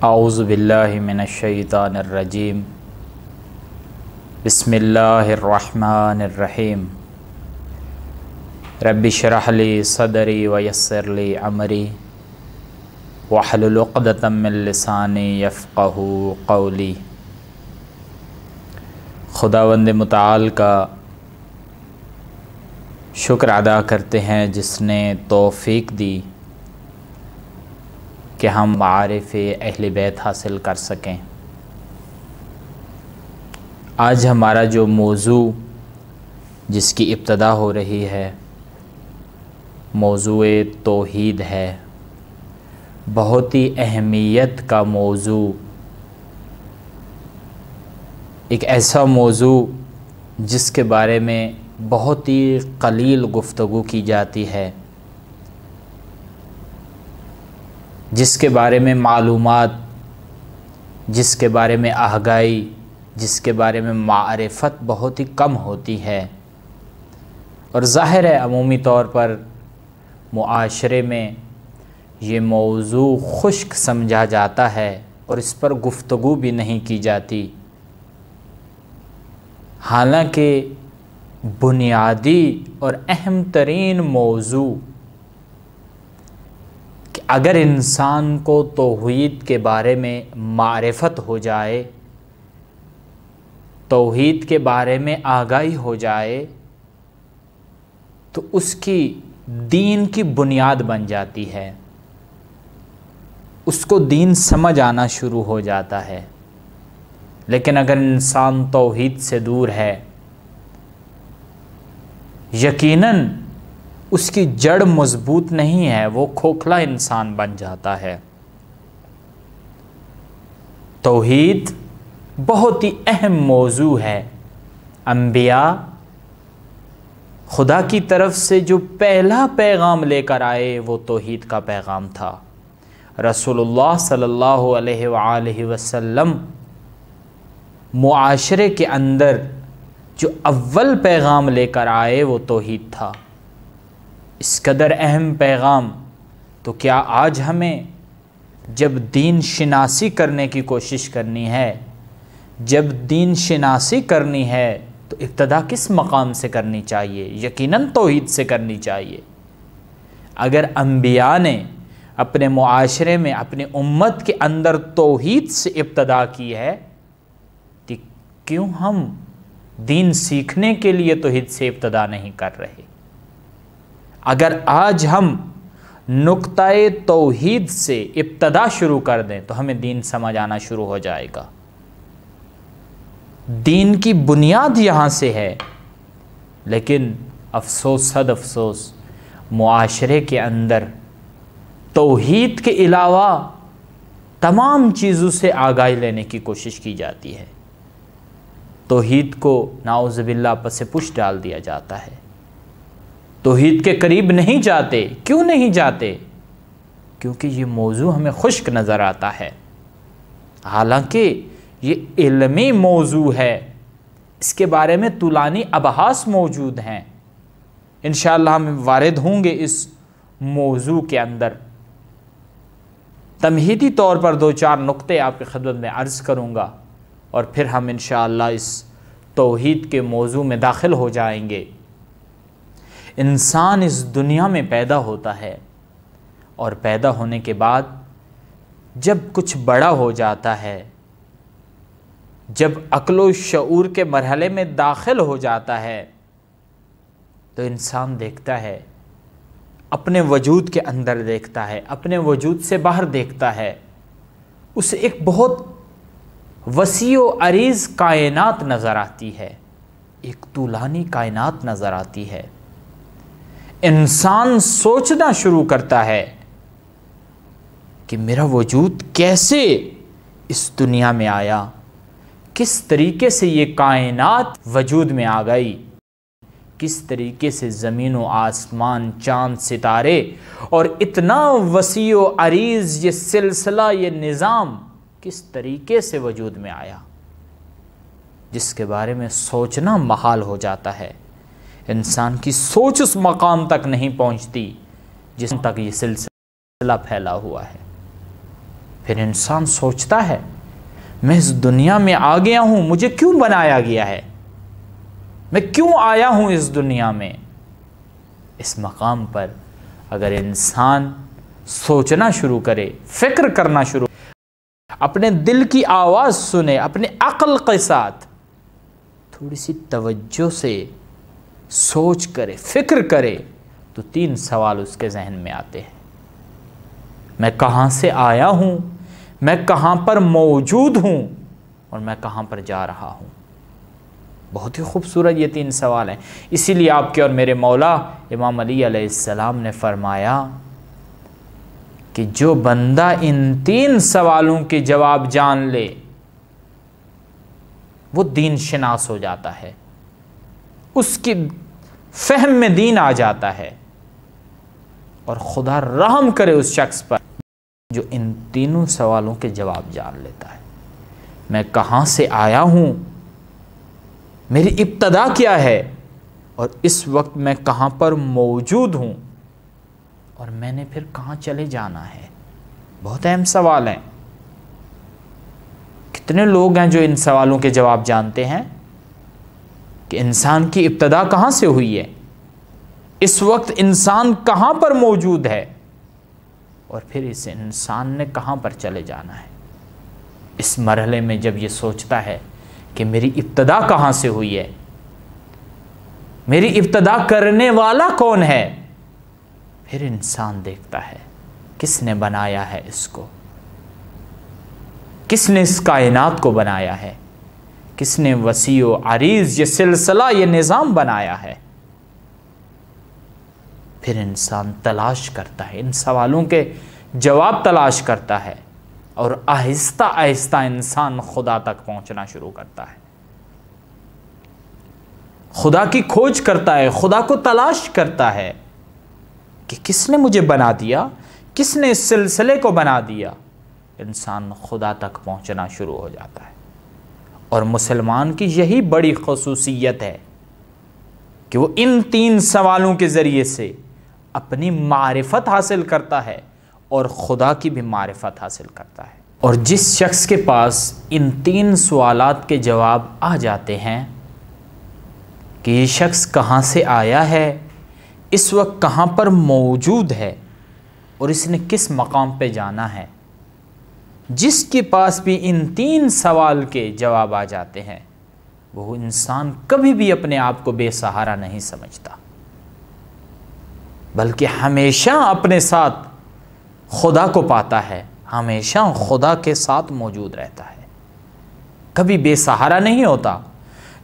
اعوذ باللہ من الشیطان الرجیم بسم اللہ الرحمن الرحیم رب اشرح لی صدری ویسر لی امری واحلل عقدۃ من لسانی یفقہوا قولی۔ خداوند متعال کا شکر ادا کرتے ہیں جس نے توفیق دی کہ ہم معارف اہل بیت حاصل کر سکیں۔ آج ہمارا جو موضوع جس کی ابتدا ہو رہی ہے موضوع توحید ہے، بہت ہی اہمیت کا موضوع، ایک ایسا موضوع جس کے بارے میں بہت ہی قلیل گفتگو کی جاتی ہے، جس کے بارے میں معلومات، جس کے بارے میں آگاہی، جس کے بارے میں معرفت بہت ہی کم ہوتی ہے، اور ظاہر ہے عمومی طور پر معاشرے میں یہ موضوع خشک سمجھا جاتا ہے اور اس پر گفتگو بھی نہیں کی جاتی، حالانکہ بنیادی اور اہم ترین موضوع کہ اگر انسان کو توحید کے بارے میں معرفت ہو جائے، توحید کے بارے میں آگاہی ہو جائے، تو اس کی دین کی بنیاد بن جاتی ہے، اس کو دین سمجھ آنا شروع ہو جاتا ہے۔ لیکن اگر انسان توحید سے دور ہے، یقیناً اس کی جڑ مضبوط نہیں ہے، وہ کھوکھلا انسان بن جاتا ہے۔ توحید بہت ہی اہم موضوع ہے۔ انبیاء خدا کی طرف سے جو پہلا پیغام لے کر آئے وہ توحید کا پیغام تھا۔ رسول اللہ صلی اللہ علیہ وآلہ وسلم معاشرے کے اندر جو اول پیغام لے کر آئے وہ توحید تھا۔ اس قدر اہم پیغام تو کیا آج ہمیں جب دین شناسی کرنے کی کوشش کرنی ہے، جب دین شناسی کرنی ہے تو ابتدا کس مقام سے کرنی چاہیے؟ یقیناً توحید سے کرنی چاہیے۔ اگر انبیاء نے اپنے معاشرے میں اپنی امت کے اندر توحید سے ابتدا کی ہے تو کیوں ہم دین سیکھنے کے لیے توحید سے ابتدا نہیں کر رہے؟ اگر آج ہم نقطہ توحید سے ابتدا شروع کر دیں تو ہمیں دین سمجھ آنا شروع ہو جائے گا۔ دین کی بنیاد یہاں سے ہے، لیکن افسوس صد افسوس معاشرے کے اندر توحید کے علاوہ تمام چیزوں سے آگاہی لینے کی کوشش کی جاتی ہے۔ توحید کو نعوذ باللہ پس پش ڈال دیا جاتا ہے، توحید کے قریب نہیں جاتے۔ کیوں نہیں جاتے؟ کیونکہ یہ موضوع ہمیں خشک نظر آتا ہے، حالانکہ یہ علمی موضوع ہے، اس کے بارے میں طولانی ابحاث موجود ہیں۔ انشاءاللہ ہم وارد ہوں گے اس موضوع کے اندر۔ تمہیدی طور پر دو چار نقطے آپ کی خدمت میں عرض کروں گا اور پھر ہم انشاءاللہ اس توحید کے موضوع میں داخل ہو جائیں گے۔ انسان اس دنیا میں پیدا ہوتا ہے اور پیدا ہونے کے بعد جب کچھ بڑا ہو جاتا ہے، جب عقل و شعور کے مرحلے میں داخل ہو جاتا ہے تو انسان دیکھتا ہے، اپنے وجود کے اندر دیکھتا ہے، اپنے وجود سے باہر دیکھتا ہے، اسے ایک بہت وسیع و عریض کائنات نظر آتی ہے، ایک طولانی کائنات نظر آتی ہے۔ انسان سوچنا شروع کرتا ہے کہ میرا وجود کیسے اس دنیا میں آیا، کس طریقے سے یہ کائنات وجود میں آ گئی، کس طریقے سے زمین و آسمان، چاند، ستارے اور اتنا وسیع و عریض یہ سلسلہ، یہ نظام کس طریقے سے وجود میں آیا، جس کے بارے میں سوچنا محال ہو جاتا ہے۔ انسان کی سوچ اس مقام تک نہیں پہنچتی جس تک یہ سلسلہ پھیلا ہوا ہے۔ پھر انسان سوچتا ہے میں اس دنیا میں آ گیا ہوں، مجھے کیوں بنایا گیا ہے، میں کیوں آیا ہوں اس دنیا میں۔ اس مقام پر اگر انسان سوچنا شروع کرے، فکر کرنا شروع، اپنے دل کی آواز سنے، اپنے عقل کے ساتھ تھوڑی سی توجہ سے سوچ کرے، فکر کرے، تو 3 سوال اس کے ذہن میں آتے ہیں۔ میں کہاں سے آیا ہوں، میں کہاں پر موجود ہوں، اور میں کہاں پر جا رہا ہوں۔ بہت ہی خوبصورت یہ 3 سوال ہیں۔ اسی لیے آپ کے اور میرے مولا امام علی علیہ السلام نے فرمایا کہ جو بندہ ان 3 سوالوں کے جواب جان لے وہ دین شناس ہو جاتا ہے، اس کی فہم میں دین آ جاتا ہے، اور خدا رحم کرے اس شخص پر جو ان 3 سوالوں کے جواب جان لیتا ہے۔ میں کہاں سے آیا ہوں، میری ابتدا کیا ہے، اور اس وقت میں کہاں پر موجود ہوں، اور میں نے پھر کہاں چلے جانا ہے۔ بہت اہم سوال ہیں۔ کتنے لوگ ہیں جو ان سوالوں کے جواب جانتے ہیں کہ انسان کی ابتدا کہاں سے ہوئی ہے، اس وقت انسان کہاں پر موجود ہے، اور پھر اس انسان نے کہاں پر چلے جانا ہے۔ اس مرحلے میں جب یہ سوچتا ہے کہ میری ابتدا کہاں سے ہوئی ہے، میری ابتدا کرنے والا کون ہے، پھر انسان دیکھتا ہے کس نے بنایا ہے اس کو، کس نے اس کائنات کو بنایا ہے، کس نے وسیع و عریض یہ سلسلہ، یہ نظام بنایا ہے۔ پھر انسان تلاش کرتا ہے، ان سوالوں کے جواب تلاش کرتا ہے، اور آہستہ آہستہ انسان خدا تک پہنچنا شروع کرتا ہے، خدا کی کھوج کرتا ہے، خدا کو تلاش کرتا ہے کہ کس نے مجھے بنا دیا، کس نے اس سلسلے کو بنا دیا۔ انسان خدا تک پہنچنا شروع ہو جاتا ہے۔ اور مسلمان کی یہی بڑی خصوصیت ہے کہ وہ ان 3 سوالوں کے ذریعے سے اپنی معرفت حاصل کرتا ہے اور خدا کی بھی معرفت حاصل کرتا ہے۔ اور جس شخص کے پاس ان 3 سوالات کے جواب آ جاتے ہیں کہ یہ شخص کہاں سے آیا ہے، اس وقت کہاں پر موجود ہے، اور اس نے کس مقام پہ جانا ہے، جس کے پاس بھی ان 3 سوال کے جواب آ جاتے ہیں، وہ انسان کبھی بھی اپنے آپ کو بے سہارا نہیں سمجھتا، بلکہ ہمیشہ اپنے ساتھ خدا کو پاتا ہے، ہمیشہ خدا کے ساتھ موجود رہتا ہے، کبھی بے سہارا نہیں ہوتا۔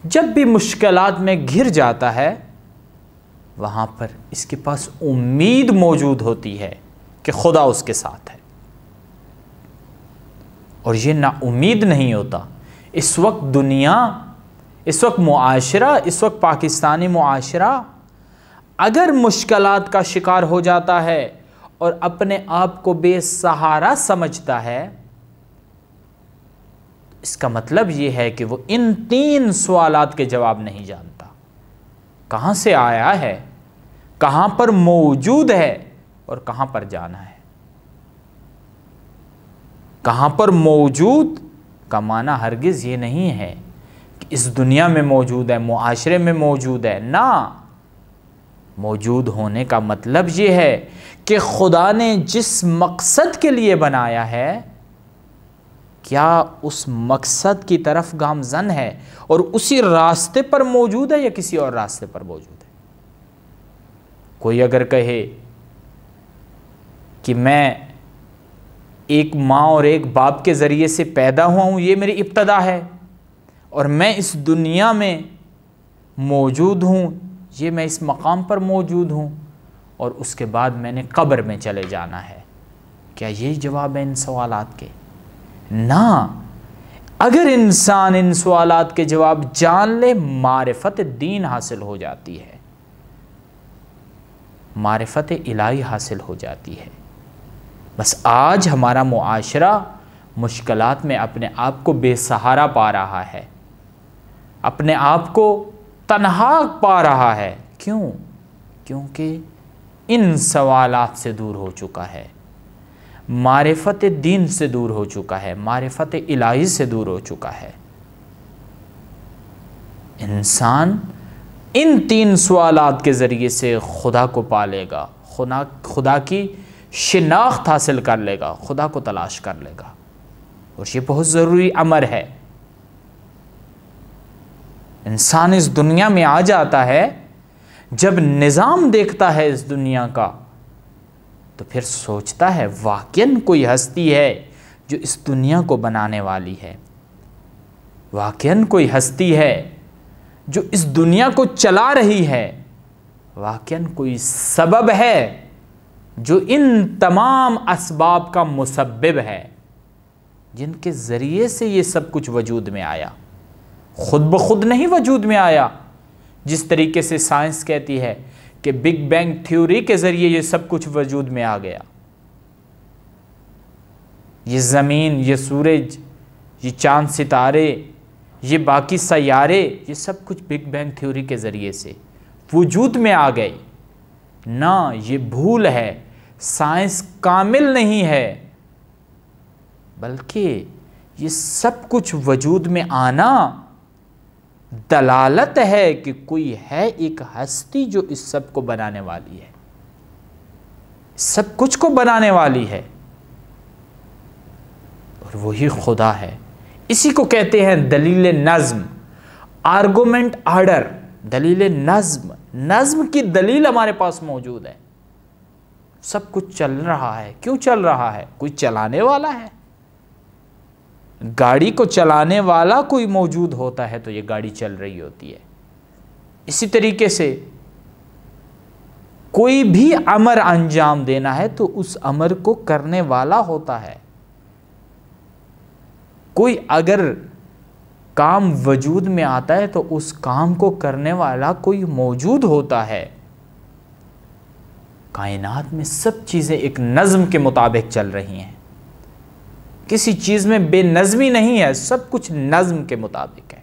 جب بھی مشکلات میں گھر جاتا ہے، وہاں پر اس کے پاس امید موجود ہوتی ہے کہ خدا اس کے ساتھ ہے، اور یہ نا امید نہیں ہوتا۔ اس وقت دنیا، اس وقت معاشرہ، اس وقت پاکستانی معاشرہ اگر مشکلات کا شکار ہو جاتا ہے اور اپنے آپ کو بے سہارا سمجھتا ہے، اس کا مطلب یہ ہے کہ وہ ان 3 سوالات کے جواب نہیں جانتا۔ کہاں سے آیا ہے، کہاں پر موجود ہے، اور کہاں پر جانا ہے۔ کہاں پر موجود کا معنی ہرگز یہ نہیں ہے کہ اس دنیا میں موجود ہے، معاشرے میں موجود ہے، نہ۔ موجود ہونے کا مطلب یہ ہے کہ خدا نے جس مقصد کے لیے بنایا ہے، کیا اس مقصد کی طرف گامزن ہے اور اسی راستے پر موجود ہے یا کسی اور راستے پر موجود ہے۔ کوئی اگر کہے کہ میں ایک ماں اور ایک باپ کے ذریعے سے پیدا ہوا ہوں، یہ میری ابتدا ہے، اور میں اس دنیا میں موجود ہوں، یہ میں اس مقام پر موجود ہوں، اور اس کے بعد میں نے قبر میں چلے جانا ہے، کیا یہی جواب ہے ان سوالات کے؟ نہ۔ اگر انسان ان سوالات کے جواب جان لے، معرفت دین حاصل ہو جاتی ہے، معرفت الہی حاصل ہو جاتی ہے۔ بس آج ہمارا معاشرہ مشکلات میں اپنے آپ کو بے سہارا پا رہا ہے، اپنے آپ کو تنہا پا رہا ہے۔ کیوں؟ کیونکہ ان سوالات سے دور ہو چکا ہے، معرفت دین سے دور ہو چکا ہے، معرفت الہی سے دور ہو چکا ہے۔ انسان ان 3 سوالات کے ذریعے سے خدا کو پالے گا، خدا کی شناخت حاصل کر لے گا، خدا کو تلاش کر لے گا، اور یہ بہت ضروری امر ہے۔ انسان اس دنیا میں آ جاتا ہے، جب نظام دیکھتا ہے اس دنیا کا تو پھر سوچتا ہے واقعاً کوئی ہستی ہے جو اس دنیا کو بنانے والی ہے، واقعاً کوئی ہستی ہے جو اس دنیا کو چلا رہی ہے، واقعاً کوئی سبب ہے جو ان تمام اسباب کا مسبب ہے، جن کے ذریعے سے یہ سب کچھ وجود میں آیا، خود بخود نہیں وجود میں آیا۔ جس طریقے سے سائنس کہتی ہے کہ بگ بینگ تھیوری کے ذریعے یہ سب کچھ وجود میں آ گیا، یہ زمین، یہ سورج، یہ چاند ستارے، یہ باقی سیارے، یہ سب کچھ بگ بینگ تھیوری کے ذریعے سے وجود میں آ گئی۔ نہ، یہ بھول ہے، سائنس کامل نہیں ہے، بلکہ یہ سب کچھ وجود میں آنا دلالت ہے کہ کوئی ہے ایک ہستی جو اس سب کو بنانے والی ہے، سب کچھ کو بنانے والی ہے، اور وہی خدا ہے۔ اسی کو کہتے ہیں دلیل نظم، آرگومنٹ آرڈر، دلیل نظم۔ نظم کی دلیل ہمارے پاس موجود ہے، سب کچھ چل رہا ہے۔ کیوں چل رہا ہے؟ کوئی چلانے والا ہے۔ گاڑی کو چلانے والا کوئی موجود ہوتا ہے تو یہ گاڑی چل رہی ہوتی ہے۔ اسی طریقے سے کوئی بھی امر انجام دینا ہے تو اس امر کو کرنے والا ہوتا ہے۔ کوئی اگر کام وجود میں آتا ہے تو اس کام کو کرنے والا کوئی موجود ہوتا ہے۔ کائنات میں سب چیزیں ایک نظم کے مطابق چل رہی ہیں، کسی چیز میں بے نظمی نہیں ہے، سب کچھ نظم کے مطابق ہے۔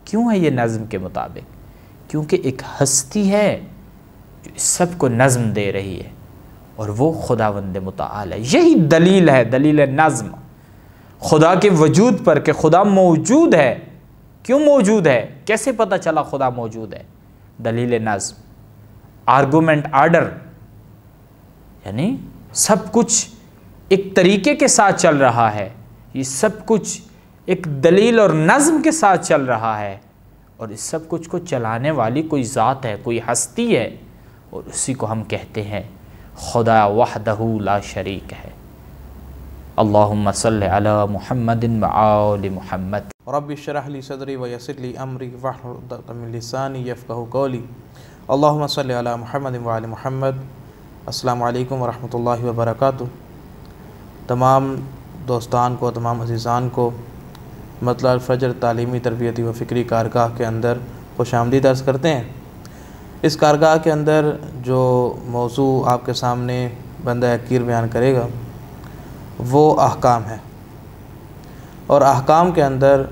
کیوں ہے یہ نظم کے مطابق؟ کیونکہ ایک ہستی ہے جو اس سب کو نظم دے رہی ہے، اور وہ خداوند متعال ہے۔ یہی دلیل ہے، دلیل نظم، خدا کے وجود پر، کہ خدا موجود ہے۔ کیوں موجود ہے؟ کیسے پتہ چلا خدا موجود ہے؟ دلیل نظم، آرگومنٹ آرڈر، یعنی سب کچھ ایک طریقے کے ساتھ چل رہا ہے، یہ سب کچھ ایک دلیل اور نظم کے ساتھ چل رہا ہے، اور اس سب کچھ کو چلانے والی کوئی ذات ہے، کوئی ہستی ہے، اور اسی کو ہم کہتے ہیں خدا وحدہ لا شریک ہے۔ اللہم صلی علی محمد وآل محمد۔ رب اشرح لی صدری ویسر لی امری واحلل عقدۃ من لسانی یفقہوا قولی۔ اللہم صلی علی محمد وآل محمد۔ السلام علیکم ورحمۃ اللہ وبرکاتہ۔ تمام دوستان کو، تمام عزیزان کو مطلع الفجر تعلیمی، تربیتی و فکری کارگاہ کے اندر خوش آمدید عرض کرتے ہیں۔ اس کارگاہ کے اندر جو موضوع آپ کے سامنے بندہ حقیر بیان کرے گا وہ احکام ہے، اور احکام کے اندر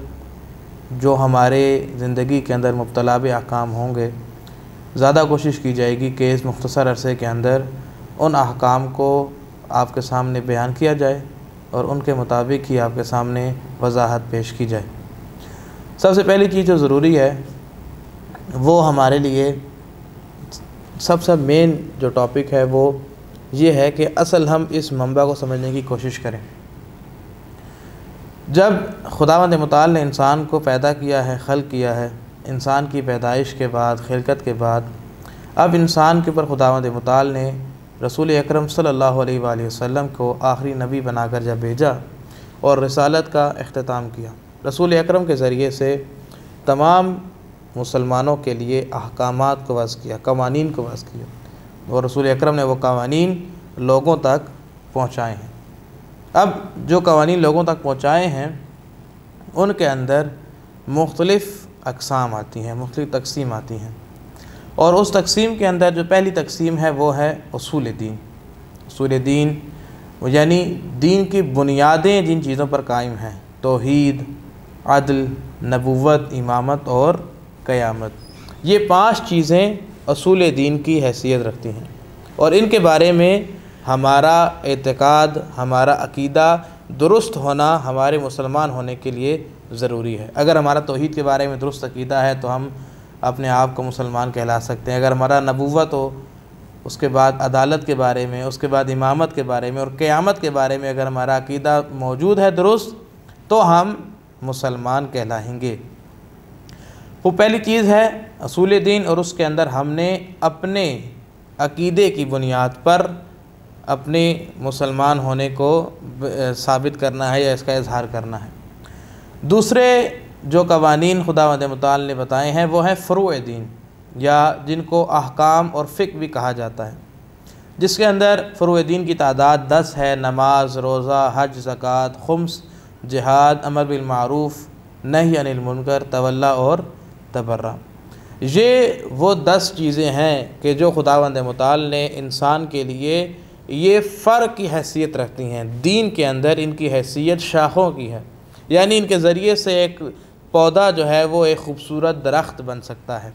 جو ہمارے زندگی کے اندر مبتلا احکام ہوں گے، زیادہ کوشش کی جائے گی کہ اس مختصر عرصے کے اندر ان احکام کو آپ کے سامنے بیان کیا جائے اور ان کے مطابق ہی آپ کے سامنے وضاحت پیش کی جائے۔ سب سے پہلی چیز جو ضروری ہے وہ ہمارے لیے سب سے مین جو ٹاپک ہے وہ یہ ہے کہ اصل ہم اس منبع کو سمجھنے کی کوشش کریں۔ جب خداوند متعال نے انسان کو پیدا کیا ہے، خلق کیا ہے، انسان کی پیدائش کے بعد، خلقت کے بعد، اب انسان کے اوپر خداوند متعال نے رسول اکرم صلی اللہ علیہ وآلہ وسلم کو آخری نبی بنا کر جب بھیجا اور رسالت کا اختتام کیا، رسول اکرم کے ذریعے سے تمام مسلمانوں کے لیے احکامات کو وضع کیا، قوانین کو وضع کیا، اور رسول اکرم نے وہ قوانین لوگوں تک پہنچائے ہیں۔ اب جو قوانین لوگوں تک پہنچائے ہیں ان کے اندر مختلف اقسام آتی ہیں، مختلف تقسیم آتی ہیں، اور اس تقسیم کے اندر جو پہلی تقسیم ہے وہ ہے اصول دین۔ اصول دین یعنی دین کی بنیادیں جن چیزوں پر قائم ہیں، توحید، عدل، نبوت، امامت اور قیامت، یہ 5 چیزیں اصول دین کی حیثیت رکھتی ہیں، اور ان کے بارے میں ہمارا اعتقاد، ہمارا عقیدہ درست ہونا ہمارے مسلمان ہونے کے لیے ضروری ہے۔ اگر ہمارا توحید کے بارے میں درست عقیدہ ہے تو ہم اپنے آپ کو مسلمان کہلا سکتے ہیں۔ اگر ہمارا نبوت ہو، اس کے بعد عدالت کے بارے میں، اس کے بعد امامت کے بارے میں اور قیامت کے بارے میں اگر ہمارا عقیدہ موجود ہے درست، تو ہم مسلمان کہلائیں گے۔ وہ پہلی چیز ہے اصول دین، اور اس کے اندر ہم نے اپنے عقیدے کی بنیاد پر اپنے مسلمان ہونے کو ثابت کرنا ہے یا اس کا اظہار کرنا ہے۔ دوسرے جو قوانین خداوند متعال نے بتائے ہیں وہ ہیں فروع دین، یا جن کو احکام اور فقہ بھی کہا جاتا ہے، جس کے اندر فروع دین کی تعداد 10 ہے۔ نماز، روزہ، حج، زکوٰۃ، خمس، جہاد، امر بالمعروف، نہی عن المنکر، تولی اور تبرہ۔ یہ وہ 10 چیزیں ہیں کہ جو خداوند متعال نے انسان کے لیے یہ فرق کی حیثیت رکھتی ہیں۔ دین کے اندر ان کی حیثیت شاخوں کی ہے، یعنی ان کے ذریعے سے ایک پودا جو ہے وہ ایک خوبصورت درخت بن سکتا ہے۔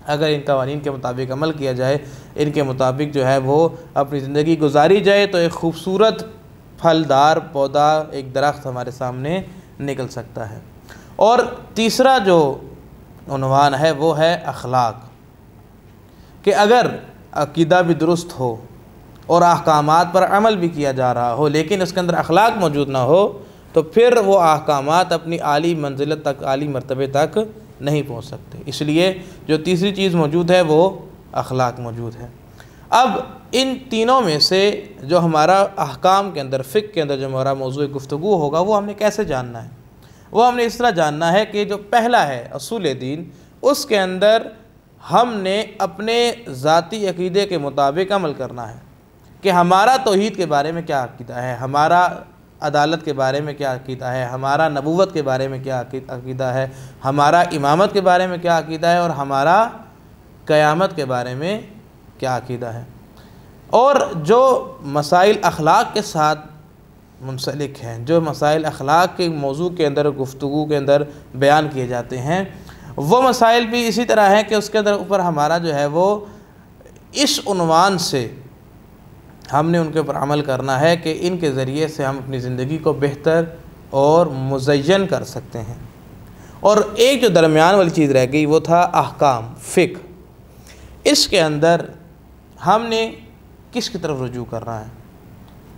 اگر ان قوانین کے مطابق عمل کیا جائے، ان کے مطابق جو ہے وہ اپنی زندگی گزاری جائے، تو ایک خوبصورت پھلدار پودا، ایک درخت ہمارے سامنے نکل سکتا ہے۔ اور تیسرا جو عنوان ہے وہ ہے اخلاق، کہ اگر عقیدہ بھی درست ہو اور احکامات پر عمل بھی کیا جا رہا ہو لیکن اس کے اندر اخلاق موجود نہ ہو، تو پھر وہ احکامات اپنی اعلی منزلت تک، اعلی مرتبے تک نہیں پہنچ سکتے۔ اس لیے جو تیسری چیز موجود ہے وہ اخلاق موجود ہے۔ اب ان تینوں میں سے جو ہمارا احکام کے اندر، فقہ کے اندر جو ہمارا موضوع گفتگو ہوگا وہ ہم نے کیسے جاننا ہے؟ وہ ہم نے اس طرح جاننا ہے کہ جو پہلا ہے اصول دین، اس کے اندر ہم نے اپنے ذاتی عقیدے کے مطابق عمل کرنا ہے، کہ ہمارا توحید کے بارے میں کیا عقیدہ ہے، ہمارا عدالت کے بارے میں کیا عقیدہ ہے، ہمارا نبوت کے بارے میں کیا عقیدہ ہے، ہمارا امامت کے بارے میں کیا عقیدہ ہے، اور ہمارا قیامت کے بارے میں کیا عقیدہ ہے۔ اور جو مسائل اخلاق کے ساتھ منسلک ہیں، جو مسائل اخلاق کے موضوع کے اندر، گفتگو کے اندر بیان کیے جاتے ہیں، وہ مسائل بھی اسی طرح ہیں کہ اس کے اندر اوپر ہمارا جو ہے وہ اس عنوان سے ہم نے ان کے اوپر عمل کرنا ہے کہ ان کے ذریعے سے ہم اپنی زندگی کو بہتر اور مزین کر سکتے ہیں۔ اور ایک جو درمیان والی چیز رہ گئی وہ تھا احکام، فقہ۔ اس کے اندر ہم نے کس کی طرف رجوع کرنا ہے،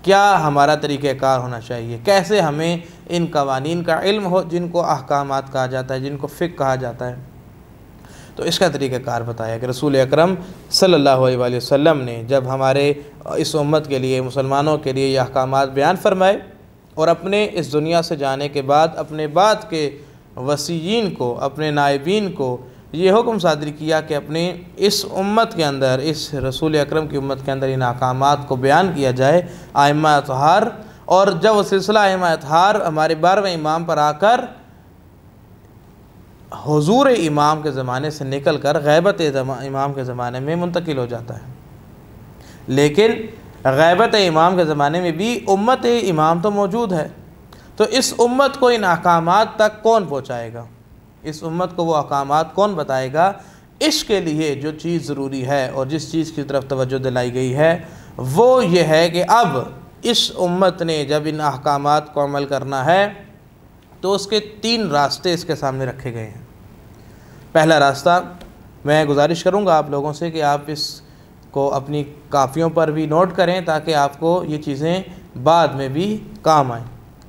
کیا ہمارا طریقہ کار ہونا چاہیے، کیسے ہمیں ان قوانین کا علم ہو جن کو احکامات کہا جاتا ہے، جن کو فقہ کہا جاتا ہے۔ تو اس کا طریقہ کار بتایا کہ رسول اکرم صلی اللہ علیہ وآلہ وسلم نے جب ہمارے اس امت کے لیے، مسلمانوں کے لیے یہ احکامات بیان فرمائے، اور اپنے اس دنیا سے جانے کے بعد اپنے بعد کے وصیین کو، اپنے نائبین کو یہ حکم صادر کیا کہ اپنے اس امت کے اندر، اس رسول اکرم کی امت کے اندر ان احکامات کو بیان کیا جائے، ائمہ اطہار۔ اور جب وہ سلسلہ ائمہ اطہار ہمارے 12ویں امام پر آ کر حضور امام کے زمانے سے نکل کر غیبت امام کے زمانے میں منتقل ہو جاتا ہے، لیکن غیبت امام کے زمانے میں بھی امت امام تو موجود ہے، تو اس امت کو ان احکامات تک کون پہنچائے گا، اس امت کو وہ احکامات کون بتائے گا؟ اس کے لیے جو چیز ضروری ہے اور جس چیز کی طرف توجہ دلائی گئی ہے وہ یہ ہے کہ اب اس امت نے جب ان احکامات کو عمل کرنا ہے تو اس کے 3 راستے اس کے سامنے رکھے گئے ہیں۔ پہلا راستہ، میں گزارش کروں گا آپ لوگوں سے کہ آپ اس کو اپنی کاپیوں پر بھی نوٹ کریں تاکہ آپ کو یہ چیزیں بعد میں بھی کام آئیں۔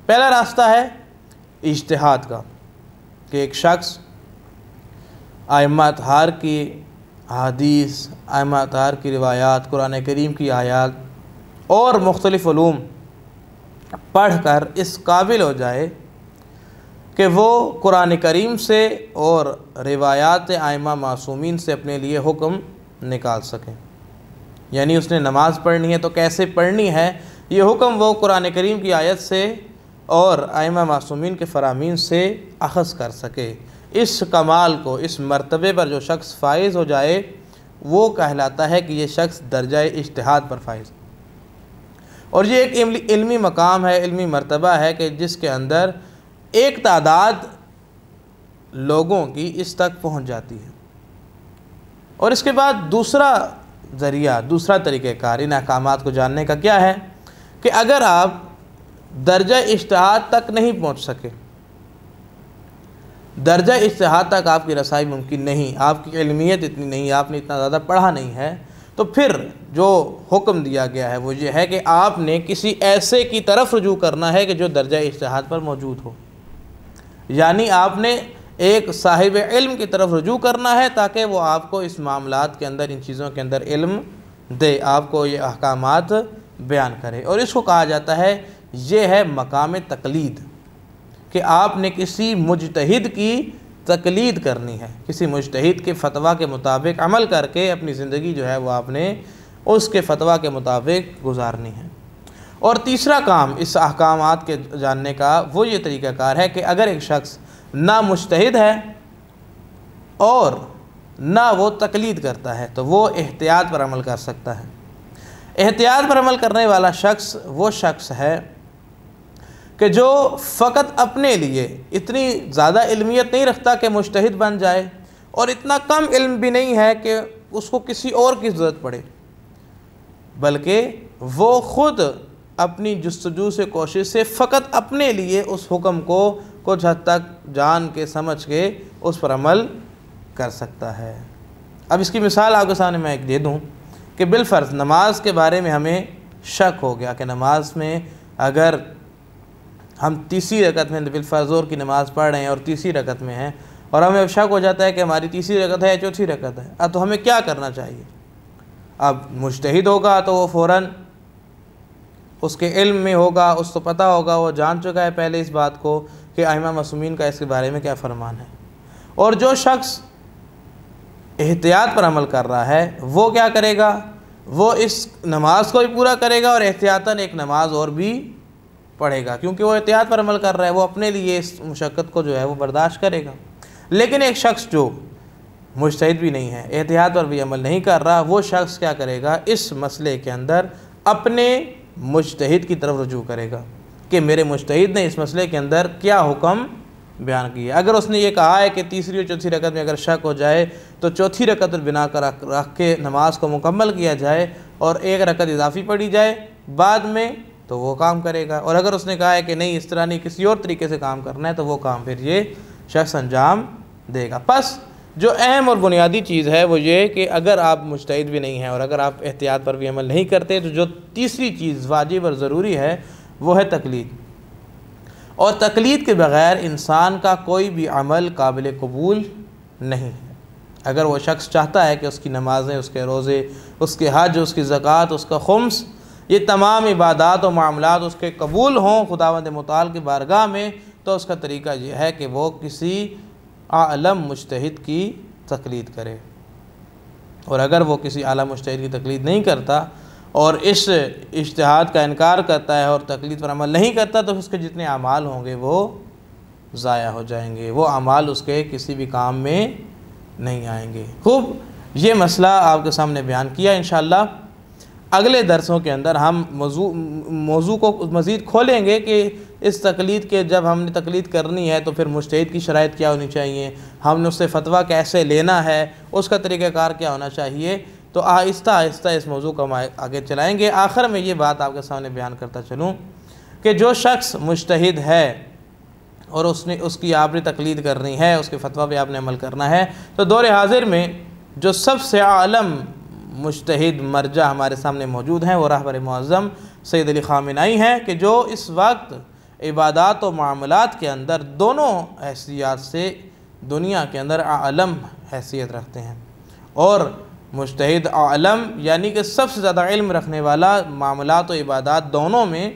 پہلا راستہ ہے اجتہاد کا، کہ ایک شخص ائمہ اطہار کی احادیث، ائمہ اطہار کی روایات، قرآن کریم کی آیات اور مختلف علوم پڑھ کر اس قابل ہو جائے کہ وہ قرآن کریم سے اور روایات ائمہ معصومین سے اپنے لیے حکم نکال سکیں۔ یعنی اس نے نماز پڑھنی ہے تو کیسے پڑھنی ہے، یہ حکم وہ قرآن کریم کی آیت سے اور ائمہ معصومین کے فرامین سے اخذ کر سکے۔ اس کمال کو، اس مرتبے پر جو شخص فائز ہو جائے وہ کہلاتا ہے کہ یہ شخص درجہ اجتہاد پر فائز۔ اور یہ ایک علمی مقام ہے، علمی مرتبہ ہے کہ جس کے اندر ایک تعداد لوگوں کی اس تک پہنچ جاتی ہے۔ اور اس کے بعد دوسرا ذریعہ، دوسرا طریقہ کار ان احکامات کو جاننے کا کیا ہے کہ اگر آپ درجہ اجتہاد تک نہیں پہنچ سکے، درجہ اجتہاد تک آپ کی رسائی ممکن نہیں، آپ کی علمیت اتنی نہیں، آپ نے اتنا زیادہ پڑھا نہیں ہے، تو پھر جو حکم دیا گیا ہے وہ یہ ہے کہ آپ نے کسی ایسے کی طرف رجوع کرنا ہے کہ جو درجہ اجتہاد پر موجود ہو، یعنی آپ نے ایک صاحب علم کی طرف رجوع کرنا ہے تاکہ وہ آپ کو اس معاملات کے اندر، ان چیزوں کے اندر علم دے، آپ کو یہ احکامات بیان کرے۔ اور اس کو کہا جاتا ہے، یہ ہے مقام تقلید، کہ آپ نے کسی مجتہد کی تقلید کرنی ہے، کسی مجتہد کے فتویٰ کے مطابق عمل کر کے اپنی زندگی جو ہے وہ آپ نے اس کے فتویٰ کے مطابق گزارنی ہے۔ اور تیسرا کام اس احکامات کے جاننے کا وہ یہ طریقہ کار ہے کہ اگر ایک شخص نہ مجتہد ہے اور نہ وہ تقلید کرتا ہے تو وہ احتیاط پر عمل کر سکتا ہے۔ احتیاط پر عمل کرنے والا شخص وہ شخص ہے کہ جو فقط اپنے لیے اتنی زیادہ علمیت نہیں رکھتا کہ مجتہد بن جائے، اور اتنا کم علم بھی نہیں ہے کہ اس کو کسی اور کی ضرورت پڑے، بلکہ وہ خود اپنی جستجو سے، کوشش سے فقط اپنے لیے اس حکم کو کچھ حد تک جان کے سمجھ کے اس پر عمل کر سکتا ہے۔ اب اس کی مثال آپ کے سامنے میں ایک دے دوں کہ بالفرض نماز کے بارے میں ہمیں شک ہو گیا کہ نماز میں اگر ہم تیسری رکعت میں بالفرض ظہر کی نماز پڑھ رہے ہیں اور تیسری رکعت میں ہیں، اور ہمیں شک ہو جاتا ہے کہ ہماری تیسری رکعت ہے یا چوتھی رکعت ہے، اب تو ہمیں کیا کرنا چاہیے؟ اب مجتہد ہوگا تو وہ فوراً اس کے علم میں ہوگا، اس کو پتہ ہوگا، وہ جان چکا ہے پہلے اس بات کو کہ ائمہ معصومین کا اس کے بارے میں کیا فرمان ہے۔ اور جو شخص احتیاط پر عمل کر رہا ہے وہ کیا کرے گا؟ وہ اس نماز کو بھی پورا کرے گا اور احتیاطاً ایک نماز اور بھی پڑھے گا، کیونکہ وہ احتیاط پر عمل کر رہا ہے، وہ اپنے لیے اس مشقت کو جو ہے وہ برداشت کرے گا۔ لیکن ایک شخص جو مجتہد بھی نہیں ہے، احتیاط پر بھی عمل نہیں کر رہا، وہ شخص کیا کرے گا؟ اس مسئلے کے اندر اپنے مجتہد کی طرف رجوع کرے گا کہ میرے مجتہد نے اس مسئلے کے اندر کیا حکم بیان کیا۔ اگر اس نے یہ کہا ہے کہ تیسری اور چوتھی رکعت میں اگر شک ہو جائے تو چوتھی رکعت پر بنا کر رکھ کے نماز کو مکمل کیا جائے اور ایک رکعت اضافی پڑھی جائے بعد میں، تو وہ کام کرے گا۔ اور اگر اس نے کہا ہے کہ نہیں اس طرح نہیں، کسی اور طریقے سے کام کرنا ہے، تو وہ کام پھر یہ شخص انجام دے گا۔ پس جو اہم اور بنیادی چیز ہے وہ یہ کہ اگر آپ مجتہد بھی نہیں ہیں اور اگر آپ احتیاط پر بھی عمل نہیں کرتے، تو جو تیسری چیز واجب اور ضروری ہے وہ ہے تقلید۔ اور تقلید کے بغیر انسان کا کوئی بھی عمل قابل قبول نہیں ہے۔ اگر وہ شخص چاہتا ہے کہ اس کی نمازیں، اس کے روزے، اس کے حج، اس کی زکوٰۃ، اس کا خمس، یہ تمام عبادات و معاملات اس کے قبول ہوں خداوند متعال کی بارگاہ میں، تو اس کا طریقہ یہ ہے کہ وہ کسی عالم مجتہد کی تقلید کرے۔ اور اگر وہ کسی عالم مجتہد کی تقلید نہیں کرتا اور اس اجتہاد کا انکار کرتا ہے اور تقلید پر عمل نہیں کرتا، تو اس کے جتنے اعمال ہوں گے وہ ضائع ہو جائیں گے، وہ اعمال اس کے کسی بھی کام میں نہیں آئیں گے۔ خوب یہ مسئلہ آپ کے سامنے بیان کیا۔ انشاءاللہ اگلے درسوں کے اندر ہم موضوع کو مزید کھولیں گے کہ اس تقلید کے، جب ہم نے تقلید کرنی ہے تو پھر مجتہد کی شرائط کیا ہونی چاہیے، ہم نے اس سے فتویٰ کیسے لینا ہے، اس کا طریقہ کار کیا ہونا چاہیے۔ تو آہستہ آہستہ اس موضوع کو ہم آگے چلائیں گے۔ آخر میں یہ بات آپ کے سامنے بیان کرتا چلوں کہ جو شخص مجتہد ہے اور اس کی آپ نے تقلید کرنی ہے، اس کے فتویٰ پہ آپ نے عمل کرنا ہے، تو دور حاضر میں جو سب سے عالم مجتہد مرجع ہمارے سامنے موجود ہیں وہ رہبر معظم سید علی خامنائی ہیں، کہ جو اس وقت عبادات و معاملات کے اندر دونوں حیثیت سے دنیا کے اندر عالم حیثیت رکھتے ہیں۔ اور مجتہد عالم یعنی کہ سب سے زیادہ علم رکھنے والا معاملات و عبادات دونوں میں،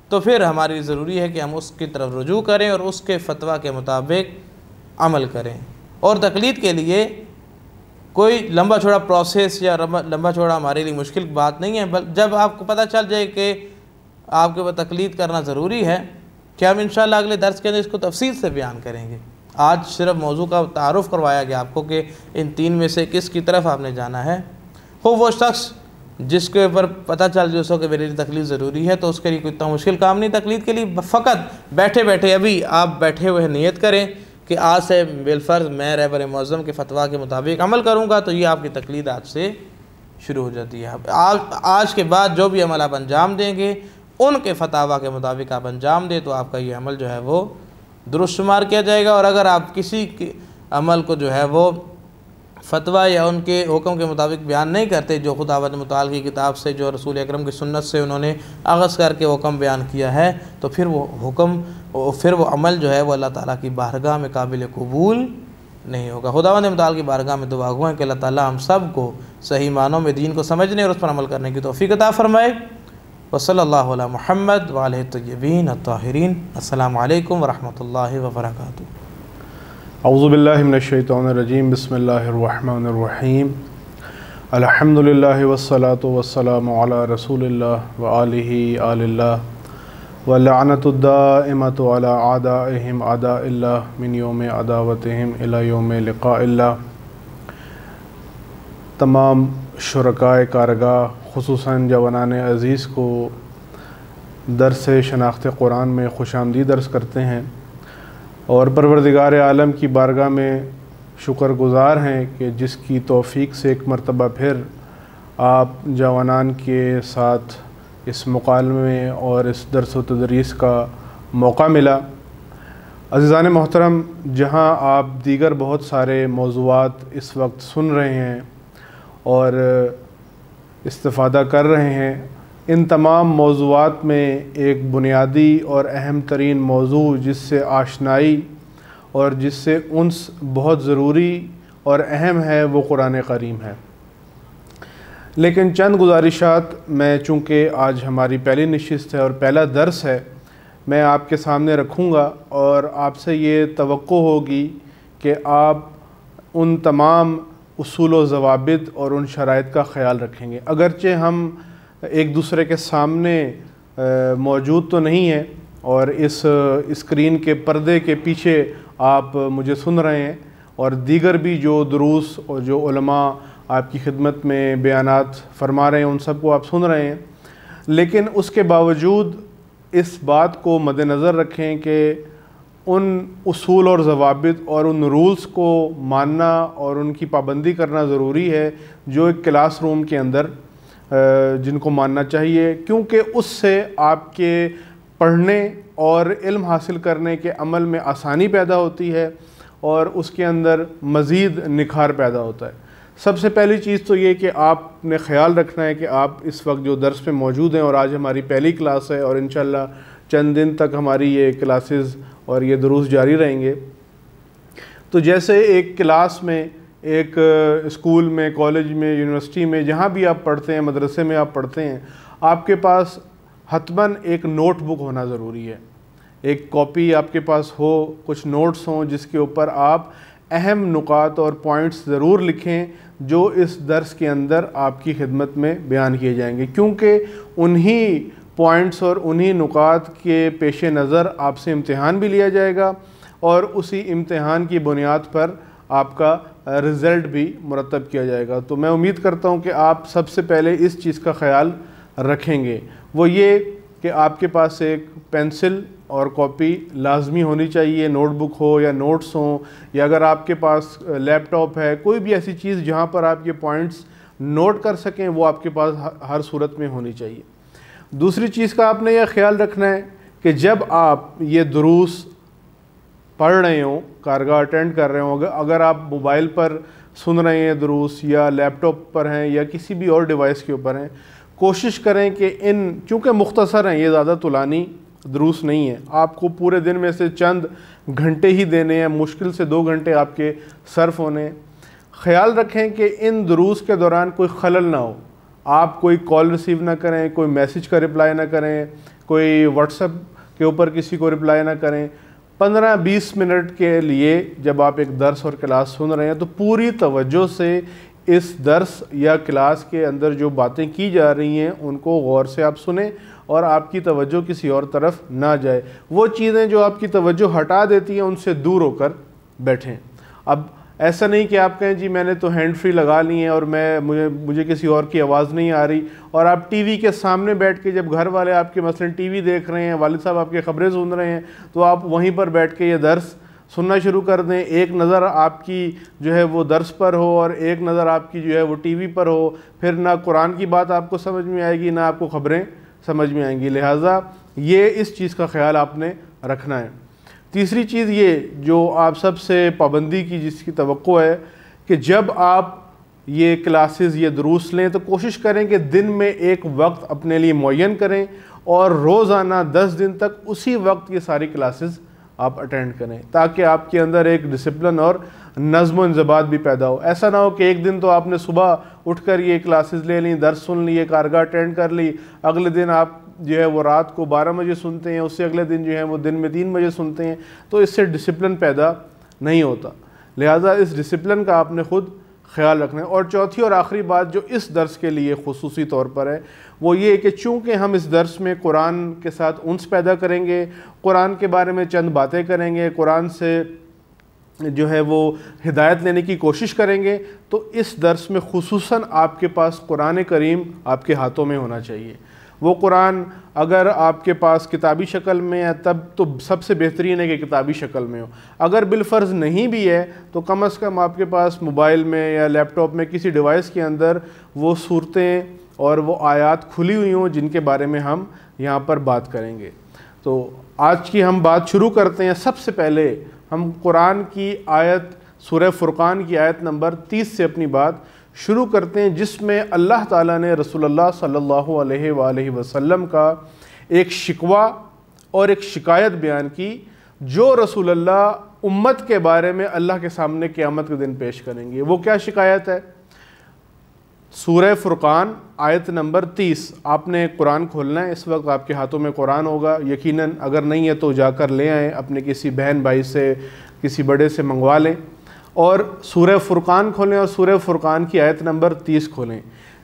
تو پھر ہماری ضروری ہے کہ ہم اس کی طرف رجوع کریں اور اس کے فتویٰ کے مطابق عمل کریں۔ اور تقلید کے لیے کوئی لمبا چوڑا پروسیس یا لمبا چوڑا ہمارے لیے مشکل بات نہیں ہے، جب آپ کو پتہ چل جائے کہ آپ کے اوپر تقلید کرنا ضروری ہے، کہ ہم انشاءاللہ اگلے درس کے اندر اس کو تفصیل سے بیان کریں گے۔ آج صرف موضوع کا تعارف کروایا گیا آپ کو کہ ان تین میں سے کس کی طرف آپ نے جانا ہے۔ خوب وہ شخص جس کے اوپر پتہ چل جائے اس کو کہ میرے لیے تقلید ضروری ہے، تو اس کے لیے کوئی اتنا مشکل کام نہیں تقلید کے لیے۔ فقط بیٹھے بیٹھے ابھی آپ بیٹھے ہوئے نیت کریں کہ آج سے بالفرض میں رہبر معظم کے فتویٰ کے مطابق عمل کروں گا، تو یہ آپ کی تقلید آج سے شروع ہو جاتی ہے۔ آج کے بعد جو بھی عمل آپ انجام دیں گے ان کے فتاویٰ کے مطابق آپ انجام دیں تو آپ کا یہ عمل جو ہے وہ درست شمار کیا جائے گا، اور اگر آپ کسی کے عمل کو جو ہے وہ فتویٰ یا ان کے حکم کے مطابق بیان نہیں کرتے، جو خداوند متعال کی کتاب سے، جو رسول اکرم کی سنت سے انہوں نے اخذ کر کے حکم بیان کیا ہے، تو پھر وہ عمل جو ہے وہ اللہ تعالیٰ کی بارگاہ میں قابل قبول نہیں ہوگا۔ خداوند متعال کی بارگاہ میں دعا گو ہیں کہ اللہ تعالیٰ ہم سب کو صحیح معنوں میں دین کو سمجھنے اور اس پر عمل کرنے کی توفیق عطا فرمائے۔ وصلی اللہ علی محمد وآلہ الطیبین الطاہرین۔ السلام علیکم ورحمۃ اللہ وبرکاتہ۔ اعوذ باللہ من الشیطان الرجیم، بسم اللہ الرحمن الرحیم، الحمدللہ والصلاة والسلام علی رسول اللہ وآلہ آل اللہ واللعنۃ الدائمۃ علی اعدائہم اعداء اللہ من یوم عداوتہم الی یوم لقاء اللہ۔ تمام شرکائے کارگاہ خصوصاً جوانان عزیز کو درس شناخت قرآن میں خوش آمدید عرض کرتے ہیں، اور پروردگار عالم کی بارگاہ میں شکر گزار ہیں کہ جس کی توفیق سے ایک مرتبہ پھر آپ جوانان کے ساتھ اس مکالمے اور اس درس و تدریس کا موقع ملا۔ عزیزان محترم، جہاں آپ دیگر بہت سارے موضوعات اس وقت سن رہے ہیں اور استفادہ کر رہے ہیں، ان تمام موضوعات میں ایک بنیادی اور اہم ترین موضوع جس سے آشنائی اور جس سے انس بہت ضروری اور اہم ہے وہ قرآن کریم ہے۔ لیکن چند گزارشات میں، چونکہ آج ہماری پہلی نشست ہے اور پہلا درس ہے، میں آپ کے سامنے رکھوں گا، اور آپ سے یہ توقع ہوگی کہ آپ ان تمام اصول و ضوابط اور ان شرائط کا خیال رکھیں گے۔ اگرچہ ہم ایک دوسرے کے سامنے موجود تو نہیں ہیں اور اس اسکرین کے پردے کے پیچھے آپ مجھے سن رہے ہیں، اور دیگر بھی جو دروس اور جو علماء آپ کی خدمت میں بیانات فرما رہے ہیں ان سب کو آپ سن رہے ہیں، لیکن اس کے باوجود اس بات کو مد نظر رکھیں کہ ان اصول اور ضوابط اور ان رولز کو ماننا اور ان کی پابندی کرنا ضروری ہے جو ایک کلاس روم کے اندر جن کو ماننا چاہیے، کیونکہ اس سے آپ کے پڑھنے اور علم حاصل کرنے کے عمل میں آسانی پیدا ہوتی ہے اور اس کے اندر مزید نکھار پیدا ہوتا ہے۔ سب سے پہلی چیز تو یہ کہ آپ نے خیال رکھنا ہے کہ آپ اس وقت جو درس میں موجود ہیں، اور آج ہماری پہلی کلاس ہے اور انشاءاللہ چند دن تک ہماری یہ کلاسز اور یہ دروس جاری رہیں گے، تو جیسے ایک کلاس میں، ایک اسکول میں، کالج میں، یونیورسٹی میں، جہاں بھی آپ پڑھتے ہیں، مدرسے میں آپ پڑھتے ہیں، آپ کے پاس حتماً ایک نوٹ بک ہونا ضروری ہے، ایک کاپی آپ کے پاس ہو، کچھ نوٹس ہوں جس کے اوپر آپ اہم نکات اور پوائنٹس ضرور لکھیں جو اس درس کے اندر آپ کی خدمت میں بیان کیے جائیں گے، کیونکہ انہی پوائنٹس اور انہی نکات کے پیش نظر آپ سے امتحان بھی لیا جائے گا، اور اسی امتحان کی بنیاد پر آپ کا رزلٹ بھی مرتب کیا جائے گا۔ تو میں امید کرتا ہوں کہ آپ سب سے پہلے اس چیز کا خیال رکھیں گے، وہ یہ کہ آپ کے پاس ایک پینسل اور کاپی لازمی ہونی چاہیے، نوٹ بک ہو یا نوٹس ہوں، یا اگر آپ کے پاس لیپ ٹاپ ہے، کوئی بھی ایسی چیز جہاں پر آپ یہ پوائنٹس نوٹ کر سکیں، وہ آپ کے پاس ہر صورت میں ہونی چاہیے۔ دوسری چیز کا آپ نے یہ خیال رکھنا ہے کہ جب آپ یہ دروس پڑھ رہے ہوں، کارگاہ اٹینڈ کر رہے ہوں، اگر آپ موبائل پر سن رہے ہیں دروس یا لیپ ٹاپ پر ہیں یا کسی بھی اور ڈیوائس کے اوپر ہیں، کوشش کریں کہ چونکہ مختصر ہیں، یہ زیادہ طولانی دروس نہیں ہیں، آپ کو پورے دن میں سے چند گھنٹے ہی دینے ہیں، مشکل سے 2 گھنٹے آپ کے صرف ہونے ہیں۔ خیال رکھیں کہ ان دروس کے دوران کوئی خلل نہ ہو، آپ کوئی کال ریسیو نہ کریں، کوئی میسج کا رپلائی نہ کریں، کوئی واٹس ایپ کے اوپر کسی کو رپلائی نہ کریں۔ 15-20 منٹ کے لیے جب آپ ایک درس اور کلاس سن رہے ہیں تو پوری توجہ سے اس درس یا کلاس کے اندر جو باتیں کی جا رہی ہیں ان کو غور سے آپ سنیں، اور آپ کی توجہ کسی اور طرف نہ جائے۔ وہ چیزیں جو آپ کی توجہ ہٹا دیتی ہیں ان سے دور ہو کر بیٹھیں۔ اب ایسا نہیں کہ آپ کہیں جی میں نے تو ہینڈ فری لگا لی ہیں اور مجھے کسی اور کی آواز نہیں آ رہی، اور آپ ٹی وی کے سامنے بیٹھ کے جب گھر والے آپ کے مثلاً ٹی وی دیکھ رہے ہیں، والد صاحب آپ کی خبریں سن رہے ہیں، تو آپ وہیں پر بیٹھ کے یہ درس سننا شروع کر دیں، ایک نظر آپ کی جو ہے وہ درس پر ہو اور ایک نظر آپ کی جو ہے وہ ٹی وی پر ہو، پھر نہ قرآن کی بات آپ کو سمجھ میں آئے گی، نہ آپ کو خبریں سمجھ میں آئیں گی۔ لہٰذا یہ اس چیز کا خیال آپ نے رکھنا ہے۔ تیسری چیز یہ جو آپ سب سے پابندی کی جس کی توقع ہے کہ جب آپ یہ کلاسز یہ دروس لیں تو کوشش کریں کہ دن میں ایک وقت اپنے لیے معین کریں اور روزانہ 10 دن تک اسی وقت یہ ساری کلاسز آپ اٹینڈ کریں، تاکہ آپ کے اندر ایک ڈسپلن اور نظم و انضباط بھی پیدا ہو۔ ایسا نہ ہو کہ ایک دن تو آپ نے صبح اٹھ کر یہ کلاسز لے لیں، درس سن لیے، کارگاہ اٹینڈ کر لی، اگلے دن آپ جو ہے وہ رات کو 12 بجے سنتے ہیں، اس سے اگلے دن جو ہے وہ دن میں 3 بجے سنتے ہیں، تو اس سے ڈسپلن پیدا نہیں ہوتا۔ لہٰذا اس ڈسپلن کا آپ نے خود خیال رکھنا ہے۔ اور چوتھی اور آخری بات جو اس درس کے لیے خصوصی طور پر ہے وہ یہ کہ چونکہ ہم اس درس میں قرآن کے ساتھ انس پیدا کریں گے، قرآن کے بارے میں چند باتیں کریں گے، قرآن سے جو ہے وہ ہدایت لینے کی کوشش کریں گے، تو اس درس میں خصوصاً آپ کے پاس قرآن کریم آپ کے ہاتھوں میں ہونا چاہیے۔ وہ قرآن اگر آپ کے پاس کتابی شکل میں ہے تب تو سب سے بہترین ہے کہ کتابی شکل میں ہو، اگر بالفرض نہیں بھی ہے تو کم از کم آپ کے پاس موبائل میں یا لیپ ٹاپ میں کسی ڈیوائس کے اندر وہ صورتیں اور وہ آیات کھلی ہوئی ہوں جن کے بارے میں ہم یہاں پر بات کریں گے۔ تو آج کی ہم بات شروع کرتے ہیں۔ سب سے پہلے ہم قرآن کی آیت سورہ فرقان کی آیت نمبر 30 سے اپنی بات شروع کرتے ہیں، جس میں اللہ تعالیٰ نے رسول اللہ صلی اللہ علیہ وآلہ وسلم کا ایک شکوہ اور ایک شکایت بیان کی جو رسول اللہ امت کے بارے میں اللہ کے سامنے قیامت کے دن پیش کریں گے۔ وہ کیا شکایت ہے؟ سورہ فرقان آیت نمبر 30۔ آپ نے قرآن کھولنا ہے، اس وقت آپ کے ہاتھوں میں قرآن ہوگا یقیناً، اگر نہیں ہے تو جا کر لے آئیں، اپنے کسی بہن بھائی سے کسی بڑے سے منگوا لیں اور سورہ فرقان کھولیں اور سورہ فرقان کی آیت نمبر 30 کھولیں،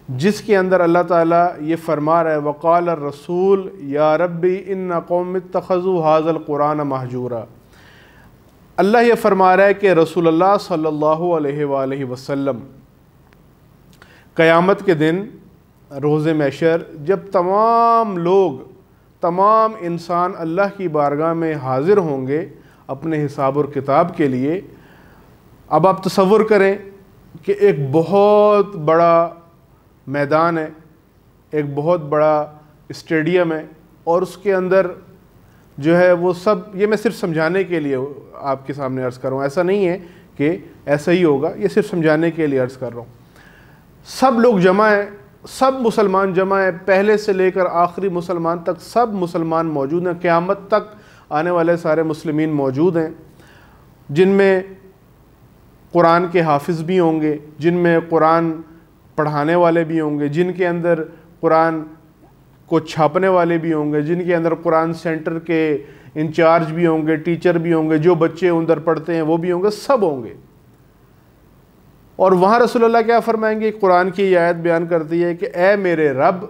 جس کے اندر اللہ تعالیٰ یہ فرما رہا ہے وقال الرسول یا ربی ان قوم اتخذوا ھذا القرآن مہجورا۔ اللہ یہ فرما رہا ہے کہ رسول اللہ صلی اللہ علیہ وآلہ وسلم قیامت کے دن روز محشر جب تمام لوگ، تمام انسان اللہ کی بارگاہ میں حاضر ہوں گے اپنے حساب اور کتاب کے لیے، اب آپ تصور کریں کہ ایک بہت بڑا میدان ہے، ایک بہت بڑا اسٹیڈیم ہے، اور اس کے اندر جو ہے وہ سب، یہ میں صرف سمجھانے کے لیے آپ کے سامنے عرض کر رہا ہوں، ایسا نہیں ہے کہ ایسا ہی ہوگا، یہ صرف سمجھانے کے لیے عرض کر رہا ہوں۔ سب لوگ جمع ہیں، سب مسلمان جمع ہیں، پہلے سے لے کر آخری مسلمان تک سب مسلمان موجود ہیں، قیامت تک آنے والے سارے مسلمین موجود ہیں، جن میں قرآن کے حافظ بھی ہوں گے، جن میں قرآن پڑھانے والے بھی ہوں گے، جن کے اندر قرآن کو چھاپنے والے بھی ہوں گے، جن کے اندر قرآن سینٹر کے انچارج بھی ہوں گے، ٹیچر بھی ہوں گے، جو بچے اندر پڑھتے ہیں وہ بھی ہوں گے، سب ہوں گے۔ اور وہاں رسول اللہ کیا فرمائیں گے؟ قرآن کی یہ آیت بیان کرتی ہے کہ اے میرے رب،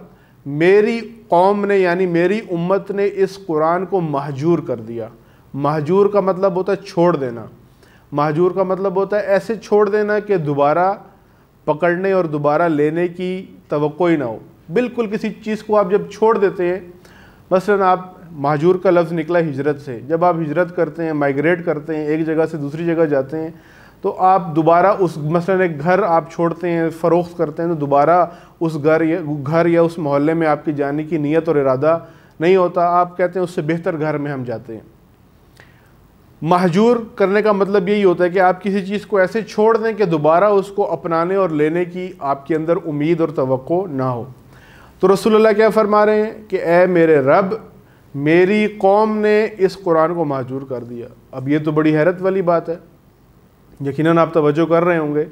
میری قوم نے یعنی میری امت نے اس قرآن کو مہجور کر دیا۔ مہجور کا مطلب ہوتا ہے چھوڑ دینا، مہجور کا مطلب ہوتا ہے ایسے چھوڑ دینا کہ دوبارہ پکڑنے اور دوبارہ لینے کی توقع ہی نہ ہو۔ بالکل کسی چیز کو آپ جب چھوڑ دیتے ہیں، مثلا آپ مہجور کا لفظ نکلا ہجرت سے، جب آپ ہجرت کرتے ہیں، مائگریٹ کرتے ہیں، ایک جگہ سے دوسری جگہ جاتے ہیں، تو آپ دوبارہ اس مثلا ایک گھر آپ چھوڑتے ہیں، فروخت کرتے ہیں، تو دوبارہ اس گھر یا اس محلے میں آپ کی جانے کی نیت اور ارادہ نہیں ہوتا، آپ کہتے ہیں اس سے بہتر گھر میں ہم جاتے ہیں۔ مہجور کرنے کا مطلب یہی ہوتا ہے کہ آپ کسی چیز کو ایسے چھوڑ دیں کہ دوبارہ اس کو اپنانے اور لینے کی آپ کے اندر امید اور توقع نہ ہو۔ تو رسول اللہ کیا فرما رہے ہیں کہ اے میرے رب، میری قوم نے اس قرآن کو مہجور کر دیا۔ اب یہ تو بڑی حیرت والی بات ہے، یقیناً آپ توجہ کر رہے ہوں گے،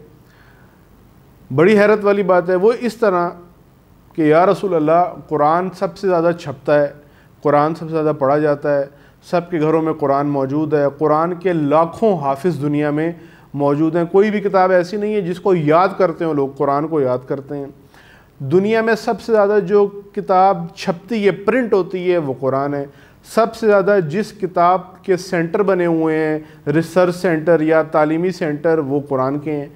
بڑی حیرت والی بات ہے۔ وہ اس طرح کہ یا رسول اللہ، قرآن سب سے زیادہ چھپتا ہے، قرآن سب سے زیادہ پڑھا جاتا ہے، سب کے گھروں میں قرآن موجود ہے، قرآن کے لاکھوں حافظ دنیا میں موجود ہیں، کوئی بھی کتاب ایسی نہیں ہے جس کو یاد کرتے ہیں لوگ، قرآن کو یاد کرتے ہیں۔ دنیا میں سب سے زیادہ جو کتاب چھپتی ہے، پرنٹ ہوتی ہے، وہ قرآن ہے۔ سب سے زیادہ جس کتاب کے سینٹر بنے ہوئے ہیں، ریسرچ سینٹر یا تعلیمی سینٹر، وہ قرآن کے ہیں۔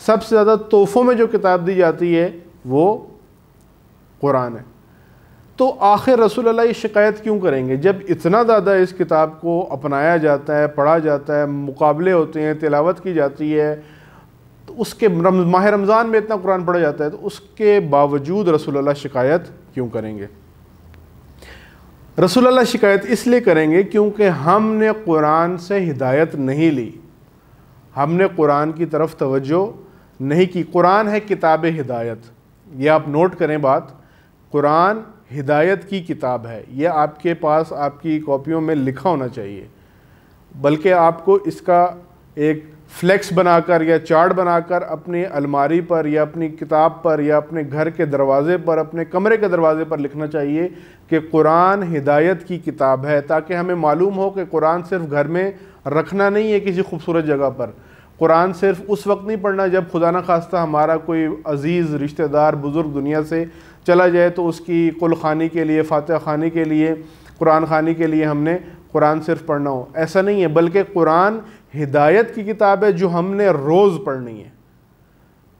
سب سے زیادہ تحفوں میں جو کتاب دی جاتی ہے وہ قرآن ہے۔ تو آخر رسول اللہ یہ شکایت کیوں کریں گے؟ جب اتنا زیادہ اس کتاب کو اپنایا جاتا ہے، پڑھا جاتا ہے، مقابلے ہوتے ہیں، تلاوت کی جاتی ہے، تو اس کے ماہ رمضان میں اتنا قرآن پڑھا جاتا ہے، تو اس کے باوجود رسول اللہ شکایت کیوں کریں گے؟ رسول اللہ شکایت اس لیے کریں گے کیونکہ ہم نے قرآن سے ہدایت نہیں لی، ہم نے قرآن کی طرف توجہ نہیں کی۔ قرآن ہے کتاب ہدایت، یہ آپ نوٹ کریں بات، قرآن ہدایت کی کتاب ہے، یہ آپ کے پاس آپ کی کاپیوں میں لکھا ہونا چاہیے، بلکہ آپ کو اس کا ایک فلیکس بنا کر یا چارٹ بنا کر اپنی الماری پر یا اپنی کتاب پر یا اپنے گھر کے دروازے پر، اپنے کمرے کے دروازے پر لکھنا چاہیے کہ قرآن ہدایت کی کتاب ہے، تاکہ ہمیں معلوم ہو کہ قرآن صرف گھر میں رکھنا نہیں ہے کسی خوبصورت جگہ پر، قرآن صرف اس وقت نہیں پڑھنا جب خدا نخواستہ ہمارا کوئی عزیز رشتہ دار بزرگ دنیا سے چلا جائے تو اس کی قل خوانی کے لیے، فاتحہ خوانی کے لیے، قرآن خوانی کے لیے ہم نے قرآن صرف پڑھنا ہو، ایسا نہیں ہے، بلکہ قرآن ہدایت کی کتاب ہے جو ہم نے روز پڑھنی ہے۔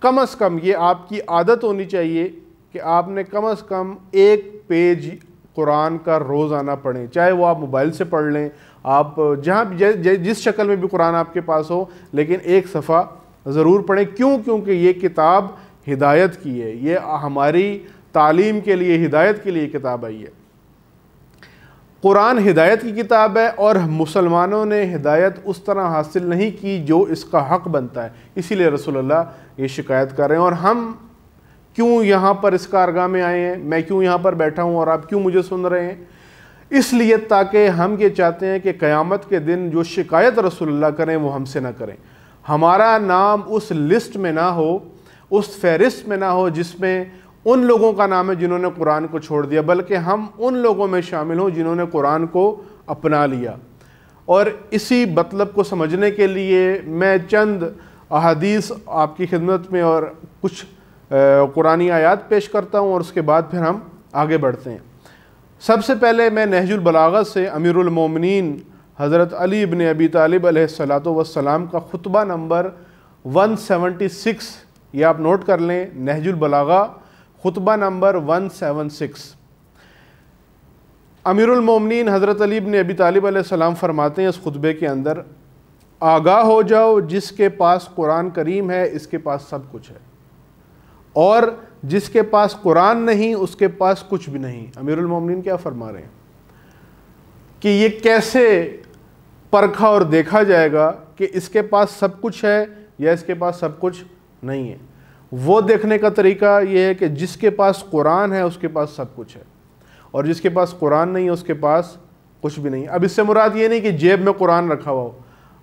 کم از کم یہ آپ کی عادت ہونی چاہیے کہ آپ نے کم از کم ایک پیج قرآن کا روزانہ پڑھیں، چاہے وہ آپ موبائل سے پڑھ لیں، آپ جہاں جس شکل میں بھی قرآن آپ کے پاس ہو، لیکن ایک صفحہ ضرور پڑھیں۔ کیوں؟ کیونکہ یہ کتاب ہدایت کی ہے، یہ ہماری تعلیم کے لیے، ہدایت کے لیے کتاب آئی ہے۔ قرآن ہدایت کی کتاب ہے اور مسلمانوں نے ہدایت اس طرح حاصل نہیں کی جو اس کا حق بنتا ہے، اسی لیے رسول اللہ یہ شکایت کر رہے ہیں۔ اور ہم کیوں یہاں پر اس کارگاہ میں آئے ہیں، میں کیوں یہاں پر بیٹھا ہوں اور آپ کیوں مجھے سن رہے ہیں؟ اس لیے تاکہ ہم یہ چاہتے ہیں کہ قیامت کے دن جو شکایت رسول اللہ کریں وہ ہم سے نہ کریں، ہمارا نام اس لسٹ میں نہ ہو، اس فہرست میں نہ ہو جس میں ان لوگوں کا نام ہے جنہوں نے قرآن کو چھوڑ دیا، بلکہ ہم ان لوگوں میں شامل ہوں جنہوں نے قرآن کو اپنا لیا۔ اور اسی مطلب کو سمجھنے کے لیے میں چند احادیث آپ کی خدمت میں اور کچھ قرآنی آیات پیش کرتا ہوں اور اس کے بعد پھر ہم آگے بڑھتے ہیں۔ سب سے پہلے میں نہج البلاغہ سے امیر المومنین حضرت علی ابن ابی طالب علیہ السلام کا خطبہ نمبر 176، یہ آپ نوٹ کر لیں، نہج البلاغہ خطبہ نمبر 176۔ امیر المومنین حضرت علی ابن ابی طالب علیہ السلام فرماتے ہیں اس خطبے کے اندر، آگاہ ہو جاؤ جس کے پاس قرآن کریم ہے اس کے پاس سب کچھ ہے، اور جس کے پاس قرآن نہیں اس کے پاس کچھ بھی نہیں۔ امیر المومنین کیا فرما رہے ہیں کہ یہ کیسے پرکھا اور دیکھا جائے گا کہ اس کے پاس سب کچھ ہے یا اس کے پاس سب کچھ نہیں ہے؟ وہ دیکھنے کا طریقہ یہ ہے کہ جس کے پاس قرآن ہے اس کے پاس سب کچھ ہے، اور جس کے پاس قرآن نہیں ہے اس کے پاس کچھ بھی نہیں۔ اب اس سے مراد یہ نہیں کہ جیب میں قرآن رکھا ہوا ہو،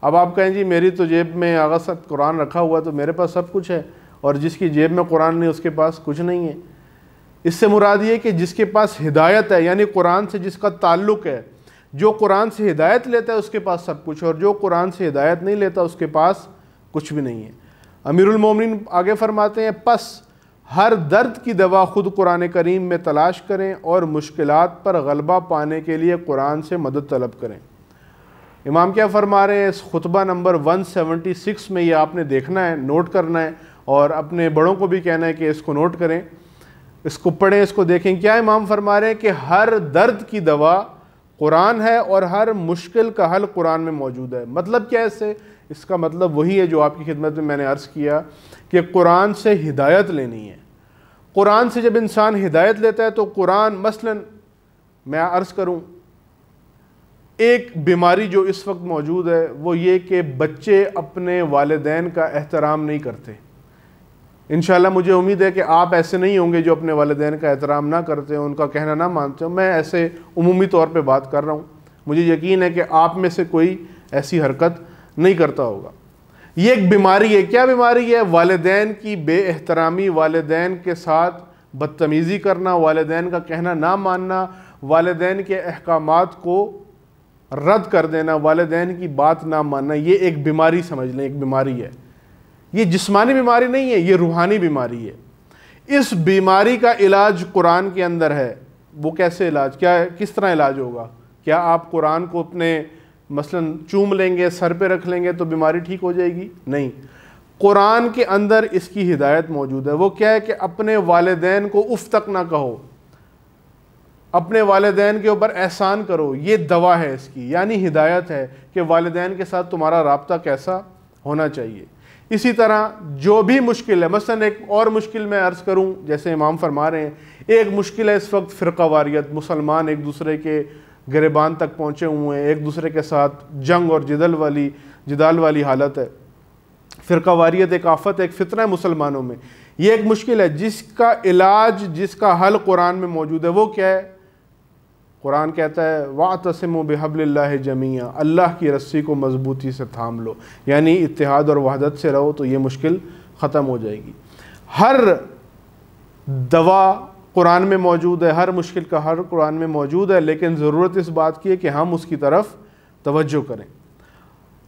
اب آپ کہیں جی میری تو جیب میں آغا سب قرآن رکھا ہوا تو میرے پاس سب کچھ ہے، اور جس کی جیب میں قرآن نہیں اس کے پاس کچھ نہیں ہے۔ اس سے مراد یہ کہ جس کے پاس ہدایت ہے، یعنی قرآن سے جس کا تعلق ہے، جو قرآن سے ہدایت لیتا ہے اس کے پاس سب کچھ، اور جو قرآن سے ہدایت نہیں لیتا اس کے پاس کچھ بھی نہیں ہے۔ امیر المومنین آگے فرماتے ہیں، پس ہر درد کی دوا خود قرآن کریم میں تلاش کریں اور مشکلات پر غلبہ پانے کے لیے قرآن سے مدد طلب کریں۔ امام کیا فرما رہے ہیں اس خطبہ نمبر 176 میں؟ یہ آپ نے دیکھنا ہے، نوٹ کرنا ہے، اور اپنے بڑوں کو بھی کہنا ہے کہ اس کو نوٹ کریں، اس کو پڑھیں، اس کو دیکھیں۔ کیا امام فرما رہے ہیں کہ ہر درد کی دوا قرآن ہے اور ہر مشکل کا حل قرآن میں موجود ہے۔ مطلب کیا ہے اس کا مطلب وہی ہے جو آپ کی خدمت میں نے عرض کیا کہ قرآن سے ہدایت لینی ہے۔ قرآن سے جب انسان ہدایت لیتا ہے تو قرآن، مثلا میں عرض کروں، ایک بیماری جو اس وقت موجود ہے وہ یہ کہ بچے اپنے والدین کا احترام نہیں کرتے۔ انشاءاللہ مجھے امید ہے کہ آپ ایسے نہیں ہوں گے جو اپنے والدین کا احترام نہ کرتے ہیں، ان کا کہنا نہ مانتے ہوں۔ میں ایسے عمومی طور پہ بات کر رہا ہوں، مجھے یقین ہے کہ آپ میں سے کوئی ایسی حرکت نہیں کرتا ہوگا۔ یہ ایک بیماری ہے۔ کیا بیماری ہے؟ والدین کی بے احترامی، والدین کے ساتھ بدتمیزی کرنا، والدین کا کہنا نہ ماننا، والدین کے احکامات کو رد کر دینا، والدین کی بات نہ ماننا، یہ ایک بیماری سمجھ لیں، ایک بیماری ہے۔ یہ جسمانی بیماری نہیں ہے، یہ روحانی بیماری ہے۔ اس بیماری کا علاج قرآن کے اندر ہے۔ وہ کیسے علاج؟ کس طرح علاج ہوگا؟ کیا آپ قرآن کو اپنے مثلا چوم لیں گے، سر پہ رکھ لیں گے تو بیماری ٹھیک ہو جائے گی؟ نہیں، قرآن کے اندر اس کی ہدایت موجود ہے۔ وہ کیا ہے کہ اپنے والدین کو اف تک نہ کہو، اپنے والدین کے اوپر احسان کرو، یہ دوا ہے اس کی، یعنی ہدایت ہے کہ والدین کے ساتھ تمہارا رابطہ کیسا ہونا چاہیے۔ اسی طرح جو بھی مشکل ہے، مثلا ایک اور مشکل میں عرض کروں، جیسے امام فرما رہے ہیں، ایک مشکل ہے اس وقت فرقہ واریت، مسلمان ایک دوسرے کے گریبان تک پہنچے ہوئے ہیں، ایک دوسرے کے ساتھ جنگ اور جدال والی حالت ہے۔ فرقہ واریت ایک آفت ہے، ایک فتنہ ہے مسلمانوں میں، یہ ایک مشکل ہے جس کا علاج، جس کا حل قرآن میں موجود ہے۔ وہ کیا ہے؟ قرآن کہتا ہے وَاعْتَصِمُوا بِحَبْلِ اللَّهِ جَمِيعًا، اللہ کی رسی کو مضبوطی سے تھام لو، یعنی اتحاد اور وحدت سے رہو تو یہ مشکل ختم ہو جائے گی۔ ہر دوا قرآن میں موجود ہے، ہر مشکل کا حل قرآن میں موجود ہے، لیکن ضرورت اس بات کی ہے کہ ہم اس کی طرف توجہ کریں۔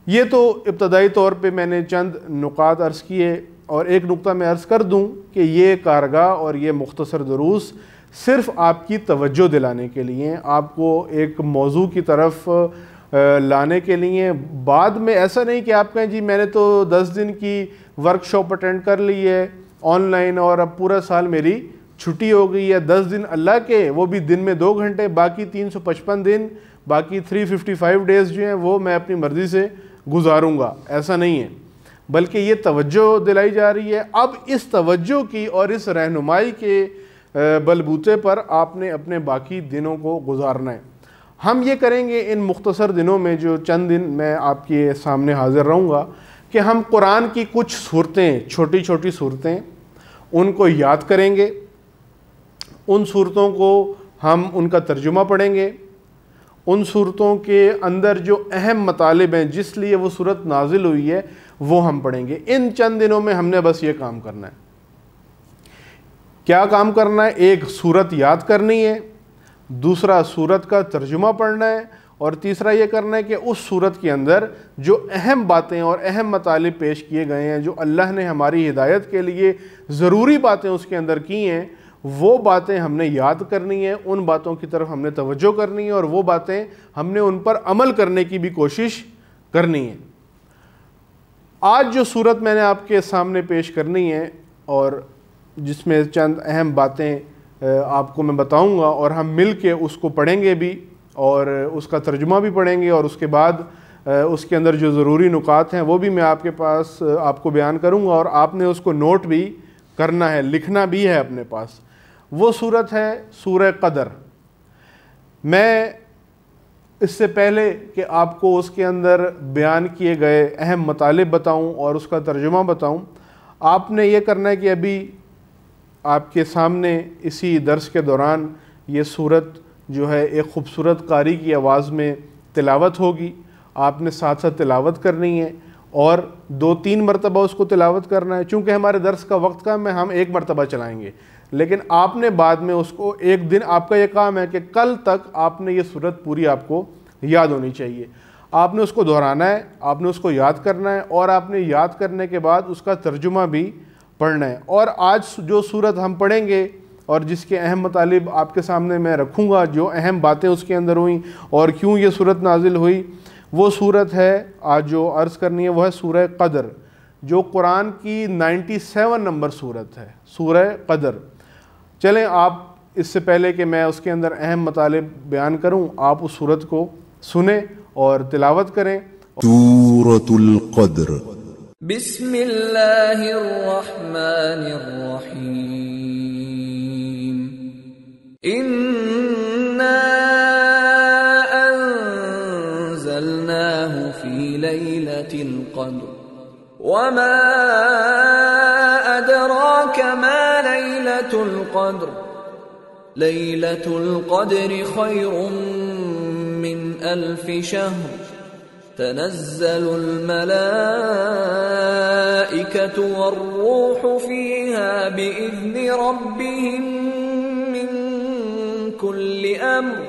یہ تو ابتدائی طور پہ میں نے چند نکات عرض کیے، اور ایک نقطہ میں عرض کر دوں کہ یہ کارگاہ اور یہ مختصر دروس صرف آپ کی توجہ دلانے کے لیے، آپ کو ایک موضوع کی طرف لانے کے لیے۔ بعد میں ایسا نہیں کہ آپ کہیں جی میں نے تو 10 دن کی ورکشاپ اٹینڈ کر لی ہے آن لائن اور اب پورا سال میری چھٹی ہو گئی ہے۔ 10 دن اللہ کے، وہ بھی دن میں 2 گھنٹے، باقی 355 دن، باقی 355 ڈیز جو ہیں وہ میں اپنی مرضی سے گزاروں گا، ایسا نہیں ہے، بلکہ یہ توجہ دلائی جا رہی ہے۔ اب اس توجہ کی اور اس رہنمائی کے بلبوتے پر آپ نے اپنے باقی دنوں کو گزارنا ہے۔ ہم یہ کریں گے ان مختصر دنوں میں، جو چند دن میں آپ کے سامنے حاضر رہوں گا، کہ ہم قرآن کی کچھ صورتیں، چھوٹی چھوٹی صورتیں، ان کو یاد کریں گے، ان صورتوں کو ہم ان کا ترجمہ پڑھیں گے، ان صورتوں کے اندر جو اہم مطالب ہیں جس لیے وہ صورت نازل ہوئی ہے وہ ہم پڑھیں گے۔ ان چند دنوں میں ہم نے بس یہ کام کرنا ہے۔ کیا کام کرنا ہے؟ ایک صورت یاد کرنی ہے، دوسرا صورت کا ترجمہ پڑھنا ہے، اور تیسرا یہ کرنا ہے کہ اس صورت کے اندر جو اہم باتیں اور اہم مطالب پیش کیے گئے ہیں، جو اللہ نے ہماری ہدایت کے لیے ضروری باتیں اس کے اندر کی ہیں، وہ باتیں ہم نے یاد کرنی ہیں، ان باتوں کی طرف ہم نے توجہ کرنی ہے، اور وہ باتیں ہم نے ان پر عمل کرنے کی بھی کوشش کرنی ہے۔ آج جو صورت میں نے آپ کے سامنے پیش کرنی ہے، اور جس میں چند اہم باتیں آپ کو میں بتاؤں گا، اور ہم مل کے اس کو پڑھیں گے بھی، اور اس کا ترجمہ بھی پڑھیں گے، اور اس کے بعد اس کے اندر جو ضروری نکات ہیں وہ بھی میں آپ کے پاس آپ کو بیان کروں گا، اور آپ نے اس کو نوٹ بھی کرنا ہے، لکھنا بھی ہے اپنے پاس۔ وہ صورت ہے سورہ قدر۔ میں اس سے پہلے کہ آپ کو اس کے اندر بیان کیے گئے اہم مطالب بتاؤں اور اس کا ترجمہ بتاؤں، آپ نے یہ کرنا ہے کہ ابھی آپ کے سامنے اسی درس کے دوران یہ صورت جو ہے ایک خوبصورت قاری کی آواز میں تلاوت ہوگی، آپ نے ساتھ ساتھ تلاوت کرنی ہے، اور 2-3 مرتبہ اس کو تلاوت کرنا ہے۔ چونکہ ہمارے درس کا وقت کم ہے، ہم 1 مرتبہ چلائیں گے، لیکن آپ نے بعد میں اس کو ایک دن، آپ کا یہ کام ہے کہ کل تک آپ نے یہ صورت پوری آپ کو یاد ہونی چاہیے۔ آپ نے اس کو دہرانا ہے، آپ نے اس کو یاد کرنا ہے، اور آپ نے یاد کرنے کے بعد اس کا ترجمہ بھی پڑھنا ہے۔ اور آج جو صورت ہم پڑھیں گے اور جس کے اہم مطالب آپ کے سامنے میں رکھوں گا، جو اہم باتیں اس کے اندر ہوئیں اور کیوں یہ صورت نازل ہوئی، وہ صورت ہے آج جو عرض کرنی ہے وہ ہے سورہ قدر، جو قرآن کی 97 نمبر صورت ہے، سورہ قدر۔ چلیں، آپ اس سے پہلے کہ میں اس کے اندر اہم مطالب بیان کروں، آپ اس صورت کو سنیں اور تلاوت کریں۔ سورۃ القدر۔ بسم اللہ الرحمن الرحیم۔ انا انزلناہ فی لیلۃ القدر وما ادراک ما لیلۃ القدر لیلۃ القدر خیر من 1000 شہر تنزل الملائکة والروح فیہا بإذن ربهم من كل امر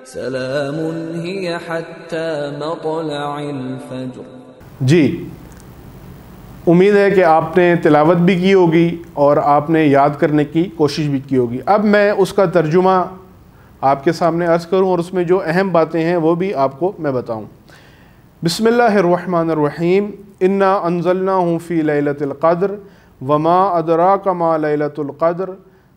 سلام ہی حتی مطلع الفجر۔ جی، امید ہے کہ آپ نے تلاوت بھی کی ہوگی اور آپ نے یاد کرنے کی کوشش بھی کی ہوگی۔ اب میں اس کا ترجمہ آپ کے سامنے عرض کروں اور اس میں جو اہم باتیں ہیں وہ بھی آپ کو میں بتاؤں۔ بسم اللہ الرحمن الرحیم۔ انا انزلناہ فی لیلۃ القدر وما ادراک ما لیلۃ القدر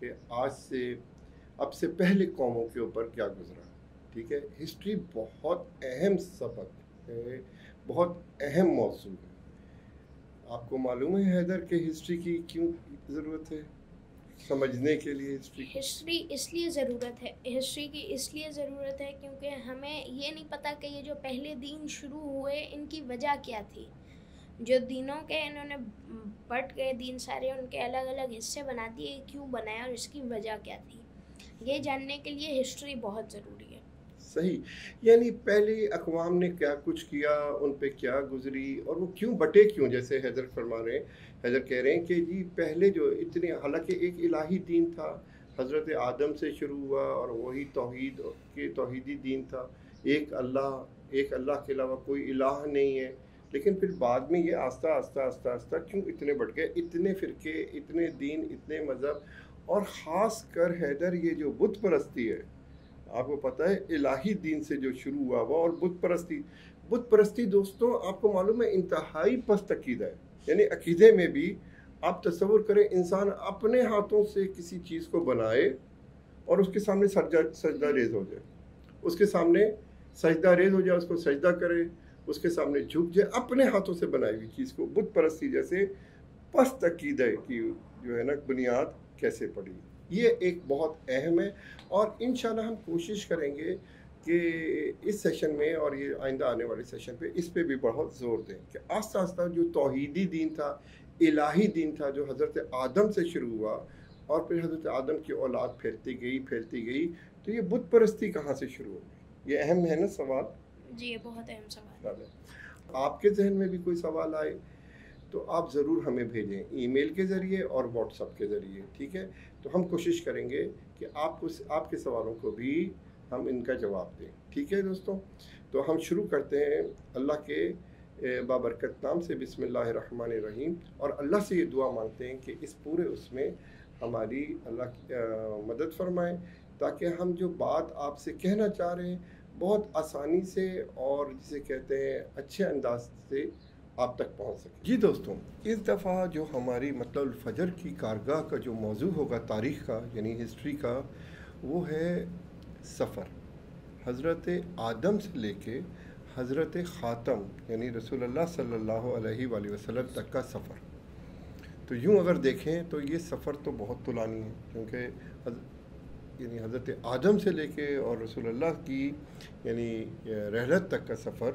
کہ آج سے اب سے پہلے قوموں کے اوپر کیا گزرا. ٹھیک ہے, ہسٹری بہت اہم سبق ہے, بہت اہم موضوع ہے. آپ کو معلوم ہے حیدر کہ ہسٹری کی کیوں ضرورت ہے سمجھنے کے لیے؟ ہسٹری اس لیے ضرورت ہے, ہسٹری کی اس لیے ضرورت ہے کیونکہ ہمیں یہ نہیں پتہ کہ یہ جو پہلے دین شروع ہوئے ان کی وجہ کیا تھی. جو دینوں کے انہوں نے بٹ گئے دین سارے, ان کے الگ الگ حصے بنا دیے, کیوں بنایا اور اس کی وجہ کیا تھی, یہ جاننے کے لیے ہسٹری بہت ضروری ہے. صحیح, یعنی پہلے اقوام نے کیا کچھ کیا, ان پہ کیا گزری, اور وہ کیوں بٹے کیوں. جیسے حیدر فرما رہے ہیں, حیدر کہہ رہے ہیں کہ جی پہلے جو اتنے, حالانکہ ایک الہی دین تھا, حضرت آدم سے شروع ہوا, اور وہی توحیدی دین تھا, ایک اللہ کے علاوہ کوئی الہ نہیں ہے. لیکن پھر بعد میں یہ آہستہ آہستہ کیوں اتنے بٹ گئے, اتنے فرقے, اتنے دین, اتنے مذہب, اور خاص کر حیدر یہ جو بت پرستی ہے, آپ کو پتہ ہے الہی دین سے جو شروع ہوا وہ, اور بت پرستی دوستوں آپ کو معلوم ہے انتہائی پست عقیدہ ہے. یعنی عقیدے میں بھی آپ تصور کریں انسان اپنے ہاتھوں سے کسی چیز کو بنائے اور اس کے سامنے سجدہ ریز ہو جائے, اس کے سامنے سجدہ ریز ہو جائے, اس کو سجدہ کرے, اس کے سامنے جھک جائے, اپنے ہاتھوں سے بنائی ہوئی چیز کو. بت پرستی جیسے پست عقیدہ کی جو ہے نا بنیاد کیسے پڑی, یہ ایک بہت اہم ہے. اور انشاءاللہ ہم کوشش کریں گے کہ اس سیشن میں اور یہ آئندہ آنے والے سیشن پہ اس پہ بھی بہت زور دیں کہ آہستہ آہستہ جو توحیدی دین تھا, الہی دین تھا, جو حضرت آدم سے شروع ہوا اور پھر حضرت آدم کی اولاد پھیلتی گئی, تو یہ بت پرستی کہاں سے شروع ہو گئی. یہ اہم ہے نا سوال؟ جی یہ بہت اہم سوال ہے. آپ کے ذہن میں بھی کوئی سوال آئے تو آپ ضرور ہمیں بھیجیں, ای میل کے ذریعے اور واٹس ایپ کے ذریعے. ٹھیک ہے, تو ہم کوشش کریں گے کہ آپ کے سوالوں کو بھی ہم ان کا جواب دیں. ٹھیک ہے دوستوں, تو ہم شروع کرتے ہیں اللہ کے بابرکت نام سے. بسم اللہ الرحمن الرحیم. اور اللہ سے یہ دعا مانگتے ہیں کہ اس پورے اس میں ہماری اللہ مدد فرمائیں, تاکہ ہم جو بات آپ سے کہنا چاہ رہے ہیں بہت آسانی سے اور جسے کہتے ہیں اچھے انداز سے آپ تک پہنچ سکے. جی دوستوں, اس دفعہ جو ہماری مطلب الفجر کی کارگاہ کا جو موضوع ہوگا تاریخ کا, یعنی ہسٹری کا, وہ ہے سفر. حضرت آدم سے لے کے حضرت خاتم یعنی رسول اللہ صلی اللہ علیہ وآلہ وسلم تک کا سفر. تو یوں اگر دیکھیں تو یہ سفر تو بہت طولانی ہے, کیونکہ یعنی حضرت آدم سے لے کے اور رسول اللہ کی یعنی رحلت تک کا سفر.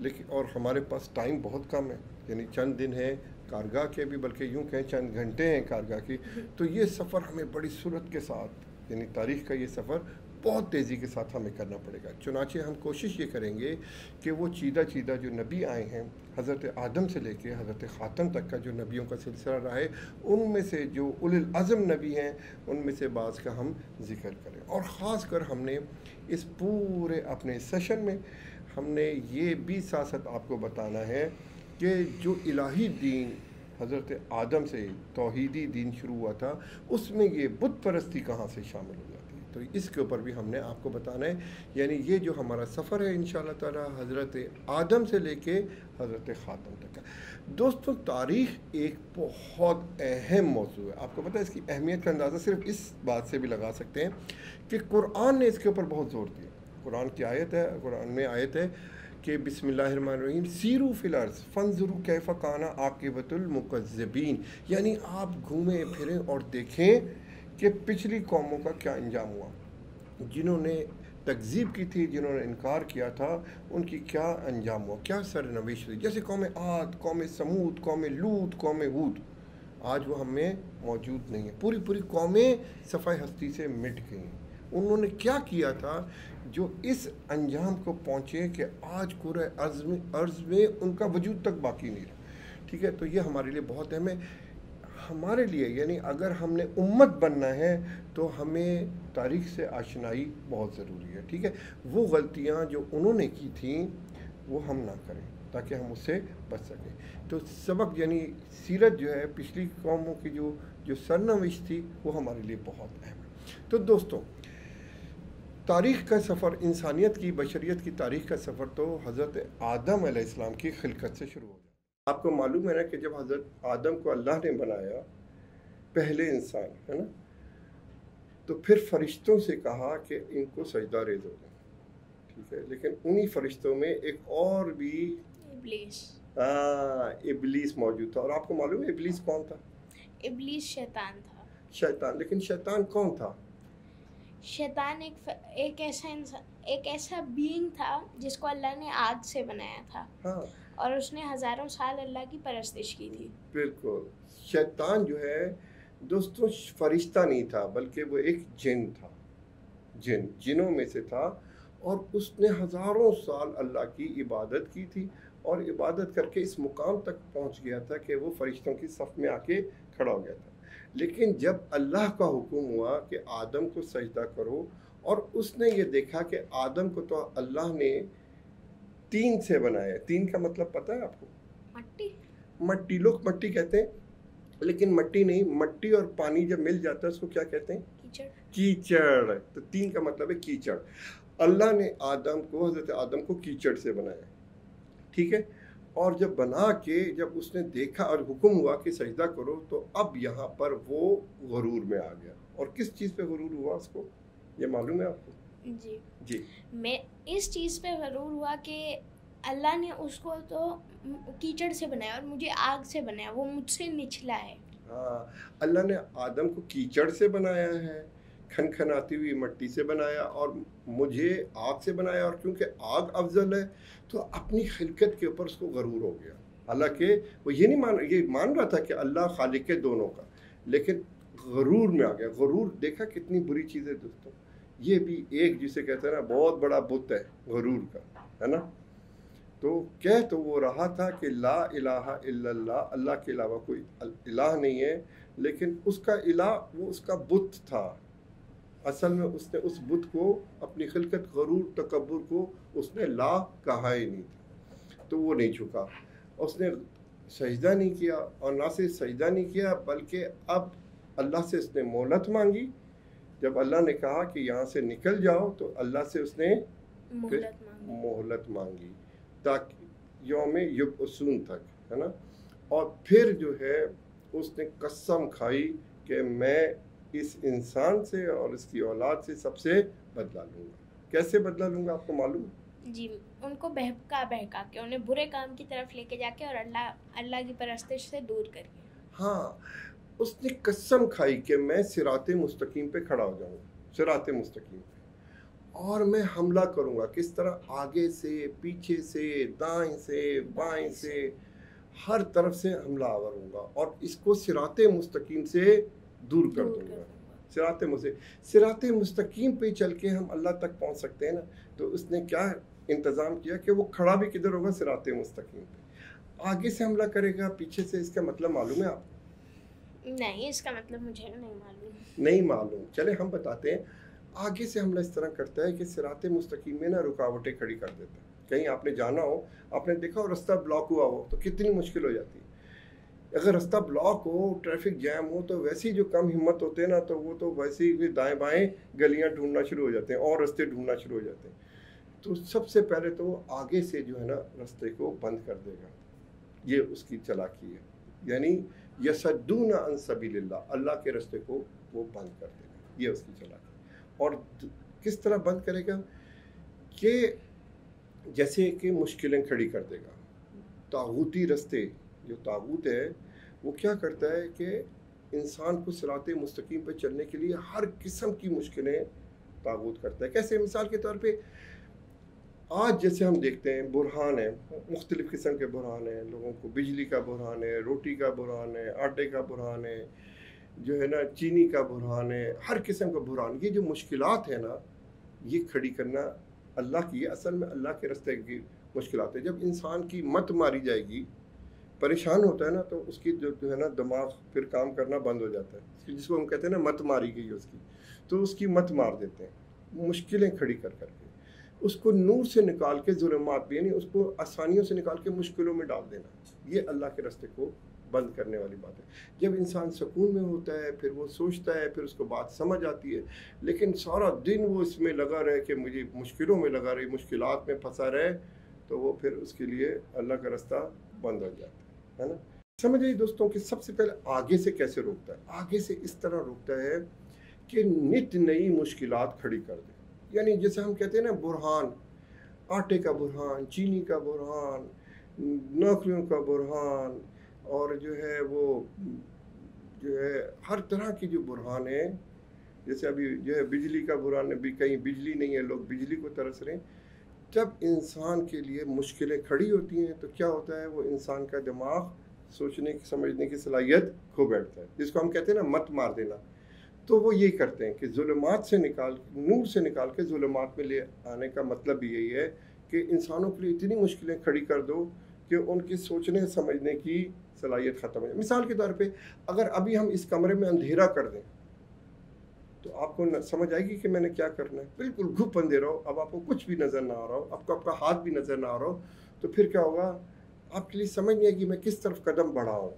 لیکن اور ہمارے پاس ٹائم بہت کم ہے, یعنی چند دن ہیں کارگاہ کے بھی, بلکہ یوں کہیں چند گھنٹے ہیں کارگاہ کی. تو یہ سفر ہمیں بڑی سرعت کے ساتھ, یعنی تاریخ کا یہ سفر بہت تیزی کے ساتھ ہمیں کرنا پڑے گا. چنانچہ ہم کوشش یہ کریں گے کہ وہ چیدہ جو نبی آئے ہیں حضرت آدم سے لے کے حضرت خاتم تک کا جو نبیوں کا سلسلہ رہا ہے, ان میں سے جو اولو العزم نبی ہیں ان میں سے بعض کا ہم ذکر کریں. اور خاص کر ہم نے اس پورے اپنے سیشن میں ہم نے یہ بھی ساتھ آپ کو بتانا ہے کہ جو الہی دین حضرت آدم سے توحیدی دین شروع ہوا تھا, اس میں یہ بت پرستی کہاں سے شامل ہو جاتی ہے. تو اس کے اوپر بھی ہم نے آپ کو بتانا ہے. یعنی یہ جو ہمارا سفر ہے انشاءاللہ تعالی حضرت آدم سے لے کے حضرت خاتم تک کا. دوستوں, تاریخ ایک بہت اہم موضوع ہے. آپ کو پتہ ہے اس کی اہمیت کا اندازہ صرف اس بات سے بھی لگا سکتے ہیں کہ قرآن نے اس کے اوپر بہت زور دیا. قرآن کی آیت ہے, قرآن میں آیت ہے کہ بسم اللہ الرحمن الرحیم سیروا فی الارض فانظروا کیف کان عاقبۃ المکذبین. یعنی آپ گھومیں پھریں اور دیکھیں کہ پچھلی قوموں کا کیا انجام ہوا, جنہوں نے تکذیب کی تھی, جنہوں نے انکار کیا تھا, ان کی کیا انجام ہوا, کیا سرنوشت ہوئی. جیسے قوم عاد, قوم سمود, قوم لوط, قوم ہود, آج وہ ہم میں موجود نہیں ہیں. پوری قومیں صفحہ ہستی سے مٹ گئیں. انہوں نے کیا کیا تھا جو اس انجام کو پہنچے کہ آج پورے ارض میں ان کا وجود تک باقی نہیں رہا. ٹھیک ہے, تو یہ ہمارے لیے بہت اہم ہے. ہمارے لیے یعنی اگر ہم نے امت بننا ہے تو ہمیں تاریخ سے آشنائی بہت ضروری ہے. ٹھیک ہے, وہ غلطیاں جو انہوں نے کی تھیں وہ ہم نہ کریں تاکہ ہم اس سے بچ سکیں. تو سبق یعنی سیرت جو ہے پچھلی قوموں کی جو سرنوشت تھی وہ ہمارے لیے بہت اہم ہے. تو دوستوں, تاریخ کا سفر, انسانیت کی, بشریت کی تاریخ کا سفر تو حضرت آدم علیہ السلام کی خلقت سے شروع ہو جاتا ہے. آپ کو معلوم ہے نا کہ جب حضرت آدم کو اللہ نے بنایا, پہلے انسان ہے نا, تو پھر فرشتوں سے کہا کہ ان کو سجدہ ریز ہو جائیں، ٹھیک ہے. لیکن انہی فرشتوں میں ایک اور بھی ابلیس موجود تھا. اور آپ کو معلوم ہے ابلیس کون تھا؟ ابلیس شیطان تھا. شیطان. لیکن شیطان کون تھا؟ شیطان ایک ایسا بینگ تھا جس کو اللہ نے آگ سے بنایا تھا. ہاں. اور اس نے ہزاروں سال اللہ کی پرستش کی تھی. بالکل. شیطان جو ہے دوستوں فرشتہ نہیں تھا بلکہ وہ ایک جن تھا، جنوں میں سے تھا. اور اس نے ہزاروں سال اللہ کی عبادت کی تھی اور عبادت کر کے اس مقام تک پہنچ گیا تھا کہ وہ فرشتوں کی صف میں آ کے کھڑا ہو گیا تھا. لیکن جب اللہ کا حکم ہوا کہ آدم کو سجدہ کرو، اور اس نے یہ دیکھا کہ آدم کو تو اللہ نے تین سے بنایا. تین کا مطلب پتہ ہے آپ کو؟ مٹی. لوگ مٹی کہتے ہیں لیکن مٹی نہیں، مٹی اور پانی جب مل جاتا ہے اس کو کیا کہتے ہیں؟ کیچڑ. تو تین کا مطلب ہے کیچڑ. اللہ نے حضرت آدم کو کیچڑ سے بنایا، ٹھیک ہے. اور جب بنا کے جب اس نے دیکھا اور حکم ہوا کہ سجدہ کرو، تو اب یہاں پر وہ غرور میں آ گیا. اور کس چیز پہ غرور ہوا اس کو، یہ معلوم ہے آپ کو؟ جی. میں اس چیز پہ غرور ہوا کہ اللہ نے اس کو تو کیچڑ سے بنایا اور مجھے آگ سے بنایا، وہ مجھ سے نچلا ہے. ہاں، اللہ نے آدم کو کیچڑ سے بنایا ہے، کھنکھناتی ہوئی مٹی سے بنایا، اور مجھے آگ سے بنایا. اور کیونکہ آگ افضل ہے تو اپنی خلقت کے اوپر اس کو غرور ہو گیا. حالانکہ وہ یہ مان رہا تھا کہ اللہ خالق ہے دونوں کا، لیکن غرور میں آ گیا. غرور دیکھا کتنی بری چیز ہے دوستوں. یہ بھی ایک جسے کہتے ہیں نا بہت بڑا بت ہے غرور کا، ہے نا. تو کہہ تو وہ رہا تھا کہ لا الہ الا اللہ، اللہ کے علاوہ کوئی الہ نہیں ہے، لیکن اس کا الہ وہ اس کا بت تھا. اصل میں اس نے اس بت کو اپنی خلقت غرور تکبر کو اس نے لا کہا ہی نہیں تھا. تو وہ نہیں جھکا، اس نے سجدہ نہیں کیا. اور نہ صرف سجدہ نہیں کیا بلکہ اب اللہ سے اس نے مہلت مانگی. جب اللہ نے کہا کہ یہاں سے نکل جاؤ تو اللہ سے اس نے مہلت مانگی تاکہ یوم یبعثون تک، ہے نا. اور پھر جو ہے اس نے قسم کھائی کہ میں اس انسان سے اور اس کی اولاد سے سب سے بدلہ لوں گا. کیسے بدلہ لوں گا آپ کو معلوم؟ جی، ان کو بہکا کے انہیں برے کام کی طرف لے کے جا کے اور اللہ کی پرستش سے دور کر کے. ہاں، اس نے قسم کھائی کہ میں صراط مستقیم پہ کھڑا ہو جاؤں گا، صراط مستقیم پہ، اور میں حملہ کروں گا. کس طرح؟ آگے سے، پیچھے سے، دائیں سے، بائیں سے، ہر طرف سے حملہ آور ہوں گا اور اس کو صراط مستقیم سے دور کر دوں گا. صراط مستقیم پہ چل کے ہم اللہ تک پہنچ سکتے ہیں نا. تو اس نے کیا انتظام کیا کہ وہ کھڑا بھی کدھر ہوگا؟ صراط مستقیم پہ. آگے سے حملہ کرے گا، پیچھے سے. اس کا مطلب معلوم ہے آپ کو؟ نہیں، اس کا مطلب مجھے نہیں معلوم. چلے ہم بتاتے ہیں. آگے سے حملہ اس طرح کرتا ہے کہ صراط مستقیم میں نا رکاوٹیں کھڑی کر دیتا ہے. کہیں آپ نے جانا ہو، آپ نے دیکھا ہو رستہ بلاک ہوا ہو تو کتنی مشکل ہو جاتی ہے. اگر رستہ بلاک ہو، ٹریفک جیم ہو، تو ویسے ہی جو کم ہمت ہوتے ہیں نا تو وہ تو ویسے ہی دائیں بائیں گلیاں ڈھونڈنا شروع ہو جاتے ہیں اور رستے ڈھونڈنا شروع ہو جاتے ہیں. تو سب سے پہلے تو وہ آگے سے جو ہے نا رستے کو بند کر دے گا. یہ اس کی چالاکی ہے. یعنی یصدون عن سبیل اللہ، اللہ کے رستے کو وہ بند کر دے گا. یہ اس کی چالاکی. اور کس طرح بند کرے گا؟ کہ جیسے کہ مشکلیں کھڑی کر دے گا. طاغوتی رستے، جو طاغوت ہے وہ کیا کرتا ہے کہ انسان کو صراط مستقیم پہ چلنے کے لیے ہر قسم کی مشکلیں طاغوت کرتا ہے. کیسے؟ مثال کے طور پہ آج جیسے ہم دیکھتے ہیں برہان ہیں، مختلف قسم کے برہان ہیں. لوگوں کو بجلی کا برہان ہے، روٹی کا برہان ہے، آٹے کا برہان ہے، جو ہے نا چینی کا برہان ہے، ہر قسم کا برہان. یہ جو مشکلات ہیں نا، یہ کھڑی کرنا اللہ کی، اصل میں اللہ کے رستے کی مشکلات ہے. جب انسان کی مت ماری جائے گی، پریشان ہوتا ہے نا، تو اس کی جو ہے نا دماغ پھر کام کرنا بند ہو جاتا ہے. جس کو ہم کہتے ہیں نا مت ماری گئی اس کی، تو اس کی مت مار دیتے ہیں مشکلیں کھڑی کر کے. اس کو نور سے نکال کے ظلمات بھی، یعنی اس کو آسانیوں سے نکال کے مشکلوں میں ڈال دینا، یہ اللہ کے رستے کو بند کرنے والی بات ہے. جب انسان سکون میں ہوتا ہے پھر وہ سوچتا ہے، پھر اس کو بات سمجھ آتی ہے. لیکن سارا دن وہ اس میں لگا رہے کہ مجھے مشکلوں میں لگا رہے، مشکلات میں پھنسا رہے، تو وہ پھر اس کے لیے اللہ کا رستہ بند ہو جاتا ہے نا. سمجھ آئی دوستوں کہ سب سے پہلے آگے سے کیسے روکتا ہے؟ آگے سے اس طرح روکتا ہے کہ نت نئی مشکلات کھڑی کر دے. یعنی جیسے ہم کہتے ہیں نا برہان، آٹے کا برہان، چینی کا برہان، نوکریوں کا برہان، اور جو ہے وہ جو ہے ہر طرح کی جو برہان ہے. جیسے ابھی جو ہے بجلی کا برہان ہے، بھی کہیں بجلی نہیں ہے، لوگ بجلی کو ترس رہے ہیں. جب انسان کے لیے مشکلیں کھڑی ہوتی ہیں تو کیا ہوتا ہے، وہ انسان کا دماغ سوچنے کی سمجھنے کی صلاحیت کھو بیٹھتا ہے، جس کو ہم کہتے ہیں نا مت مار دینا. تو وہ یہی کرتے ہیں کہ ظلمات سے نور سے نکال کے ظلمات میں لے آنے کا مطلب بھی یہی ہے کہ انسانوں کے لیے اتنی مشکلیں کھڑی کر دو کہ ان کی سوچنے سمجھنے کی صلاحیت ختم ہو جائے. مثال کے طور پہ اگر ابھی ہم اس کمرے میں اندھیرا کر دیں تو آپ کو سمجھ آئے گی کہ میں نے کیا کرنا ہے. بالکل گھپ اندھیرا ہو، اب آپ کو کچھ بھی نظر نہ آ رہا ہو، آپ کو آپ کا ہاتھ بھی نظر نہ آ رہا ہو، تو پھر کیا ہوگا، آپ کے لیے سمجھ نہیں آئے گی میں کس طرف قدم بڑھاؤں.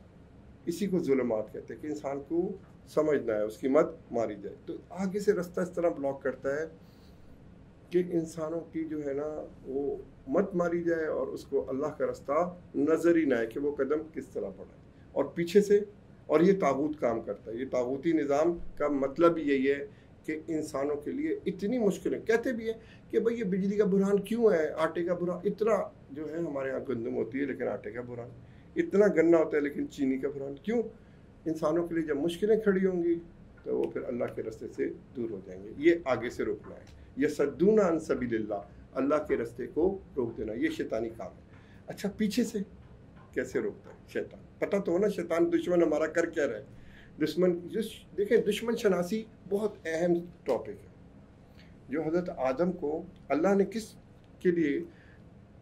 اسی کو ظلمات کہتے ہیں کہ انسان کو سمجھنا ہے، اس کی مت ماری جائے. تو آگے سے رستہ اس طرح بلاک کرتا ہے کہ انسانوں کی جو ہے نا وہ مت ماری جائے اور اس کو اللہ کا رستہ نظر ہی نہ آئے کہ وہ قدم کس طرح بڑھائے. اور پیچھے سے، اور یہ طاغوت کام کرتا ہے. یہ طاغوتی نظام کا مطلب یہی ہے کہ انسانوں کے لیے اتنی مشکلیں. کہتے بھی ہیں کہ بھئی یہ بجلی کا برہان کیوں ہے، آٹے کا برہان، اتنا جو ہے ہمارے ہاں گندم ہوتی ہے لیکن آٹے کا برہان، اتنا گنا ہوتا ہے لیکن چینی کا برہان کیوں. انسانوں کے لیے جب مشکلیں کھڑی ہوں گی تو وہ پھر اللہ کے رستے سے دور ہو جائیں گے. یہ آگے سے روکنا ہے. یصدون عن سبیل اللہ، اللہ کے رستے کو روک دینا، یہ شیطانی کام ہے. اچھا پیچھے سے کیسے روکتا ہے شیطان؟ پتہ تو ہونا شیطان دشمن ہمارا کر کیا رہا ہے. دیکھیں دشمن شناسی بہت اہم ٹاپک ہے. جو حضرت آدم کو اللہ نے کس کے لیے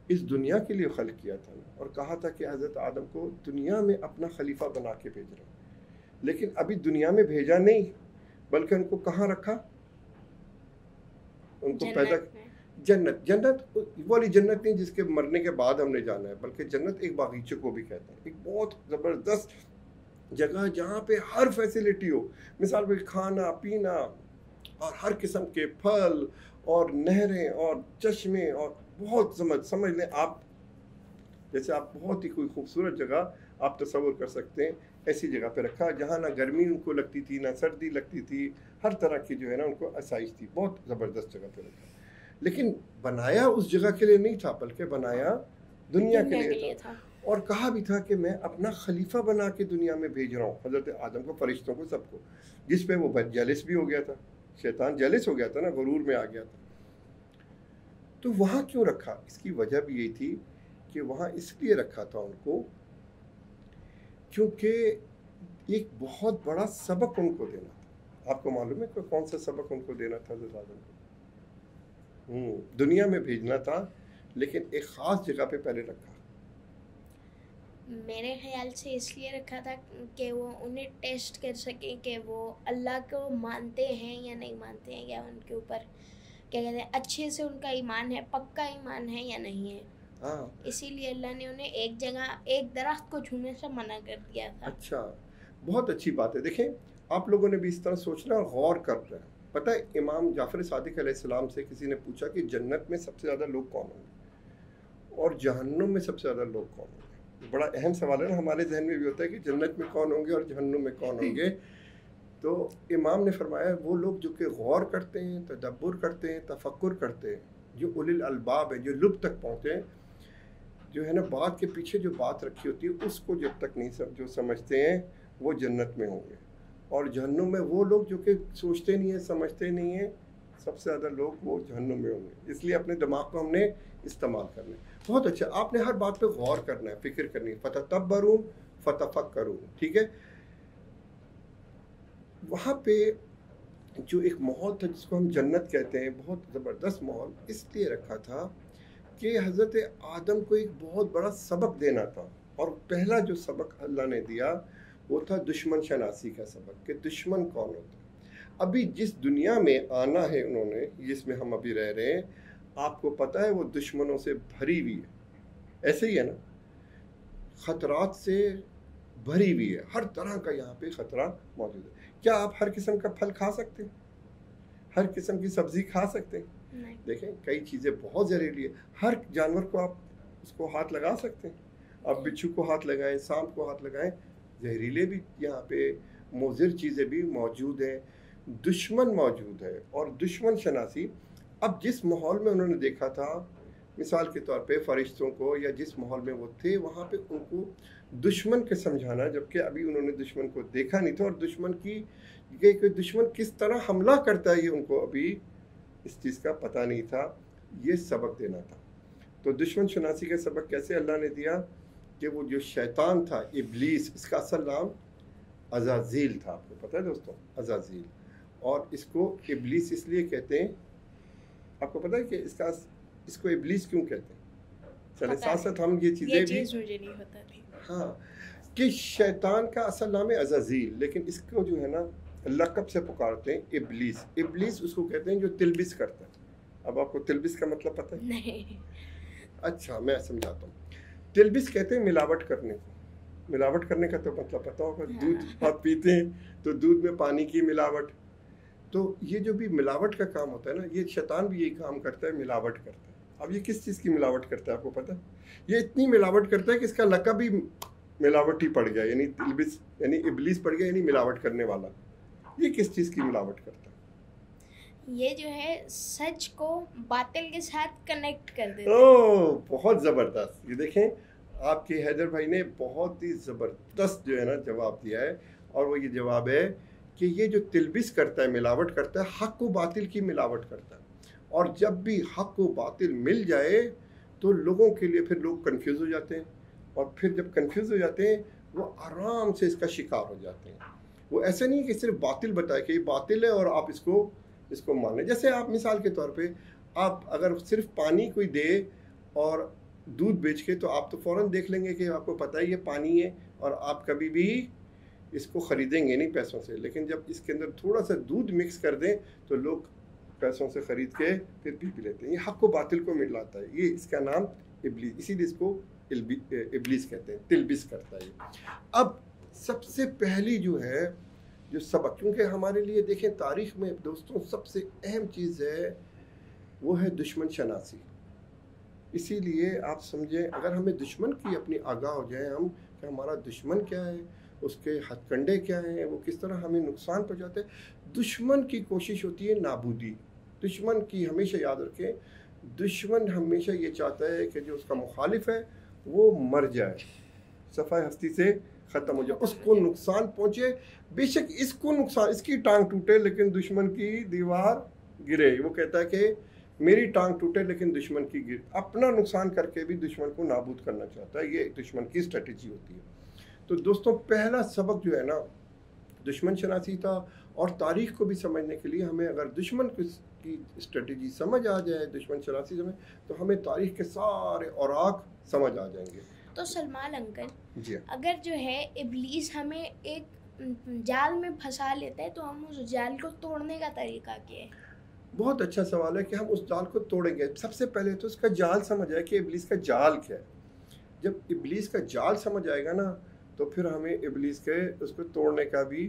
اس دنیا کے لیے خلق کیا تھا اور کہا تھا کہ حضرت آدم کو دنیا میں اپنا خلیفہ بنا کے بھیج رہا ہوں. لیکن ابھی دنیا میں بھیجا نہیں، بلکہ ان کو کہاں رکھا، ان کو پیدا جنت والی جنت نہیں جس کے مرنے کے بعد ہم نے جانا ہے، بلکہ جنت ایک باغیچے کو بھی کہتے ہیں. ایک بہت زبردست جگہ جہاں پہ ہر فیسلٹی ہو. مثال پہ کھانا پینا اور ہر قسم کے پھل اور نہریں اور چشمے اور بہت سمجھ لیں آپ، جیسے آپ بہت ہی کوئی خوبصورت جگہ آپ تصور کر سکتے ہیں ایسی جگہ پہ رکھا جہاں نہ گرمی ان کو لگتی تھی نہ سردی لگتی تھی، ہر طرح کی جو ہے نا ان کو آسائش تھی. بہت زبردست جگہ پہ رکھا. لیکن بنایا اس جگہ کے لیے نہیں تھا، بلکہ بنایا دنیا کے لیے تھا. اور کہا بھی تھا کہ میں اپنا خلیفہ بنا کے دنیا میں بھیج رہا ہوں حضرت آدم کو، فرشتوں کو، سب کو. جس پہ وہ جیلس بھی ہو گیا تھا، شیطان جیلس ہو گیا تھا نا، غرور میں آ گیا تھا. تو وہاں کیوں رکھا؟ اس کی وجہ بھی یہی تھی کہ وہاں اس لیے رکھا تھا ان کو کیونکہ ایک بہت بڑا سبق ان کو دینا تھا. آپ کو معلوم ہے کہ کون سا سبق ان کو دینا تھا حضرت آدم کو؟ دنیا میں بھیجنا تھا، لیکن ایک خاص جگہ پہ پہلے رکھا. میرے خیال سے اس لیے رکھا تھا کہ وہ انہیں ٹیسٹ کر سکیں کہ وہ اللہ کو مانتے ہیں یا نہیں مانتے ہیں، یا ان کے اوپر کیا کہتے ہیں اچھے سے ان کا ایمان ہے، پکا ایمان ہے یا نہیں ہے. اسی لیے اللہ نے انہیں ایک جگہ ایک درخت کو چھونے سے منع کر دیا تھا. اچھا، بہت اچھی بات ہے. دیکھیں آپ لوگوں نے بھی اس طرح سوچنا اور غور کر رہے ہیں. پتہ ہے امام جعفر صادق علیہ السلام سے کسی نے پوچھا کہ جنت میں سب سے زیادہ لوگ کون ہوں گے اور جہنم میں سب سے زیادہ لوگ کون ہوں گے؟ بڑا اہم سوال ہے نا، ہمارے ذہن میں بھی ہوتا ہے کہ جنت میں کون ہوں گے اور جہنم میں کون ہوں گے. تو امام نے فرمایا وہ لوگ جو کہ غور کرتے ہیں، تدبر کرتے ہیں، تفکر کرتے ہیں، جو اولی الالباب ہیں، جو لب تک پہنچے ہیں، جو ہے نا بات کے پیچھے جو بات رکھی ہوتی ہے اس کو جب تک نہیں جو سمجھتے ہیں وہ جنت میں ہوں گے. اور جہنم میں وہ لوگ جو کہ سوچتے نہیں ہیں، سمجھتے نہیں ہیں، سب سے زیادہ لوگ وہ جہنم میں ہوں گے. اس لیے اپنے دماغ کو ہم نے استعمال کرنا ہے. بہت اچھا، آپ نے ہر بات پہ غور کرنا ہے، فکر کرنی ہے. فتتبروا فتفکروا، ٹھیک ہے. وہاں پہ جو ایک ماحول تھا جس کو ہم جنت کہتے ہیں، بہت زبردست ماحول اس لیے رکھا تھا کہ حضرت آدم کو ایک بہت بڑا سبق دینا تھا. اور پہلا جو سبق اللہ نے دیا وہ تھا دشمن شناسی کا سبق، کہ دشمن کون ہوتا ہے. ابھی جس دنیا میں آنا ہے انہوں نے، جس میں ہم ابھی رہ رہے ہیں، آپ کو پتہ ہے وہ دشمنوں سے بھری ہوئی ہے. ایسے ہی ہے نا، خطرات سے بھری ہوئی ہے. ہر طرح کا یہاں پہ خطرہ موجود ہے. کیا آپ ہر قسم کا پھل کھا سکتے ہیں؟ ہر قسم کی سبزی کھا سکتے ہیں؟ دیکھیں کئی چیزیں بہت زہریلی ہے. ہر جانور کو آپ اس کو ہاتھ لگا سکتے ہیں. آپ بچھو کو ہاتھ لگائیں، سانپ کو ہاتھ لگائیں. زہریلے بھی یہاں پہ مضر چیزیں بھی موجود ہیں. دشمن موجود ہے اور دشمن شناسی. اب جس ماحول میں انہوں نے دیکھا تھا، مثال کے طور پہ فرشتوں کو یا جس ماحول میں وہ تھے وہاں پہ ان کو دشمن کے سمجھانا، جبکہ ابھی انہوں نے دشمن کو دیکھا نہیں تھا اور دشمن کس طرح حملہ کرتا ہے یہ ان کو ابھی اس چیز کا پتہ نہیں تھا. یہ سبق دینا تھا. تو دشمن شناسی کا سبق کیسے اللہ نے دیا کہ وہ جو شیطان تھا، ابلیس، اس کا اصل نام عزازیل تھا. آپ کو پتہ ہے دوستوں، عزازیل. اور اس کو ابلیس اس لیے کہتے ہیں، آپ کو پتہ ہے کہ اس کو ابلیس کیوں کہتے ہیں؟ چلے ساتھ ساتھ ہم یہ چیزیں بھی، مجھے نہیں پتہ تھی. ہاں، کہ شیطان کا اصل نام ہے عزازیل، لیکن اس کو جو ہے نا لقب سے پکارتے ہیں ابلیس. ابلیس اس کو کہتے ہیں جو تلبس کرتا ہے. اب آپ کو تلبس کا مطلب پتہ ہے؟ نہیں. اچھا میں سمجھاتا ہوں. تلبس کہتے ہیں ملاوٹ کرنے کو. ملاوٹ کرنے کا تو مطلب پتہ ہوگا، دودھ آپ پیتے ہیں تو دودھ میں پانی کی ملاوٹ. تو یہ جو بھی ملاوٹ کا کام ہوتا ہے نا، یہ شیطان بھی یہی کام کرتا ہے، ملاوٹ کرتا ہے. اب یہ کس چیز کی ملاوٹ کرتا ہے آپ کو پتہ ہے؟ یہ اتنی ملاوٹ کرتا ہے کہ اس کا لقب بھی ملاوٹ ہی پڑ گیا، یعنی تلبس یعنی ابلیس پڑ گیا، یعنی ملاوٹ کرنے والا. یہ کس چیز کی ملاوٹ کرتا ہے؟ یہ جو ہے سچ کو باطل کے ساتھ کنیکٹ کر دیتا ہے. اوہ بہت زبردست. یہ دیکھیں آپ کے حیدر بھائی نے بہت ہی زبردست جو ہے نا جواب دیا ہے، اور وہ یہ جواب ہے کہ یہ جو تلبس کرتا ہے، ملاوٹ کرتا ہے، حق و باطل کی ملاوٹ کرتا ہے. اور جب بھی حق و باطل مل جائے تو لوگوں کے لیے پھر لوگ کنفیوز ہو جاتے ہیں، اور پھر جب کنفیوز ہو جاتے ہیں وہ آرام سے اس کا شکار ہو جاتے ہیں. وہ ایسا نہیں کہ صرف باطل بتائے کہ یہ باطل ہے اور آپ اس کو مان لیں. جیسے آپ مثال کے طور پہ آپ اگر صرف پانی کوئی دے اور دودھ بیچ کے، تو آپ تو فوراً دیکھ لیں گے کہ آپ کو پتہ ہے یہ پانی ہے، اور آپ کبھی بھی اس کو خریدیں گے نہیں پیسوں سے. لیکن جب اس کے اندر تھوڑا سا دودھ مکس کر دیں تو لوگ پیسوں سے خرید کے پھر پی لیتے ہیں. یہ حق و باطل کو ملاتا ہے. یہ اس کا نام ابلیس، اسی لیے اس کو ابلیس کہتے ہیں، تلبس کرتا ہے. اب سب سے پہلی جو ہے جو سبق، کیونکہ ہمارے لیے دیکھیں تاریخ میں دوستوں سب سے اہم چیز ہے وہ ہے دشمن شناسی. اسی لیے آپ سمجھیں اگر ہمیں دشمن کی اپنی آگاہ ہو جائے ہم کہ ہمارا دشمن کیا ہے، اس کے ہتھ کنڈے کیا ہیں، وہ کس طرح ہمیں نقصان پہنچاتے ہیں. دشمن کی کوشش ہوتی ہے نابودی. دشمن کی ہمیشہ یاد رکھیں، دشمن ہمیشہ یہ چاہتا ہے کہ جو اس کا مخالف ہے وہ مر جائے، صفحہ ہستی سے ختم ہو جائے، اس کو نقصان پہنچے. بے شک اس کو نقصان، اس کی ٹانگ ٹوٹے لیکن دشمن کی دیوار گرے. وہ کہتا ہے کہ میری ٹانگ ٹوٹے لیکن دشمن کی گر، اپنا نقصان کر کے بھی دشمن کو نابود کرنا چاہتا ہے. یہ دشمن کی اسٹریٹجی ہوتی ہے. تو دوستوں پہلا سبق جو ہے نا دشمن شناسی تھا. اور تاریخ کو بھی سمجھنے کے لیے ہمیں اگر دشمن کی اسٹریٹجی سمجھ آ جائے، دشمن شناسی سمجھ، تو ہمیں تاریخ کے سارے اوراق سمجھ آ جائیں گے. تو سلمان انکل، جی اگر جو ہے ابلیس ہمیں ایک جال میں پھنسا لیتا ہے تو ہم اس جال کو توڑنے کا طریقہ کیا ہے؟ بہت اچھا سوال ہے کہ ہم اس جال کو توڑیں گے. سب سے پہلے تو اس کا جال سمجھ آئے کہ ابلیس کا جال کیا ہے. جب ابلیس کا جال سمجھ آئے گا نا تو پھر ہمیں ابلیس کے اس کو توڑنے کا بھی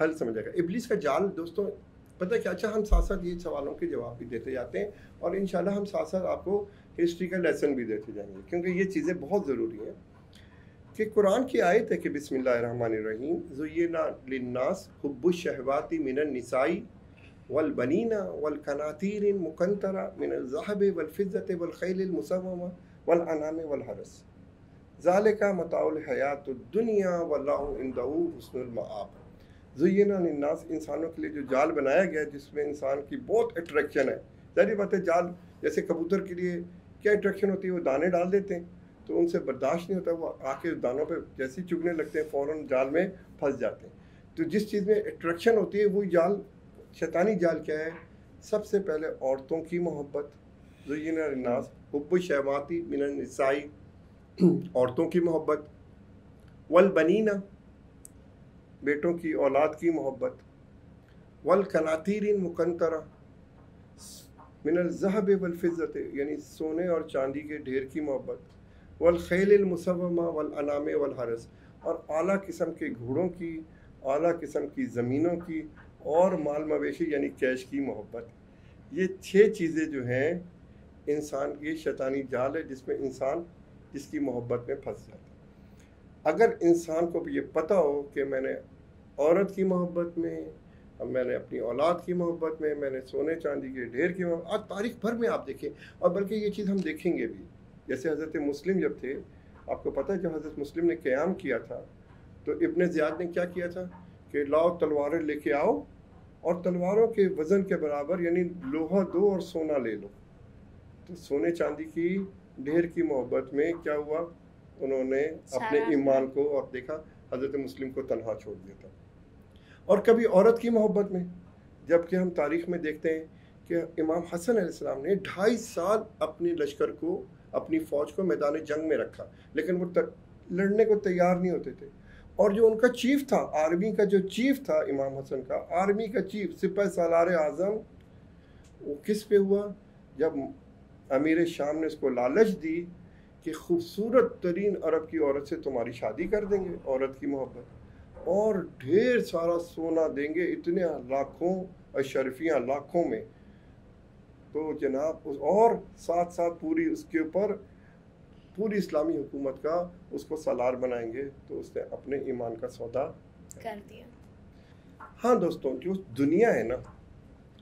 حل سمجھ آئے گا. ابلیس کا جال دوستوں پتہ ہے کیا؟ اچھا ہم ساتھ ساتھ یہ سوالوں کے جواب بھی دیتے جاتے ہیں، اور انشاءاللہ ہم ساتھ ساتھ آپ کو ہسٹری کا لیسن بھی دیتے جائیں گے، کیونکہ یہ چیزیں بہت ضروری ہیں. کہ قرآن کی آیت ہے کہ بسم اللہ الرحمن الرحیم، زُيِّنَ لِلنَّاسِ حُبُّ الشَّهَوَاتِ مِنَ النِّسَاءِ وَالْبَنِينَ وَالْقَنَاطِيرِ الْمُقَنطَرَةِ مِنَ الذَّهَبِ وَالْفِضَّةِ وَالْخَيْلِ الْمُسَوَّمَةِ وَالْأَنْعَامِ وَالْحَرْثِ ذَلِكَ مَتَاعُ الْحَيَاةِ الدُّنْيَا وَاللَّهُ عِندَهُ حُسْنُ الْمَآبِ. زُيِّنَ لِلنَّاسِ، انسانوں کے لیے جو جال بنایا گیا ہے جس میں انسان کی بہت اٹریکشن ہے. ظاہر بات ہے جال جیسے کبوتر کے لیے کیا اٹریکشن ہوتی ہے، وہ دانے ڈال دیتے ہیں تو ان سے برداشت نہیں ہوتا، وہ آ کے دانوں پہ جیسے چگنے لگتے ہیں فوراً جال میں پھنس جاتے ہیں. تو جس چیز میں اٹریکشن ہوتی ہے وہی جال، شیطانی جال کیا ہے؟ سب سے پہلے عورتوں کی محبت. زُيِّنَ لِلنَّاسِ حُبُّ الشَّهَوَاتِ مِنَ النِّسَاءِ، عورتوں کی محبت، والبنین، بیٹوں کی اولاد کی محبت، والقناطیر المقنطرہ من الذهب والفضة، یعنی سونے اور چاندی کے ڈھیر کی محبت، والخیل المسومہ والانعام والحرث، اور اعلیٰ قسم کے گھوڑوں کی، اعلیٰ قسم کی زمینوں کی، اور مال مویشی یعنی کیش کی محبت. یہ 6 چیزیں جو ہیں انسان کی شیطانی جال ہے جس میں انسان جس کی محبت میں پھنس جاتا ہے. اگر انسان کو بھی یہ پتہ ہو کہ میں نے عورت کی محبت میں، اب میں نے اپنی اولاد کی محبت میں، میں نے سونے چاندی کے ڈھیر کی محبت، آج تاریخ بھر میں آپ دیکھیں، اور بلکہ یہ چیز ہم دیکھیں گے بھی. جیسے حضرت مسلم جب تھے، آپ کو پتہ ہے جب حضرت مسلم نے قیام کیا تھا تو ابن زیاد نے کیا کیا تھا کہ لاؤ تلواریں لے کے آؤ اور تلواروں کے وزن کے برابر یعنی لوہا دو اور سونا لے لو. تو سونے چاندی کی ڈھیر کی محبت میں کیا ہوا، انہوں نے اپنے ایمان کو، اور دیکھا حضرت مسلم کو تنہا چھوڑ دیا تھا. اور کبھی عورت کی محبت میں، جب کہ ہم تاریخ میں دیکھتے ہیں کہ امام حسن علیہ السلام نے 2.5 سال اپنے لشکر کو، اپنی فوج کو میدان جنگ میں رکھا، لیکن وہ لڑنے کو تیار نہیں ہوتے تھے. اور جو ان کا چیف تھا، آرمی کا جو چیف تھا امام حسن کا، آرمی کا چیف سپہ سالار اعظم، وہ کس پہ ہوا؟ جب امیر شام نے اس کو لالچ دی کہ خوبصورت ترین عرب کی عورت سے تمہاری شادی کر دیں گے، عورت کی محبت، اور ڈھیر سارا سونا دیں گے، اتنے لاکھوں، اشرفیاں لاکھوں میں. تو جناب اور ساتھ ساتھ پوری اس کے اوپر پوری اسلامی حکومت کا اس کو سالار بنائیں گے. تو اس نے اپنے ایمان کا سودا کر دیا. ہاں دوستوں، جو دنیا ہے نا،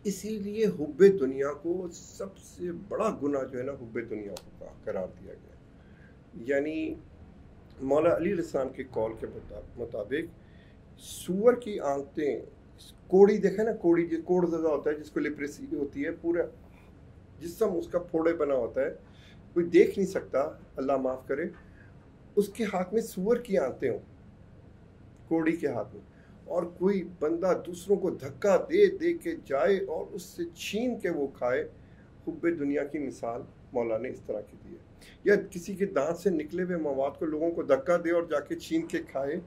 اسی لیے حب دنیا کو سب سے بڑا گناہ جو ہے نا حب دنیا کو قرار دیا گیا. یعنی مولا علی علیہ السلام کے قول کے مطابق سور کی آنکھیں، کوڑی دیکھیں نا، کوڑی جو کوڑ زدہ ہوتا ہے جس کو لیپریسی ہوتی ہے، پورا جسم اس کا پھوڑے بنا ہوتا ہے، کوئی دیکھ نہیں سکتا، اللہ معاف کرے، اس کے ہاتھ میں سور کی آنکھیں ہوں، کوڑی کے ہاتھ میں، اور کوئی بندہ دوسروں کو دھکا دے دے کے جائے اور اس سے چھین کے وہ کھائے. حب دنیا کی مثال مولا نے اس طرح کی دی ہے. یا کسی کے دانت سے نکلے ہوئے مواد کو لوگوں کو دھکا دے اور جا کے چھین کے کھائے.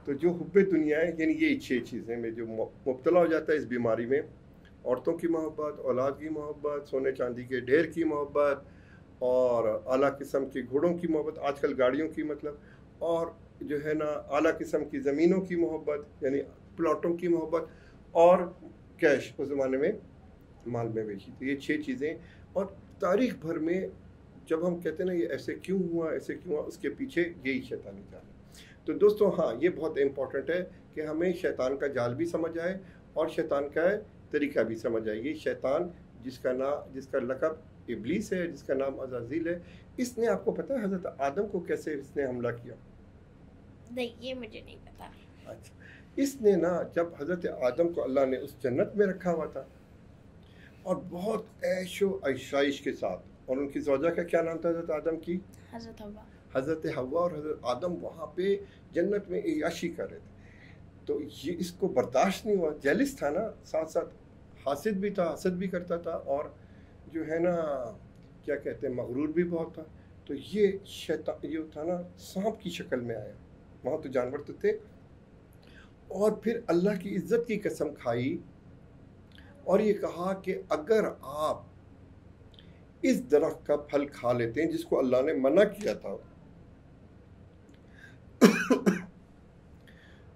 تو جو حب دنیا ہے، یعنی یہ 6 چیزیں میں جو مبتلا ہو جاتا ہے اس بیماری میں: عورتوں کی محبت، اولاد کی محبت، سونے چاندی کے ڈھیر کی محبت، اور اعلیٰ قسم کے گھوڑوں کی محبت، آج کل گاڑیوں کی مطلب، اور جو ہے نا اعلیٰ قسم کی زمینوں کی محبت یعنی پلاٹوں کی محبت، اور کیش، اس زمانے میں مال میں بیچی. تو یہ 6 چیزیں. اور تاریخ بھر میں جب ہم کہتے ہیں نا یہ ایسے کیوں ہوا، ایسے کیوں ہوا، اس کے پیچھے یہی شیطانی جال ہے. تو دوستوں ہاں، یہ بہت امپورٹنٹ ہے کہ ہمیں شیطان کا جال بھی سمجھ آئے اور شیطان کا طریقہ بھی سمجھ آئے. یہ شیطان جس کا لقب ابلیس ہے، جس کا نام عزازیل ہے، اس نے، آپ کو پتہ ہے حضرت آدم کو کیسے اس نے حملہ کیا؟ نہیں، یہ مجھے نہیں پتا. اچھا، اس نے نا جب حضرت آدم کو اللہ نے اس جنت میں رکھا ہوا تھا اور بہت عیش و عشائش کے ساتھ، اور ان کی زوجہ کا کیا نام تھا حضرت آدم کی؟ حضرت حوا. حضرت حوا اور حضرت آدم وہاں پہ جنت میں عیاشی کر رہے تھے. تو یہ اس کو برداشت نہیں ہوا، جیلس تھا نا، ساتھ ساتھ حاسد بھی تھا، حسد بھی کرتا تھا، اور جو ہے نا کیا کہتے ہیں مغرور بھی بہت تھا. تو یہ شیطان یہ تھا نا سانپ کی شکل میں آیا، وہاں تو جانور تو تھے، اور پھر اللہ کی عزت کی قسم کھائی اور یہ کہا کہ اگر آپ اس درخت کا پھل کھا لیتے ہیں جس کو اللہ نے منع کیا تھا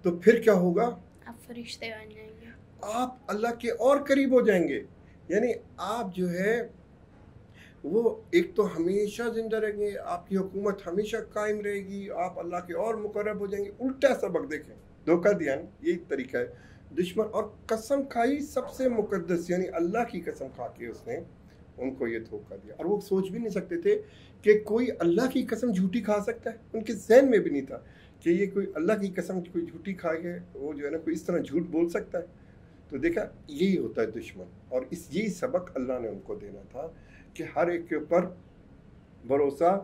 تو پھر کیا ہوگا؟ آپ فرشتے بن جائیں گے، آپ اللہ کے اور قریب ہو جائیں گے. یعنی آپ جو ہے وہ ایک تو ہمیشہ زندہ رہیں گے، آپ کی حکومت ہمیشہ قائم رہے گی، آپ اللہ کے اور مقرب ہو جائیں گے. الٹا سبق دیکھیں، دھوکہ دیا نا، یہی طریقہ ہے دشمن. اور قسم کھائی سب سے مقدس، یعنی اللہ کی قسم کھا کے اس نے ان کو یہ دھوکہ دیا. اور وہ سوچ بھی نہیں سکتے تھے کہ کوئی اللہ کی قسم جھوٹی کھا سکتا ہے، ان کے ذہن میں بھی نہیں تھا کہ یہ کوئی اللہ کی قسم کوئی جھوٹی کھائے گا، وہ جو ہے نا کوئی اس طرح جھوٹ بول سکتا ہے. تو دیکھا، یہی ہوتا ہے دشمن. اور یہی سبق اللہ نے ان کو دینا تھا کہ ہر ایک کے اوپر بھروسہ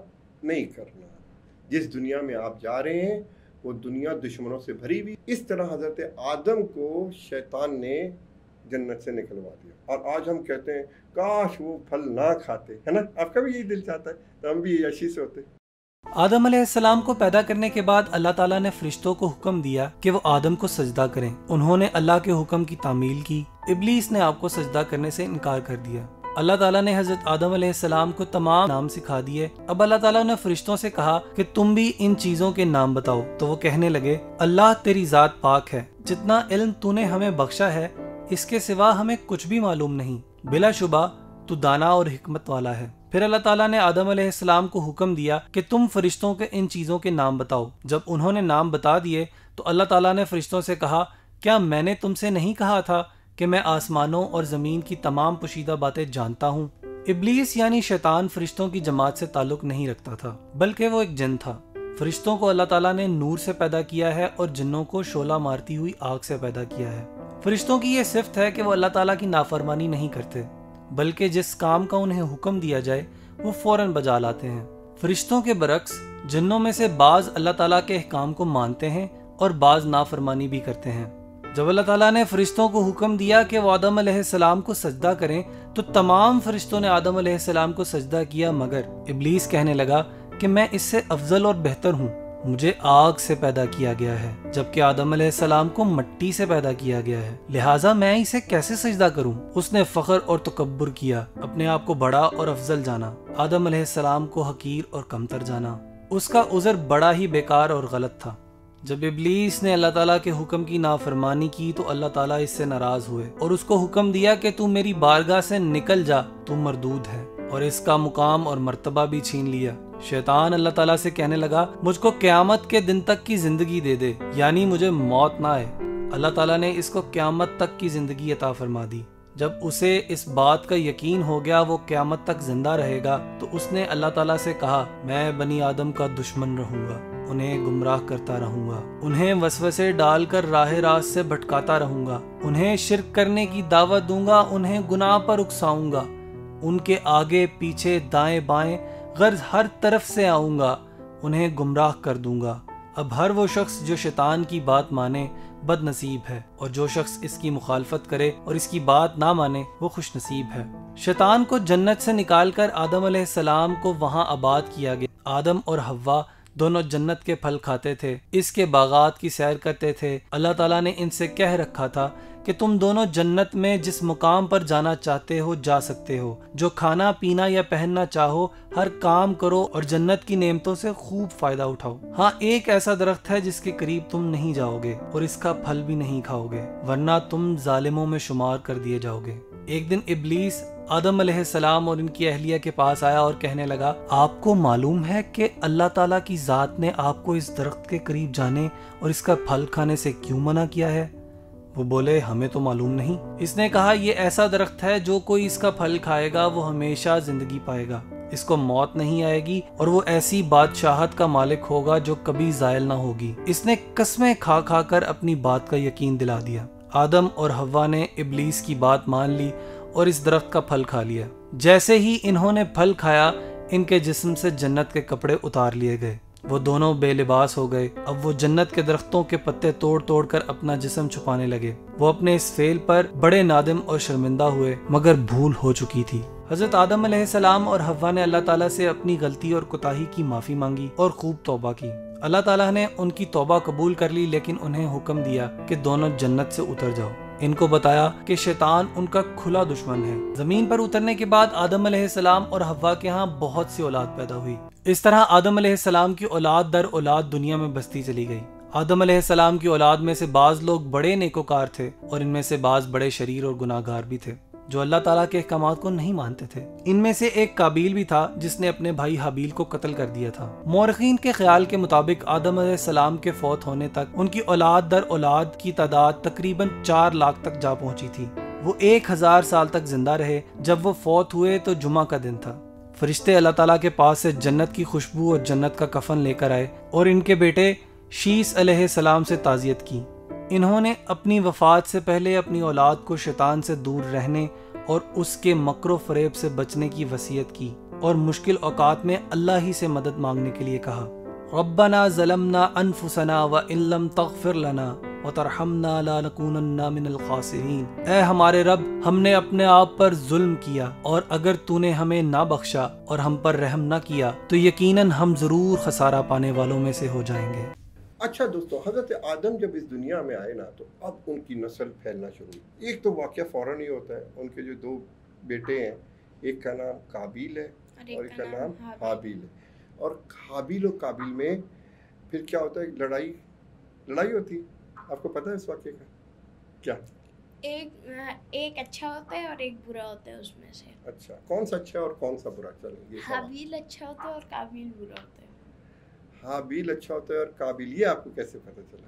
نہیں کرنا. جس دنیا میں آپ جا رہے ہیں وہ دنیا دشمنوں سے بھری ہوئی. اس طرح حضرت آدم کو شیطان نے جنت سے نکلوا دیا. اور آج ہم کہتے ہیں کاش وہ پھل نہ کھاتے، ہے نا؟ آپ کا بھی یہی دل چاہتا ہے تو ہم بھی عیاشی سے ہوتے. آدم علیہ السلام کو پیدا کرنے کے بعد اللہ تعالیٰ نے فرشتوں کو حکم دیا کہ وہ آدم کو سجدہ کریں. انہوں نے اللہ کے حکم کی تعمیل کی. ابلیس نے آپ کو سجدہ کرنے سے انکار کر دیا. اللہ تعالیٰ نے حضرت آدم علیہ السلام کو تمام نام سکھا دیے. اب اللہ تعالیٰ نے فرشتوں سے کہا کہ تم بھی ان چیزوں کے نام بتاؤ. تو وہ کہنے لگے، اللہ تیری ذات پاک ہے، جتنا علم تو نے ہمیں بخشا ہے اس کے سوا ہمیں کچھ بھی معلوم نہیں. بلا شبہ تو دانا اور حکمت والا ہے. پھر اللہ تعالیٰ نے آدم علیہ السلام کو حکم دیا کہ تم فرشتوں کے ان چیزوں کے نام بتاؤ. جب انہوں نے نام بتا دیے تو اللہ تعالیٰ نے فرشتوں سے کہا کیا میں نے تم سے نہیں کہا تھا کہ میں آسمانوں اور زمین کی تمام پوشیدہ باتیں جانتا ہوں؟ ابلیس یعنی شیطان فرشتوں کی جماعت سے تعلق نہیں رکھتا تھا، بلکہ وہ ایک جن تھا۔ فرشتوں کو اللہ تعالیٰ نے نور سے پیدا کیا ہے اور جنوں کو شعلہ مارتی ہوئی آگ سے پیدا کیا ہے۔ فرشتوں کی یہ صفت ہے کہ وہ اللہ تعالیٰ کی نافرمانی نہیں کرتے، بلکہ جس کام کا انہیں حکم دیا جائے وہ فوراً بجا لاتے ہیں۔ فرشتوں کے برعکس جنوں میں سے بعض اللہ تعالیٰ کے احکام کو مانتے ہیں اور بعض نافرمانی بھی کرتے ہیں۔ جب اللہ تعالیٰ نے فرشتوں کو حکم دیا کہ وہ آدم علیہ السلام کو سجدہ کریں تو تمام فرشتوں نے آدم علیہ السلام کو سجدہ کیا، مگر ابلیس کہنے لگا کہ میں اس سے افضل اور بہتر ہوں، مجھے آگ سے پیدا کیا گیا ہے جبکہ آدم علیہ السلام کو مٹی سے پیدا کیا گیا ہے، لہٰذا میں اسے کیسے سجدہ کروں؟ اس نے فخر اور تکبر کیا، اپنے آپ کو بڑا اور افضل جانا، آدم علیہ السلام کو حقیر اور کمتر جانا۔ اس کا عذر بڑا ہی بیکار اور غلط تھا۔ جب ابلیس نے اللہ تعالیٰ کے حکم کی نافرمانی کی تو اللہ تعالیٰ اس سے ناراض ہوئے اور اس کو حکم دیا کہ تو میری بارگاہ سے نکل جا، تو مردود ہے، اور اس کا مقام اور مرتبہ بھی چھین لیا۔ شیطان اللہ تعالیٰ سے کہنے لگا مجھ کو قیامت کے دن تک کی زندگی دے دے، یعنی مجھے موت نہ آئے۔ اللہ تعالیٰ نے اس کو قیامت تک کی زندگی عطا فرما دی۔ جب اسے اس بات کا یقین ہو گیا وہ قیامت تک زندہ رہے گا تو اس نے اللہ تعالیٰ سے کہا میں بنی آدم کا دشمن رہوں گا، انہیں گمراہ کرتا رہوں گا، انہیں وسوسے ڈال کر راہ راست سے بھٹکاتا رہوں گا، انہیں شرک کرنے کی دعوت دوں گا، انہیں گناہ پر اکساؤں گا، ان کے آگے پیچھے دائیں بائیں غرض ہر طرف سے آؤں گا، انہیں گمراہ کر دوں گا۔ اب ہر وہ شخص جو شیطان کی بات مانے بد نصیب ہے، اور جو شخص اس کی مخالفت کرے اور اس کی بات نہ مانے وہ خوش نصیب ہے۔ شیطان کو جنت سے نکال کر آدم علیہ السلام کو وہاں آباد کیا گیا۔ آدم اور حوا دونوں جنت کے پھل کھاتے تھے، اس کے باغات کی سیر کرتے تھے۔ اللہ تعالیٰ نے ان سے کہہ رکھا تھا کہ تم دونوں جنت میں جس مقام پر جانا چاہتے ہو جا سکتے ہو، جو کھانا پینا یا پہننا چاہو ہر کام کرو اور جنت کی نعمتوں سے خوب فائدہ اٹھاؤ۔ ہاں ایک ایسا درخت ہے جس کے قریب تم نہیں جاؤ گے اور اس کا پھل بھی نہیں کھاؤ گے، ورنہ تم ظالموں میں شمار کر دیے جاؤ گے۔ ایک دن ابلیس آدم علیہ السلام اور ان کی اہلیہ کے پاس آیا اور کہنے لگا آپ کو معلوم ہے کہ اللہ تعالیٰ کی ذات نے آپ کو اس درخت کے قریب جانے اور اس کا پھل کھانے سے کیوں منع کیا ہے؟ وہ بولے ہمیں تو معلوم نہیں۔ اس نے کہا یہ ایسا درخت ہے جو کوئی اس کا پھل کھائے گا وہ ہمیشہ زندگی پائے گا، اس کو موت نہیں آئے گی اور وہ ایسی بادشاہت کا مالک ہوگا جو کبھی زائل نہ ہوگی۔ اس نے قسمیں کھا کھا کر اپنی بات کا یقین دلا دیا۔ آدم اور حوا نے ابلیس کی بات مان لی اور اس درخت کا پھل کھا لیا۔ جیسے ہی انہوں نے پھل کھایا ان کے جسم سے جنت کے کپڑے اتار لیے گئے، وہ دونوں بے لباس ہو گئے۔ اب وہ جنت کے درختوں کے پتے توڑ توڑ کر اپنا جسم چھپانے لگے۔ وہ اپنے اس فعل پر بڑے نادم اور شرمندہ ہوئے، مگر بھول ہو چکی تھی۔ حضرت آدم علیہ السلام اور حوا نے اللہ تعالیٰ سے اپنی غلطی اور کوتاہی کی معافی مانگی اور خوب توبہ کی۔ اللہ تعالیٰ نے ان کی توبہ قبول کر لی، لیکن انہیں حکم دیا کہ دونوں جنت سے اتر جاؤ۔ ان کو بتایا کہ شیطان ان کا کھلا دشمن ہے۔ زمین پر اترنے کے بعد آدم علیہ السلام اور حوا کے ہاں بہت سی اولاد پیدا ہوئی۔ اس طرح آدم علیہ السلام کی اولاد در اولاد دنیا میں بستی چلی گئی۔ آدم علیہ السلام کی اولاد میں سے بعض لوگ بڑے نیکوکار تھے اور ان میں سے بعض بڑے شریر اور گناہ گار بھی تھے جو اللہ تعالیٰ کے احکامات کو نہیں مانتے تھے۔ ان میں سے ایک قابیل بھی تھا جس نے اپنے بھائی حابیل کو قتل کر دیا تھا۔ مورخین کے خیال کے مطابق آدم علیہ السلام کے فوت ہونے تک ان کی اولاد در اولاد کی تعداد تقریباً 4 لاکھ تک جا پہنچی تھی۔ وہ 1000 سال تک زندہ رہے۔ جب وہ فوت ہوئے تو جمعہ کا دن تھا۔ فرشتے اللہ تعالیٰ کے پاس سے جنت کی خوشبو اور جنت کا کفن لے کر آئے اور ان کے بیٹے شیس علیہ السلام سے تعزیت کی۔ انہوں نے اپنی وفات سے پہلے اپنی اولاد کو شیطان سے دور رہنے اور اس کے مکر و فریب سے بچنے کی وصیت کی اور مشکل اوقات میں اللہ ہی سے مدد مانگنے کے لیے کہا ربنا ظلمنا انفسنا وان لم تغفر لنا وترحمنا لنکونن من الخاسرین۔ اے ہمارے رب، ہم نے اپنے آپ پر ظلم کیا اور اگر تو نے ہمیں نہ بخشا اور ہم پر رحم نہ کیا تو یقیناً ہم ضرور خسارہ پانے والوں میں سے ہو جائیں گے۔ اچھا دوستو، حضرت آدم جب اس دنیا میں آئے نا تو اب ان کی نسل پھیلنا شروع ہوئی۔ ایک تو واقعہ فوراً ہی ہوتا ہے، ان کے جو 2 بیٹے ہیں، ایک کا نام قابیل ہے اور ایک کا نام حابیل ہے۔ اور حابیل و قابیل میں پھر کیا ہوتا ہے؟ لڑائی ہوتی ہے۔ آپ کو پتہ ہے اس واقعے کا کیا؟ ایک اچھا ہوتا ہے اور ایک برا ہوتا ہے اس میں سے۔ اچھا، کون سا اچھا اور کون سا برا؟ چلیں، حابیل اچھا ہوتا ہے اور قابیل برا ہوتا ہے۔ حابیل اچھا ہوتا ہے اور قابیل، یہ آپ کو کیسے پتہ چلا؟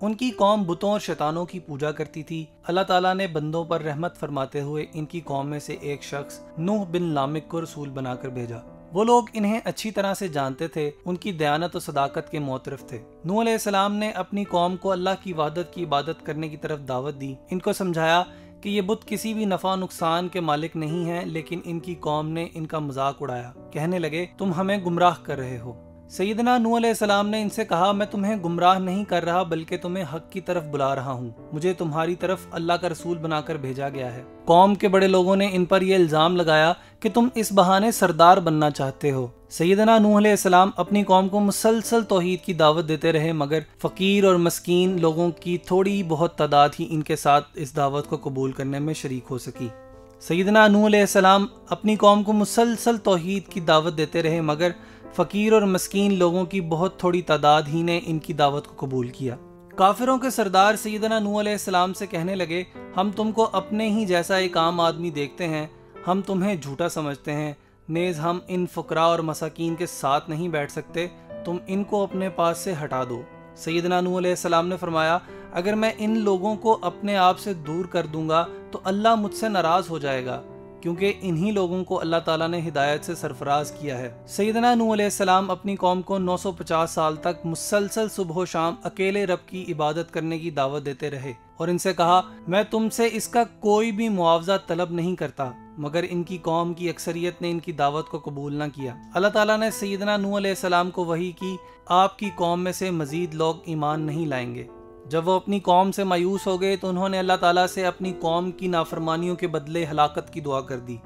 ان کی قوم بتوں اور شیطانوں کی پوجا کرتی تھی۔ اللہ تعالیٰ نے بندوں پر رحمت فرماتے ہوئے ان کی قوم میں سے ایک شخص نوح بن لامک کو رسول بنا کر بھیجا۔ وہ لوگ انہیں اچھی طرح سے جانتے تھے، ان کی دیانت و صداقت کے معترف تھے۔ نوح علیہ السلام نے اپنی قوم کو اللہ کی وحدت کی عبادت کرنے کی طرف دعوت دی۔ ان کو سمجھایا کہ یہ بت کسی بھی نفع نقصان کے مالک نہیں ہیں، لیکن ان کی قوم نے ان کا مذاق اڑایا۔ کہنے لگے تم ہمیں گمراہ کر رہے ہو۔ سیدنا نوح علیہ السلام نے ان سے کہا میں تمہیں گمراہ نہیں کر رہا بلکہ تمہیں حق کی طرف بلا رہا ہوں، مجھے تمہاری طرف اللہ کا رسول بنا کر بھیجا گیا ہے۔ قوم کے بڑے لوگوں نے ان پر یہ الزام لگایا کہ تم اس بہانے سردار بننا چاہتے ہو۔ سیدنا نوح علیہ السلام اپنی قوم کو مسلسل توحید کی دعوت دیتے رہے، مگر فقیر اور مسکین لوگوں کی تھوڑی بہت تعداد ہی ان کے ساتھ اس دعوت کو قبول کرنے میں شریک ہو سکی۔ سیدنا نوح علیہ السلام اپنی قوم کو مسلسل توحید کی دعوت دیتے رہے، مگر فقیر اور مسکین لوگوں کی بہت تھوڑی تعداد ہی نے ان کی دعوت کو قبول کیا۔ کافروں کے سردار سیدنا نوح علیہ السلام سے کہنے لگے ہم تم کو اپنے ہی جیسا ایک عام آدمی دیکھتے ہیں، ہم تمہیں جھوٹا سمجھتے ہیں، نیز ہم ان فقراء اور مساکین کے ساتھ نہیں بیٹھ سکتے، تم ان کو اپنے پاس سے ہٹا دو۔ سیدنا نوح علیہ السلام نے فرمایا اگر میں ان لوگوں کو اپنے آپ سے دور کر دوں گا تو اللہ مجھ سے ناراض ہو جائے گا، کیونکہ انہی لوگوں کو اللہ تعالیٰ نے ہدایت سے سرفراز کیا ہے۔ سیدنا نوح علیہ السلام اپنی قوم کو 950 سال تک مسلسل صبح و شام اکیلے رب کی عبادت کرنے کی دعوت دیتے رہے اور ان سے کہا میں تم سے اس کا کوئی بھی معاوضہ طلب نہیں کرتا، مگر ان کی قوم کی اکثریت نے ان کی دعوت کو قبول نہ کیا۔ اللہ تعالیٰ نے سیدنا نوح علیہ السلام کو وحی کی آپ کی قوم میں سے مزید لوگ ایمان نہیں لائیں گے۔ جب وہ اپنی قوم سے مایوس ہو گئے تو انہوں نے اللہ تعالیٰ سے اپنی قوم کی نافرمانیوں کے بدلے ہلاکت کی دعا کر دی۔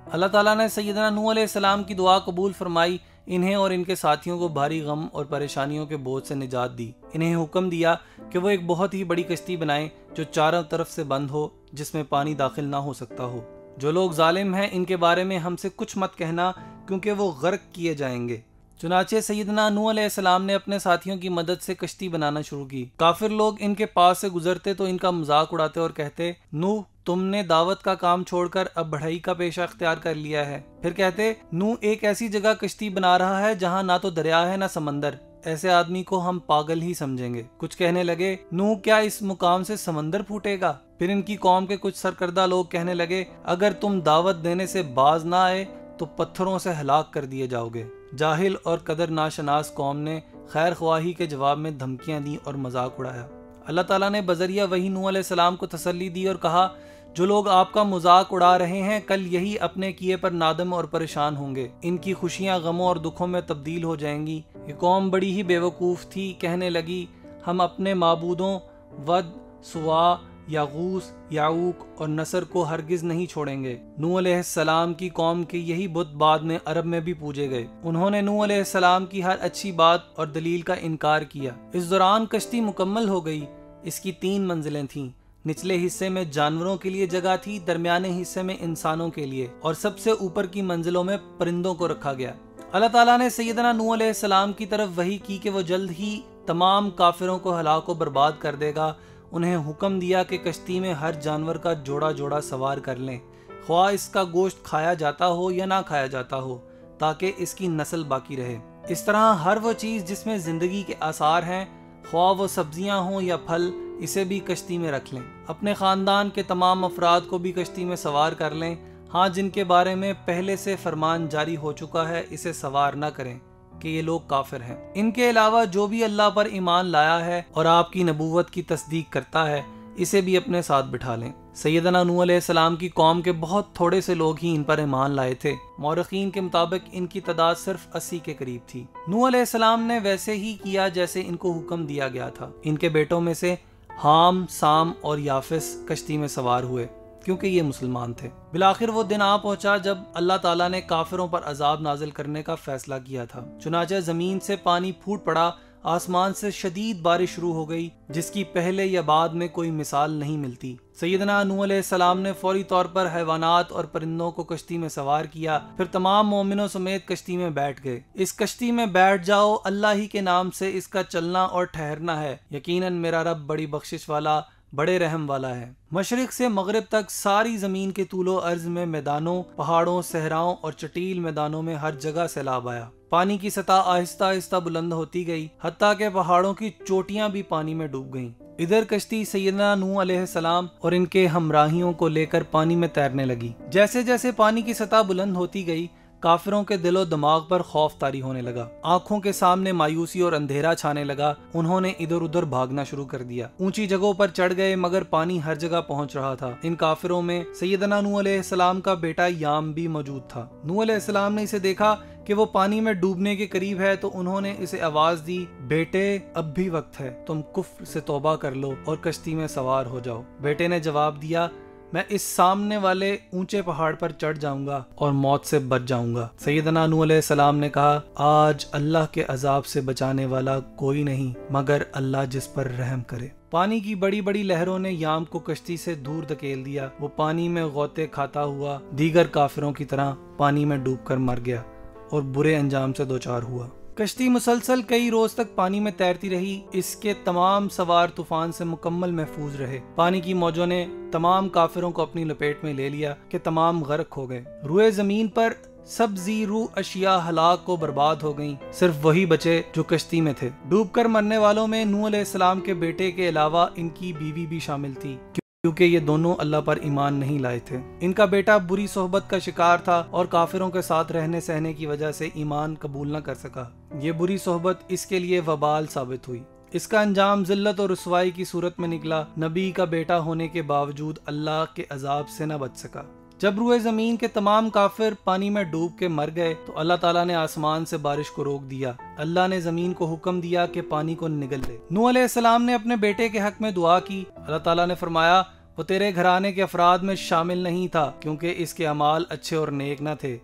اللہ تعالیٰ نے سیدنا نوح علیہ السلام کی دعا قبول فرمائی، انہیں اور ان کے ساتھیوں کو بھاری غم اور پریشانیوں کے بوجھ سے نجات دی۔ انہیں حکم دیا کہ وہ ایک بہت ہی بڑی کشتی بنائیں جو چاروں طرف سے بند ہو، جس میں پانی داخل نہ ہو سکتا ہو۔ جو لوگ ظالم ہیں ان کے بارے میں ہم سے کچھ مت کہنا، کیونکہ وہ غرق کیے جائیں گے۔ چنانچہ سیدنا نوح علیہ السلام نے اپنے ساتھیوں کی مدد سے کشتی بنانا شروع کی۔ کافر لوگ ان کے پاس سے گزرتے تو ان کا مذاق اڑاتے اور کہتے نوح تم نے دعوت کا کام چھوڑ کر اب بڑھائی کا پیشہ اختیار کر لیا ہے۔ پھر کہتے نوح ایک ایسی جگہ کشتی بنا رہا ہے جہاں نہ تو دریا ہے نہ سمندر، ایسے آدمی کو ہم پاگل ہی سمجھیں گے۔ کچھ کہنے لگے نوح کیا اس مقام سے سمندر پھوٹے گا؟ پھر ان کی قوم کے کچھ سرکردہ لوگ کہنے لگے اگر تم دعوت دینے سے باز نہ آئے تو پتھروں سے ہلاک کر دیے جاؤ گے۔ جاہل اور قدر ناشناس قوم نے خیر خواہی کے جواب میں دھمکیاں دیں اور مذاق اڑایا۔ اللہ تعالیٰ نے بذریعہ وحی نوح علیہ السلام کو تسلی دی اور کہا جو لوگ آپ کا مذاق اڑا رہے ہیں کل یہی اپنے کیے پر نادم اور پریشان ہوں گے، ان کی خوشیاں غموں اور دکھوں میں تبدیل ہو جائیں گی۔ یہ قوم بڑی ہی بیوقوف تھی، کہنے لگی ہم اپنے معبودوں ود، سوا، یاغوث، یعوق اور نصر کو ہرگز نہیں چھوڑیں گے۔ نوح علیہ السلام کی قوم کے یہی بت بعد میں عرب میں بھی پوجے گئے۔ انہوں نے نوح علیہ السلام کی ہر اچھی بات اور دلیل کا انکار کیا۔ اس دوران کشتی مکمل ہو گئی۔ اس کی 3 منزلیں تھیں، نچلے حصے میں جانوروں کے لیے جگہ تھی، درمیانے حصے میں انسانوں کے لیے، اور سب سے اوپر کی منزلوں میں پرندوں کو رکھا گیا۔ اللہ تعالیٰ نے سیدنا نوح علیہ السلام کی طرف وحی کی کہ وہ جلد ہی تمام کافروں کو ہلاک و برباد کر دے گا۔ انہیں حکم دیا کہ کشتی میں ہر جانور کا جوڑا جوڑا سوار کر لیں، خواہ اس کا گوشت کھایا جاتا ہو یا نہ کھایا جاتا ہو، تاکہ اس کی نسل باقی رہے۔ اس طرح ہر وہ چیز جس میں زندگی کے آثار ہیں، خواہ وہ سبزیاں ہوں یا پھل، اسے بھی کشتی میں رکھ لیں۔ اپنے خاندان کے تمام افراد کو بھی کشتی میں سوار کر لیں، ہاں جن کے بارے میں پہلے سے فرمان جاری ہو چکا ہے اسے سوار نہ کریں کہ یہ لوگ کافر ہیں۔ ان کے علاوہ جو بھی اللہ پر ایمان لایا ہے اور آپ کی نبوت کی تصدیق کرتا ہے اسے بھی اپنے ساتھ بٹھا لیں۔ سیدنا نوح علیہ السلام کی قوم کے بہت تھوڑے سے لوگ ہی ان پر ایمان لائے تھے۔ مورخین کے مطابق ان کی تعداد صرف 80 کے قریب تھی۔ نوح علیہ السلام نے ویسے ہی کیا جیسے ان کو حکم دیا گیا تھا۔ ان کے بیٹوں میں سے حام، سام اور یافس کشتی میں سوار ہوئے کیونکہ یہ مسلمان تھے۔ بالآخر وہ دن آ پہنچا جب اللہ تعالیٰ نے کافروں پر عذاب نازل کرنے کا فیصلہ کیا تھا۔ چنانچہ زمین سے پانی پھوٹ پڑا، آسمان سے شدید بارش شروع ہو گئی جس کی پہلے یا بعد میں کوئی مثال نہیں ملتی۔ سیدنا نوح علیہ السلام نے فوری طور پر حیوانات اور پرندوں کو کشتی میں سوار کیا، پھر تمام مومنوں سمیت کشتی میں بیٹھ گئے۔ اس کشتی میں بیٹھ جاؤ، اللہ ہی کے نام سے اس کا چلنا اور ٹھہرنا ہے، یقیناً میرا رب بڑی بخشش والا بڑے رحم والا ہے۔ مشرق سے مغرب تک ساری زمین کے طول و عرض میں میدانوں، پہاڑوں، صحراؤں اور چٹیل میدانوں میں ہر جگہ سیلاب آیا۔ پانی کی سطح آہستہ آہستہ بلند ہوتی گئی، حتیٰ کہ پہاڑوں کی چوٹیاں بھی پانی میں ڈوب گئیں۔ ادھر کشتی سیدنا نوح علیہ السلام اور ان کے ہمراہیوں کو لے کر پانی میں تیرنے لگی۔ جیسے جیسے پانی کی سطح بلند ہوتی گئی، کافروں کے دل و دماغ پر خوف طاری ہونے لگا، آنکھوں کے سامنے مایوسی اور اندھیرا چھانے لگا۔ انہوں نے ادھر ادھر بھاگنا شروع کر دیا، اونچی جگہوں پر چڑھ گئے، مگر پانی ہر جگہ پہنچ رہا تھا۔ ان کافروں میں سیدنا نوح علیہ السلام کا بیٹا یام بھی موجود تھا۔ نوح علیہ السلام نے اسے دیکھا کہ وہ پانی میں ڈوبنے کے قریب ہے تو انہوں نے اسے آواز دی، بیٹے اب بھی وقت ہے، تم کفر سے توبہ کر لو اور کشتی میں سوار ہو جاؤ۔ بیٹے نے جواب دیا، میں اس سامنے والے اونچے پہاڑ پر چڑھ جاؤں گا اور موت سے بچ جاؤں گا۔ سیدنا نوح علیہ السلام نے کہا، آج اللہ کے عذاب سے بچانے والا کوئی نہیں مگر اللہ جس پر رحم کرے۔ پانی کی بڑی بڑی لہروں نے یام کو کشتی سے دور دھکیل دیا۔ وہ پانی میں غوطے کھاتا ہوا دیگر کافروں کی طرح پانی میں ڈوب کر مر گیا اور برے انجام سے دوچار ہوا۔ کشتی مسلسل کئی روز تک پانی میں تیرتی رہی، اس کے تمام سوار طوفان سے مکمل محفوظ رہے۔ پانی کی موجوں نے تمام کافروں کو اپنی لپیٹ میں لے لیا کہ تمام غرق ہو گئے۔ روئے زمین پر سب زی روح اشیاء ہلاک کو برباد ہو گئیں، صرف وہی بچے جو کشتی میں تھے۔ ڈوب کر مرنے والوں میں نوح علیہ السلام کے بیٹے کے علاوہ ان کی بیوی بھی شامل تھی، کیونکہ یہ دونوں اللہ پر ایمان نہیں لائے تھے۔ ان کا بیٹا بری صحبت کا شکار تھا اور کافروں کے ساتھ رہنے سہنے کی وجہ سے ایمان قبول نہ کر سکا۔ یہ بری صحبت اس کے لیے وبال ثابت ہوئی۔ اس کا انجام ذلت اور رسوائی کی صورت میں نکلا۔ نبی کا بیٹا ہونے کے باوجود اللہ کے عذاب سے نہ بچ سکا۔ جب روئے زمین کے تمام کافر پانی میں ڈوب کے مر گئے تو اللہ تعالیٰ نے آسمان سے بارش کو روک دیا۔ اللہ نے زمین کو حکم دیا کہ پانی کو نگل لے۔ نوح علیہ السلام نے اپنے بیٹے کے حق میں دعا کی۔ اللہ تعالیٰ نے فرمایا، وہ تیرے گھرانے کے افراد میں شامل نہیں تھا کیونکہ اس کے اعمال اچھے اور نیک نہ تھے۔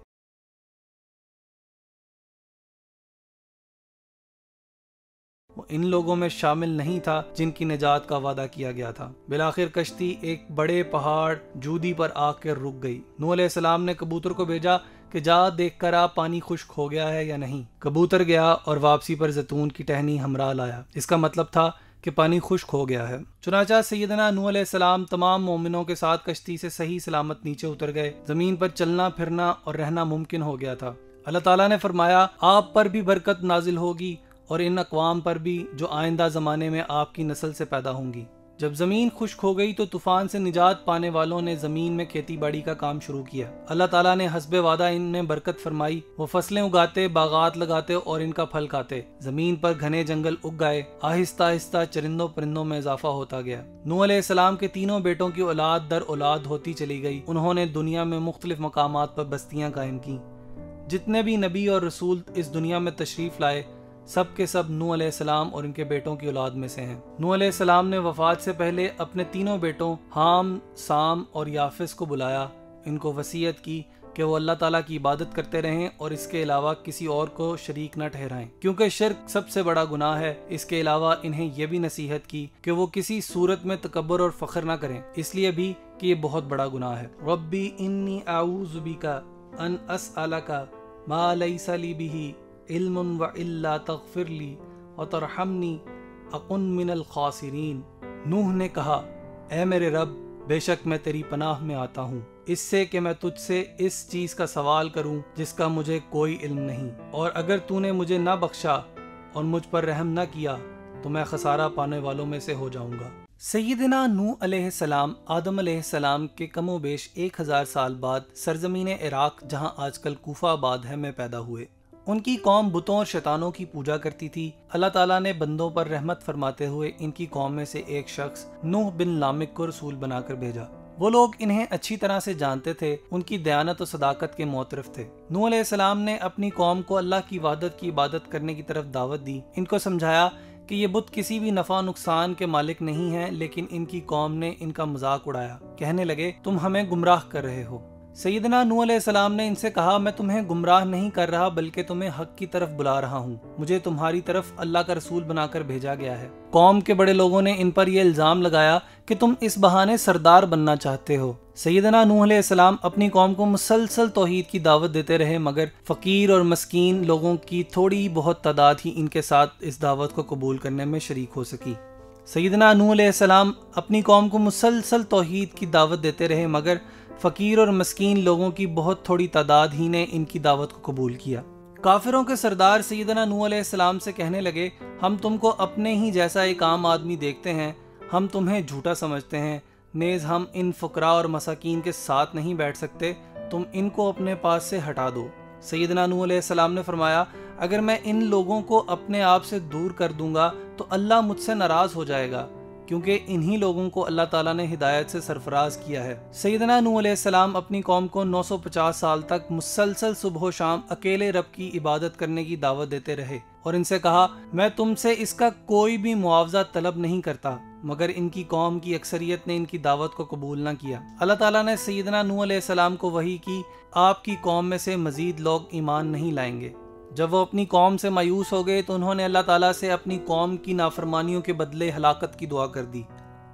وہ ان لوگوں میں شامل نہیں تھا جن کی نجات کا وعدہ کیا گیا تھا۔ بالآخر کشتی ایک بڑے پہاڑ جودی پر آ کر رک گئی۔ نوح علیہ السلام نے کبوتر کو بھیجا کہ جا دیکھ کر آ پانی خشک ہو گیا ہے یا نہیں۔ کبوتر گیا اور واپسی پر زیتون کی ٹہنی ہمراہ لایا۔ اس کا مطلب تھا کہ پانی خشک ہو گیا ہے۔ چنانچہ سیدنا نوح علیہ السلام تمام مومنوں کے ساتھ کشتی سے صحیح سلامت نیچے اتر گئے۔ زمین پر چلنا پھرنا اور رہنا ممکن ہو گیا تھا۔ اللہ تعالیٰ نے فرمایا، آپ پر بھی برکت نازل ہوگی اور ان اقوام پر بھی جو آئندہ زمانے میں آپ کی نسل سے پیدا ہوں گی۔ جب زمین خشک ہو گئی تو طوفان سے نجات پانے والوں نے زمین میں کھیتی باڑی کا کام شروع کیا۔ اللہ تعالیٰ نے حسب وعدہ ان میں برکت فرمائی۔ وہ فصلیں اگاتے، باغات لگاتے اور ان کا پھل کھاتے۔ زمین پر گھنے جنگل اگ گئے۔ آہستہ آہستہ چرندوں پرندوں میں اضافہ ہوتا گیا۔ نوح علیہ السلام کے تینوں بیٹوں کی اولاد در اولاد ہوتی چلی گئی۔ انہوں نے دنیا میں مختلف مقامات پر بستیاں قائم کی۔ جتنے بھی نبی اور رسول اس دنیا میں تشریف لائے سب کے سب نوح علیہ السلام اور ان کے بیٹوں کی اولاد میں سے ہیں۔ نوح علیہ السلام نے وفات سے پہلے اپنے تینوں بیٹوں حام، سام اور یافس کو بلایا۔ ان کو وصیت کی کہ وہ اللہ تعالیٰ کی عبادت کرتے رہیں اور اس کے علاوہ کسی اور کو شریک نہ ٹھہرائیں، کیونکہ شرک سب سے بڑا گناہ ہے۔ اس کے علاوہ انہیں یہ بھی نصیحت کی کہ وہ کسی صورت میں تکبر اور فخر نہ کریں، اس لیے بھی کہ یہ بہت بڑا گناہ ہے۔ ربی انی اعوذ بک ان اسألک ما لیس لی بہ علم وَإِلَّا تَغْفِرْ لِي وَتَرْحَمْنِي أَكُنْ مِنَ الْخَاسِرِينَ۔ نوح نے کہا، اے میرے رب، بے شک میں تیری پناہ میں آتا ہوں اس سے کہ میں تجھ سے اس چیز کا سوال کروں جس کا مجھے کوئی علم نہیں، اور اگر تو نے مجھے نہ بخشا اور مجھ پر رحم نہ کیا تو میں خسارہ پانے والوں میں سے ہو جاؤں گا۔ سیدنا نوح علیہ السلام آدم علیہ السلام کے کم و بیش 1000 سال بعد سرزمین عراق، جہاں آج کل کوفہ آباد ہے، میں پیدا ہوئے۔ ان کی قوم بتوں اور شیطانوں کی پوجا کرتی تھی۔ اللہ تعالیٰ نے بندوں پر رحمت فرماتے ہوئے ان کی قوم میں سے ایک شخص نوح بن لامک کو رسول بنا کر بھیجا۔ وہ لوگ انہیں اچھی طرح سے جانتے تھے، ان کی دیانت و صداقت کے معترف تھے۔ نوح علیہ السلام نے اپنی قوم کو اللہ کی وحدت کی عبادت کرنے کی طرف دعوت دی۔ ان کو سمجھایا کہ یہ بت کسی بھی نفع نقصان کے مالک نہیں ہیں، لیکن ان کی قوم نے ان کا مذاق اڑایا۔ کہنے لگے، تم ہمیں گمراہ کر رہے ہو۔ سیدنا نوح علیہ السلام نے ان سے کہا، میں تمہیں گمراہ نہیں کر رہا بلکہ تمہیں حق کی طرف بلا رہا ہوں۔ مجھے تمہاری طرف اللہ کا رسول بنا کر بھیجا گیا ہے۔ قوم کے بڑے لوگوں نے ان پر یہ الزام لگایا کہ تم اس بہانے سردار بننا چاہتے ہو۔ سیدنا نوح علیہ السلام اپنی قوم کو مسلسل توحید کی دعوت دیتے رہے، مگر فقیر اور مسکین لوگوں کی تھوڑی بہت تعداد ہی ان کے ساتھ اس دعوت کو قبول کرنے میں شریک ہو سکی۔ سیدنا نوح علیہ السلام اپنی قوم کو مسلسل توحید کی دعوت دیتے رہے، مگر فقیر اور مسکین لوگوں کی بہت تھوڑی تعداد ہی نے ان کی دعوت کو قبول کیا۔ کافروں کے سردار سیدنا نوح علیہ السلام سے کہنے لگے، ہم تم کو اپنے ہی جیسا ایک عام آدمی دیکھتے ہیں، ہم تمہیں جھوٹا سمجھتے ہیں، نیز ہم ان فقراء اور مساکین کے ساتھ نہیں بیٹھ سکتے، تم ان کو اپنے پاس سے ہٹا دو۔ سیدنا نوح علیہ السلام نے فرمایا، اگر میں ان لوگوں کو اپنے آپ سے دور کر دوں گا تو اللہ مجھ سے ناراض ہو جائے گا، کیونکہ انہی لوگوں کو اللہ تعالیٰ نے ہدایت سے سرفراز کیا ہے۔ سیدنا نوح علیہ السلام اپنی قوم کو 950 سال تک مسلسل صبح و شام اکیلے رب کی عبادت کرنے کی دعوت دیتے رہے اور ان سے کہا، میں تم سے اس کا کوئی بھی معاوضہ طلب نہیں کرتا، مگر ان کی قوم کی اکثریت نے ان کی دعوت کو قبول نہ کیا۔ اللہ تعالیٰ نے سیدنا نوح علیہ السلام کو وحی کی، آپ کی قوم میں سے مزید لوگ ایمان نہیں لائیں گے۔ جب وہ اپنی قوم سے مایوس ہو گئے تو انہوں نے اللہ تعالیٰ سے اپنی قوم کی نافرمانیوں کے بدلے ہلاکت کی دعا کر دی۔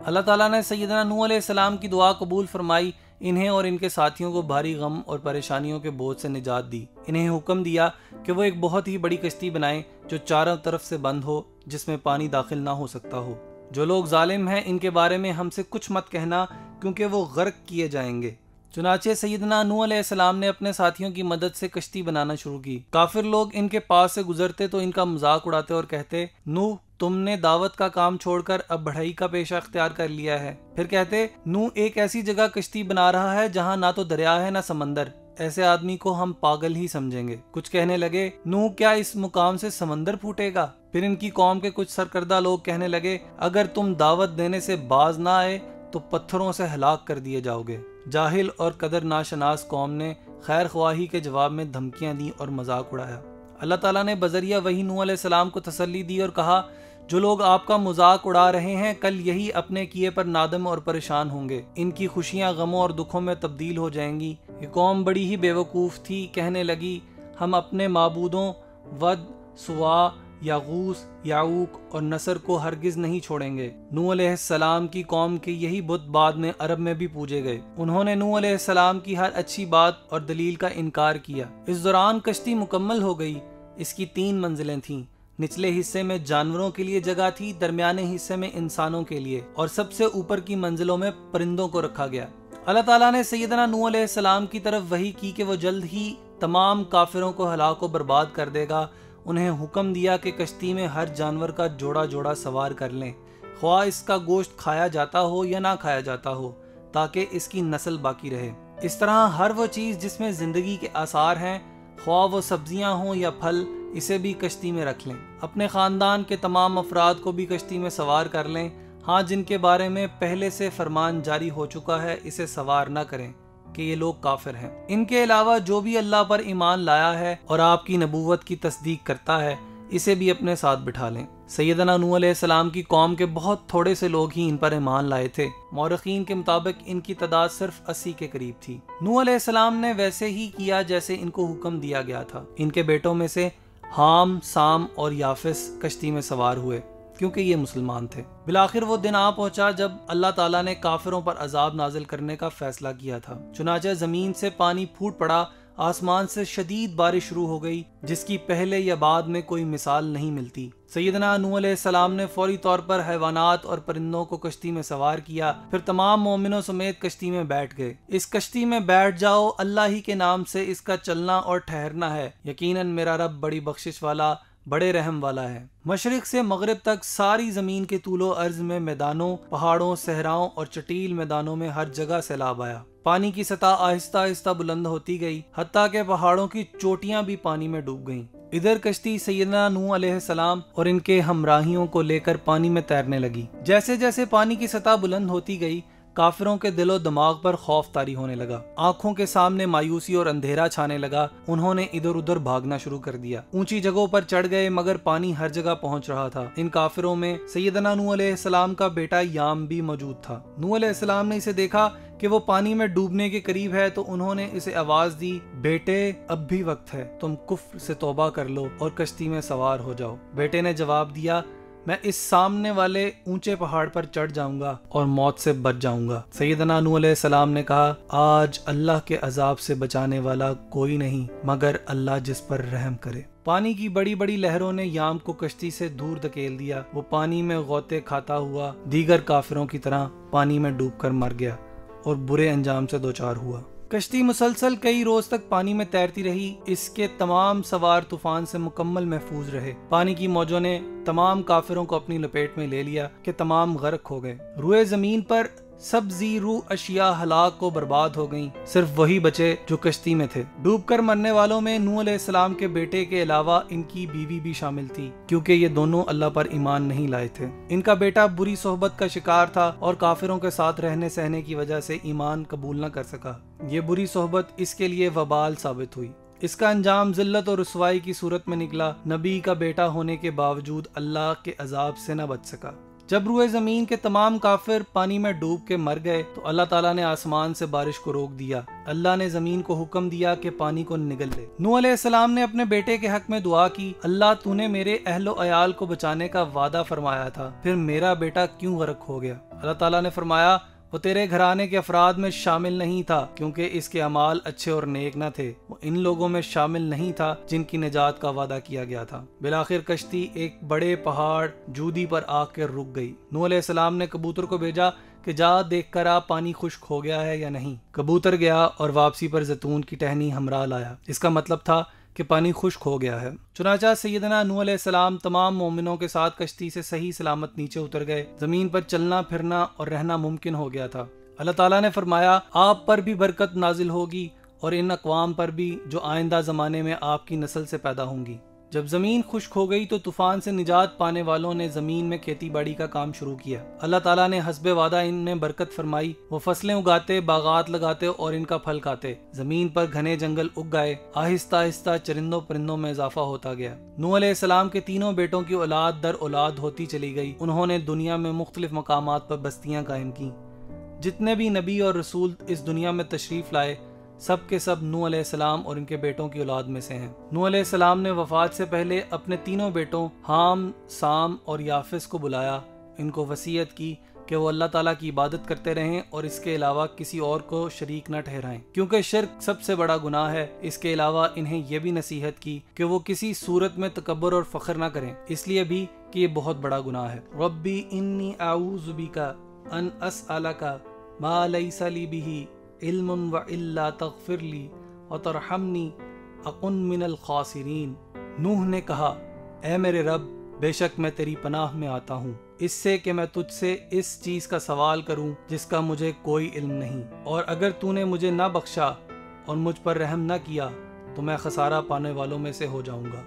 اللہ تعالیٰ نے سیدنا نوح علیہ السلام کی دعا قبول فرمائی، انہیں اور ان کے ساتھیوں کو بھاری غم اور پریشانیوں کے بوجھ سے نجات دی۔ انہیں حکم دیا کہ وہ ایک بہت ہی بڑی کشتی بنائیں جو چاروں طرف سے بند ہو، جس میں پانی داخل نہ ہو سکتا ہو۔ جو لوگ ظالم ہیں ان کے بارے میں ہم سے کچھ مت کہنا، کیونکہ وہ غرق کیے جائیں گے۔ چنانچہ سیدنا نوح علیہ السلام نے اپنے ساتھیوں کی مدد سے کشتی بنانا شروع کی۔ کافر لوگ ان کے پاس سے گزرتے تو ان کا مذاق اڑاتے اور کہتے، نوح تم نے دعوت کا کام چھوڑ کر اب بڑھائی کا پیشہ اختیار کر لیا ہے۔ پھر کہتے، نوح ایک ایسی جگہ کشتی بنا رہا ہے جہاں نہ تو دریا ہے نہ سمندر، ایسے آدمی کو ہم پاگل ہی سمجھیں گے۔ کچھ کہنے لگے، نوح کیا اس مقام سے سمندر پھوٹے گا؟ پھر ان کی قوم کے کچھ سرکردہ لوگ کہنے لگے، اگر تم دعوت دینے سے باز نہ آئے تو پتھروں سے ہلاک کر دیے جاؤ گے۔ جاہل اور قدر ناشناس قوم نے خیر خواہی کے جواب میں دھمکیاں دیں اور مذاق اڑایا۔ اللہ تعالیٰ نے بذریعہ وحی نوح علیہ السلام کو تسلی دی اور کہا، جو لوگ آپ کا مذاق اڑا رہے ہیں کل یہی اپنے کیے پر نادم اور پریشان ہوں گے، ان کی خوشیاں غموں اور دکھوں میں تبدیل ہو جائیں گی۔ یہ قوم بڑی ہی بے وقوف تھی، کہنے لگی، ہم اپنے معبودوں ود، سوا، یاغوث، یعوق اور نصر کو ہرگز نہیں چھوڑیں گے۔ نوح علیہ السلام کی قوم کے یہی بت بعد میں عرب میں بھی پوجے گئے۔ انہوں نے نوح علیہ السلام کی ہر اچھی بات اور دلیل کا انکار کیا۔ اس دوران کشتی مکمل ہو گئی۔ اس کی 3 منزلیں تھیں۔ نچلے حصے میں جانوروں کے لیے جگہ تھی، درمیانے حصے میں انسانوں کے لیے، اور سب سے اوپر کی منزلوں میں پرندوں کو رکھا گیا۔ اللہ تعالیٰ نے سیدنا نوح علیہ السلام کی طرف وحی کی کہ وہ جلد ہی تمام کافروں کو ہلاک و برباد کر دے گا۔ انہیں حکم دیا کہ کشتی میں ہر جانور کا جوڑا جوڑا سوار کر لیں، خواہ اس کا گوشت کھایا جاتا ہو یا نہ کھایا جاتا ہو، تاکہ اس کی نسل باقی رہے۔ اس طرح ہر وہ چیز جس میں زندگی کے آثار ہیں، خواہ وہ سبزیاں ہوں یا پھل، اسے بھی کشتی میں رکھ لیں۔ اپنے خاندان کے تمام افراد کو بھی کشتی میں سوار کر لیں، ہاں جن کے بارے میں پہلے سے فرمان جاری ہو چکا ہے اسے سوار نہ کریں کہ یہ لوگ کافر ہیں۔ ان کے علاوہ جو بھی اللہ پر ایمان لایا ہے اور آپ کی نبوت کی تصدیق کرتا ہے، اسے بھی اپنے ساتھ بٹھا لیں۔ سیدنا نوح علیہ السلام کی قوم کے بہت تھوڑے سے لوگ ہی ان پر ایمان لائے تھے۔ مورخین کے مطابق ان کی تعداد صرف 80 کے قریب تھی۔ نوح علیہ السلام نے ویسے ہی کیا جیسے ان کو حکم دیا گیا تھا۔ ان کے بیٹوں میں سے حام، سام اور یافس کشتی میں سوار ہوئے، کیونکہ یہ مسلمان تھے۔ بالآخر وہ دن آ پہنچا جب اللہ تعالیٰ نے کافروں پر عذاب نازل کرنے کا فیصلہ کیا تھا۔ چنانچہ زمین سے پانی پھوٹ پڑا، آسمان سے شدید بارش شروع ہو گئی، جس کی پہلے یا بعد میں کوئی مثال نہیں ملتی۔ سیدنا نوح علیہ السلام نے فوری طور پر حیوانات اور پرندوں کو کشتی میں سوار کیا، پھر تمام مومنوں سمیت کشتی میں بیٹھ گئے۔ اس کشتی میں بیٹھ جاؤ، اللہ ہی کے نام سے اس کا چلنا اور ٹھہرنا ہے، یقیناً میرا رب بڑی بخشش والا، بڑے رحم والا ہے۔ مشرق سے مغرب تک ساری زمین کے طول و عرض میں میدانوں، پہاڑوں، صحراؤں اور چٹیل میدانوں میں ہر جگہ سیلاب آیا۔ پانی کی سطح آہستہ آہستہ بلند ہوتی گئی، حتیٰ کہ پہاڑوں کی چوٹیاں بھی پانی میں ڈوب گئیں۔ ادھر کشتی سیدنا نوح علیہ السلام اور ان کے ہمراہیوں کو لے کر پانی میں تیرنے لگی۔ جیسے جیسے پانی کی سطح بلند ہوتی گئی، کافروں کے دل و دماغ پر خوف طاری ہونے لگا، آنکھوں کے سامنے مایوسی اور اندھیرا چھانے لگا۔ انہوں نے ادھر ادھر بھاگنا شروع کر دیا، اونچی جگہوں پر چڑھ گئے، مگر پانی ہر جگہ پہنچ رہا تھا۔ ان کافروں میں سیدنا نوح علیہ السلام کا بیٹا یام بھی موجود تھا۔ نوح علیہ السلام نے اسے دیکھا کہ وہ پانی میں ڈوبنے کے قریب ہے تو انہوں نے اسے آواز دی، بیٹے اب بھی وقت ہے، تم کفر سے توبہ کر لو اور کشتی میں سوار ہو جاؤ۔ بیٹے نے جواب دیا، میں اس سامنے والے اونچے پہاڑ پر چڑھ جاؤں گا اور موت سے بچ جاؤں گا۔ سیدنا نوح علیہ السلام نے کہا، آج اللہ کے عذاب سے بچانے والا کوئی نہیں مگر اللہ جس پر رحم کرے۔ پانی کی بڑی بڑی لہروں نے یام کو کشتی سے دور دھکیل دیا۔ وہ پانی میں غوطے کھاتا ہوا دیگر کافروں کی طرح پانی میں ڈوب کر مر گیا اور برے انجام سے دوچار ہوا۔ کشتی مسلسل کئی روز تک پانی میں تیرتی رہی۔ اس کے تمام سوار طوفان سے مکمل محفوظ رہے۔ پانی کی موجوں نے تمام کافروں کو اپنی لپیٹ میں لے لیا کہ تمام غرق ہو گئے۔ روئے زمین پر سب زی روح اشیاء ہلاک کو برباد ہو گئیں، صرف وہی بچے جو کشتی میں تھے۔ ڈوب کر مرنے والوں میں نوح علیہ السلام کے بیٹے کے علاوہ ان کی بیوی بھی شامل تھی، کیونکہ یہ دونوں اللہ پر ایمان نہیں لائے تھے۔ ان کا بیٹا بری صحبت کا شکار تھا اور کافروں کے ساتھ رہنے سہنے کی وجہ سے ایمان قبول نہ کر سکا۔ یہ بری صحبت اس کے لیے وبال ثابت ہوئی۔ اس کا انجام ذلت اور رسوائی کی صورت میں نکلا۔ نبی کا بیٹا ہونے کے باوجود اللہ کے عذاب سے نہ بچ سکا۔ جب روئے زمین کے تمام کافر پانی میں ڈوب کے مر گئے تو اللہ تعالیٰ نے آسمان سے بارش کو روک دیا۔ اللہ نے زمین کو حکم دیا کہ پانی کو نگل لے۔ نوح علیہ السلام نے اپنے بیٹے کے حق میں دعا کی، اللہ تو نے میرے اہل و عیال کو بچانے کا وعدہ فرمایا تھا، پھر میرا بیٹا کیوں غرق ہو گیا؟ اللہ تعالیٰ نے فرمایا، وہ تیرے گھرانے کے افراد میں شامل نہیں تھا کیونکہ اس کے اعمال اچھے اور نیک نہ تھے۔ وہ ان لوگوں میں شامل نہیں تھا جن کی نجات کا وعدہ کیا گیا تھا۔ بالآخر کشتی ایک بڑے پہاڑ جودی پر آ کر رک گئی۔ نوح علیہ السلام نے کبوتر کو بھیجا کہ جا دیکھ کر آ پانی خشک ہو گیا ہے یا نہیں۔ کبوتر گیا اور واپسی پر زیتون کی ٹہنی ہمراہ لایا۔ اس کا مطلب تھا کہ پانی خشک ہو گیا ہے۔ چنانچہ سیدنا نوح علیہ السلام تمام مومنوں کے ساتھ کشتی سے صحیح سلامت نیچے اتر گئے۔ زمین پر چلنا پھرنا اور رہنا ممکن ہو گیا تھا۔ اللہ تعالیٰ نے فرمایا، آپ پر بھی برکت نازل ہوگی اور ان اقوام پر بھی جو آئندہ زمانے میں آپ کی نسل سے پیدا ہوں گی۔ جب زمین خشک ہو گئی تو طوفان سے نجات پانے والوں نے زمین میں کھیتی باڑی کا کام شروع کیا۔ اللہ تعالیٰ نے حسب وعدہ ان میں برکت فرمائی۔ وہ فصلیں اگاتے، باغات لگاتے اور ان کا پھل کھاتے۔ زمین پر گھنے جنگل اگ گئے۔ آہستہ آہستہ چرندوں پرندوں میں اضافہ ہوتا گیا۔ نوح علیہ السلام کے تینوں بیٹوں کی اولاد در اولاد ہوتی چلی گئی۔ انہوں نے دنیا میں مختلف مقامات پر بستیاں قائم کی۔ جتنے بھی نبی اور رسول اس دنیا میں تشریف لائے سب کے سب نوح علیہ السلام اور ان کے بیٹوں کی اولاد میں سے ہیں۔ نوح علیہ السلام نے وفات سے پہلے اپنے تینوں بیٹوں حام، سام اور یافس کو بلایا۔ ان کو وصیت کی کہ وہ اللہ تعالیٰ کی عبادت کرتے رہیں اور اس کے علاوہ کسی اور کو شریک نہ ٹھہرائیں، کیونکہ شرک سب سے بڑا گناہ ہے۔ اس کے علاوہ انہیں یہ بھی نصیحت کی کہ وہ کسی صورت میں تکبر اور فخر نہ کریں، اس لیے بھی کہ یہ بہت بڑا گناہ ہے۔ ربی انی اعوذ بک ان اسألک ما لیس لی بہ علم والا تغفر لی وترحمنی اکن من الخاسرین۔ نوح نے کہا، اے میرے رب، بے شک میں تیری پناہ میں آتا ہوں اس سے کہ میں تجھ سے اس چیز کا سوال کروں جس کا مجھے کوئی علم نہیں، اور اگر تو نے مجھے نہ بخشا اور مجھ پر رحم نہ کیا تو میں خسارہ پانے والوں میں سے ہو جاؤں گا۔